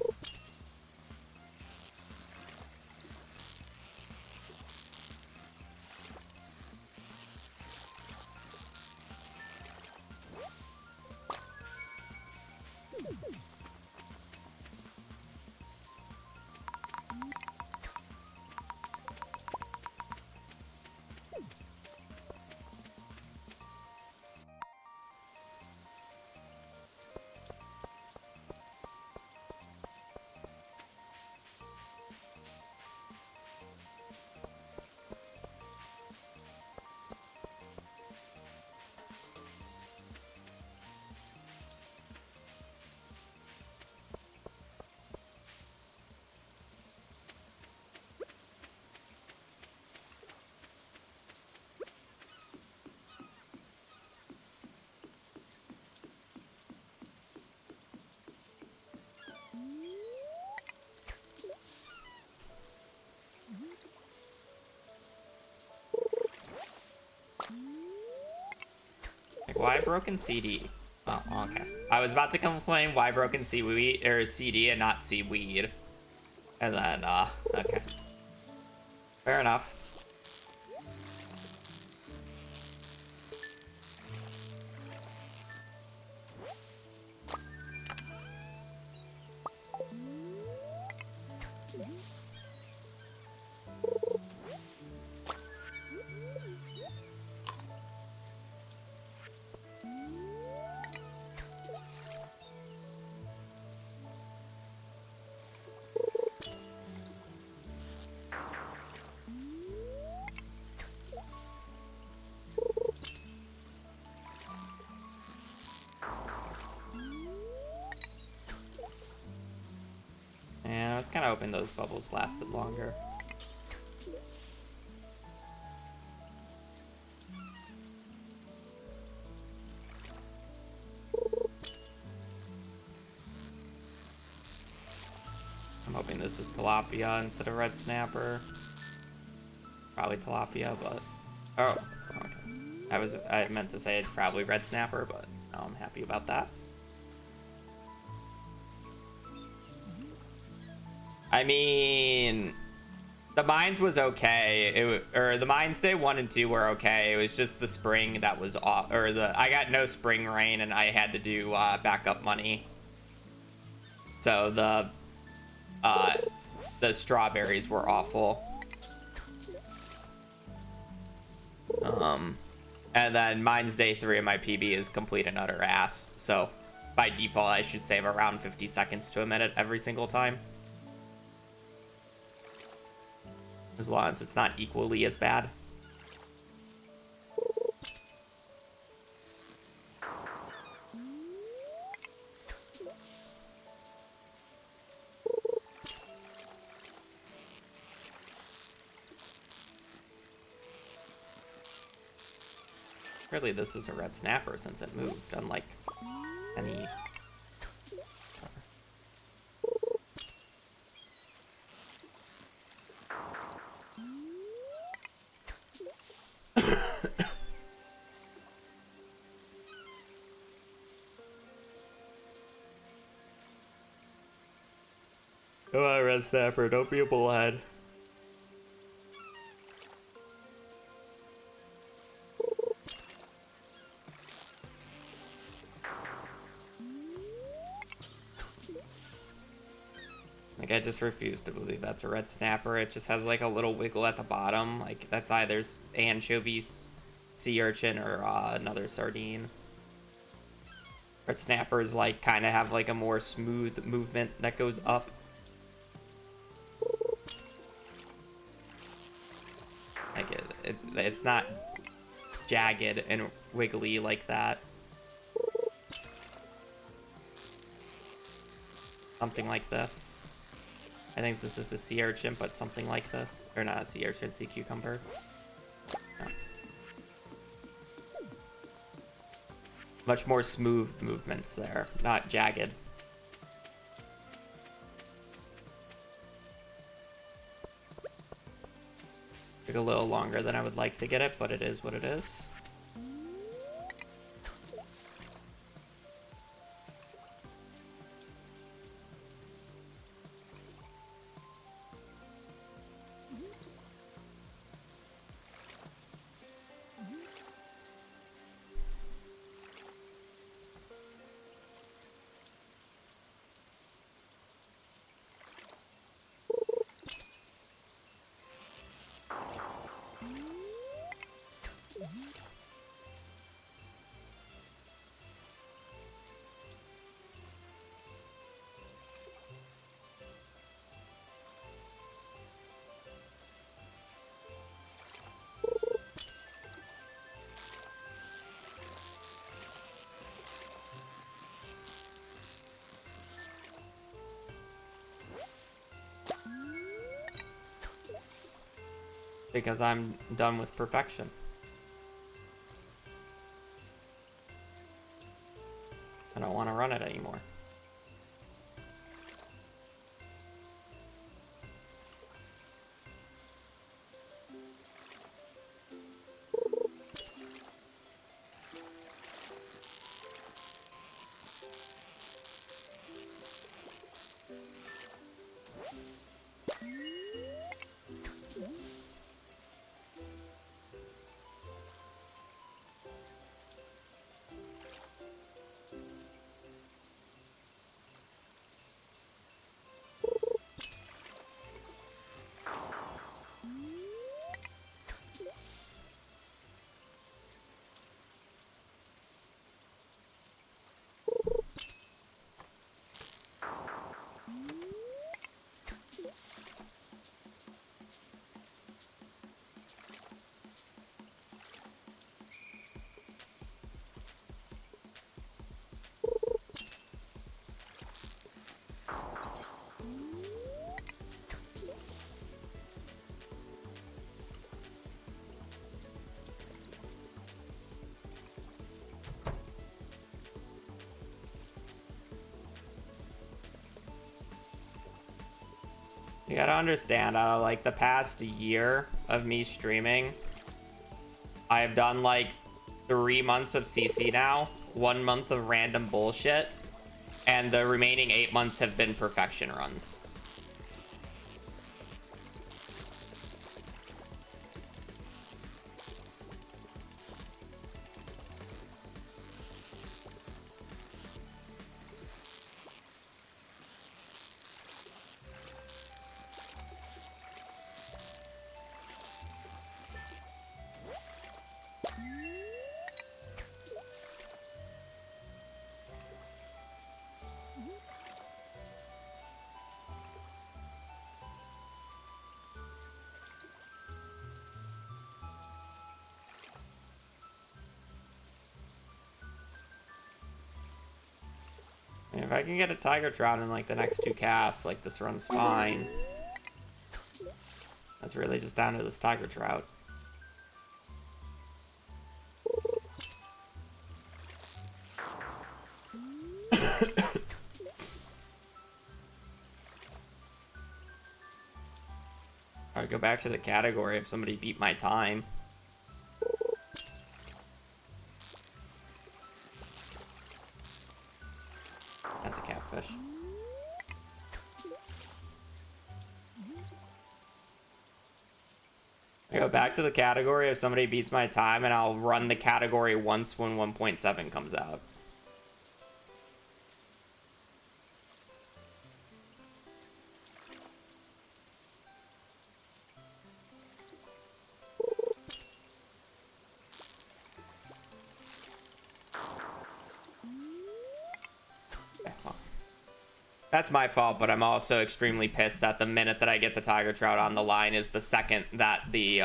Like, why broken CD? Oh, okay. I was about to complain why broken seaweed or CD and not seaweed. And then, okay. Fair enough. And I was kind of hoping those bubbles lasted longer. I'm hoping this is tilapia instead of red snapper. Probably tilapia, but... Oh, okay. I meant to say it's probably red snapper, but no, I'm happy about that. I mean, the mines was okay. Or the mines day 1 and 2 were okay. It was just the spring that was off, or I got no spring rain and I had to do backup money. So the strawberries were awful. And then mines day 3 of my PB is complete and utter ass. So by default, I should save around 50 seconds to a minute every single time. As long as it's not equally as bad. Really, this is a red snapper since it moved, unlike any... Come on, red snapper, don't be a bullhead. Like, I just refuse to believe that's a red snapper. It just has like a little wiggle at the bottom. Like, that's either anchovies, sea urchin, or another sardine. Red snappers like kind of have like a more smooth movement that goes up. Like it's not jagged and wiggly like that. Something like this. I think this is a sea urchin, but something like this. Or not a sea urchin, sea cucumber. No. Much more smooth movements there, not jagged. Took a little longer than I would like to get it, but it is what it is. Because I'm done with perfection. I don't want to run it anymore. You gotta understand, like the past year of me streaming, I've done like 3 months of CC now, 1 month of random bullshit, and the remaining 8 months have been perfection runs. If I can get a tiger trout in like the next 2 casts, like this run's fine. That's really just down to this tiger trout. I'd go back to the category if somebody beat my time. That's a catfish. I go back to the category if somebody beats my time, and I'll run the category once when 1.7 comes out. That's my fault, but I'm also extremely pissed that the minute that I get the tiger trout on the line is the second that the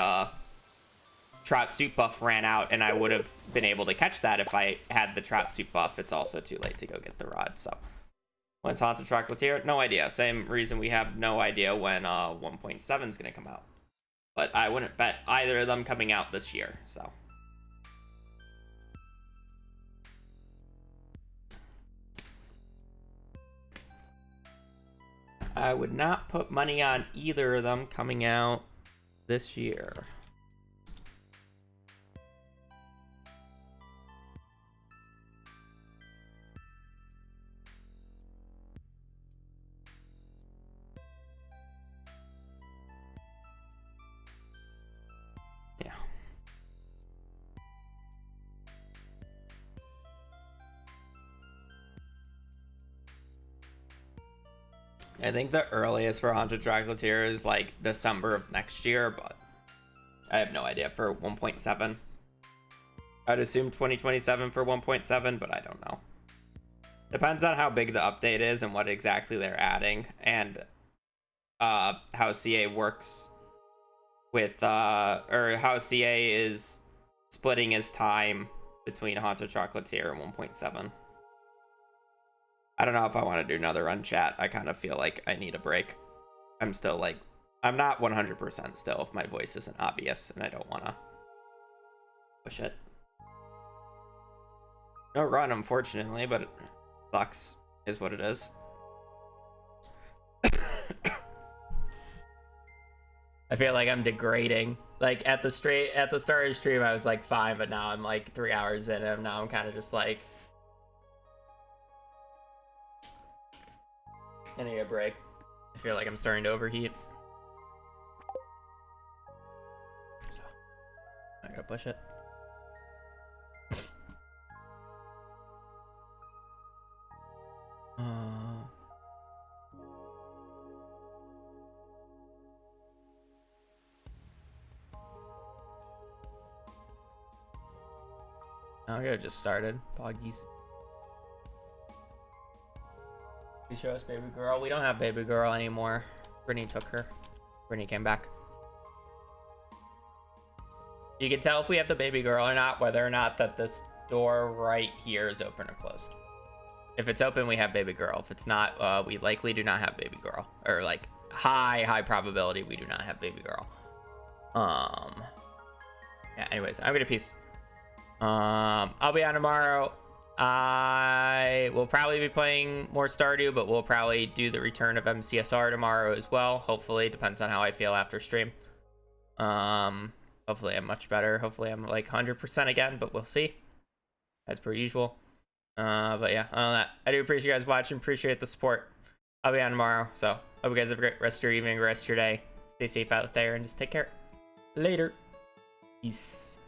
trout soup buff ran out, and I would have been able to catch that if I had the trout soup buff. It's also too late to go get the rod. So when's Haunted Chocolatier? No idea. Same reason we have no idea when 1.7 is going to come out. But I wouldn't bet either of them coming out this year, so. I would not put money on either of them coming out this year. Yeah. I think the earliest for Haunted Chocolatier is like December of next year, but I have no idea for 1.7. I'd assume 2027 for 1.7, but I don't know. Depends on how big the update is and what exactly they're adding, and how CA works with, or how CA is splitting his time between Haunted Chocolatier and 1.7. I don't know if I want to do another run chat. I kind of feel like I need a break. I'm still like, I'm not 100% still if my voice isn't obvious, and I don't want to push it. No run, unfortunately, but it sucks, is what it is. I feel like I'm degrading. Like at the start of the stream, I was like fine, but now I'm like 3 hours in, and now I'm kind of just like, I need a break. I feel like I'm starting to overheat. So, I gotta push it. I just started. Poggies. You show us baby girl. We don't have baby girl anymore. Brittany took her. Brittany came back. You can tell if we have the baby girl or not, whether or not that this door right here is open or closed. If it's open, we have baby girl. If it's not, we likely do not have baby girl. Or like high probability we do not have baby girl. Yeah, anyways, I'm gonna peace. I'll be on tomorrow. I will probably be playing more Stardew, but we'll probably do the return of MCSR tomorrow as well. Hopefully, depends on how I feel after stream. Hopefully I'm much better. Hopefully I'm like 100% again, but we'll see. As per usual. But yeah, other than that, I do appreciate you guys watching. Appreciate the support. I'll be on tomorrow. So hope you guys have a great rest of your evening, rest of your day. Stay safe out there and just take care. Later. Peace.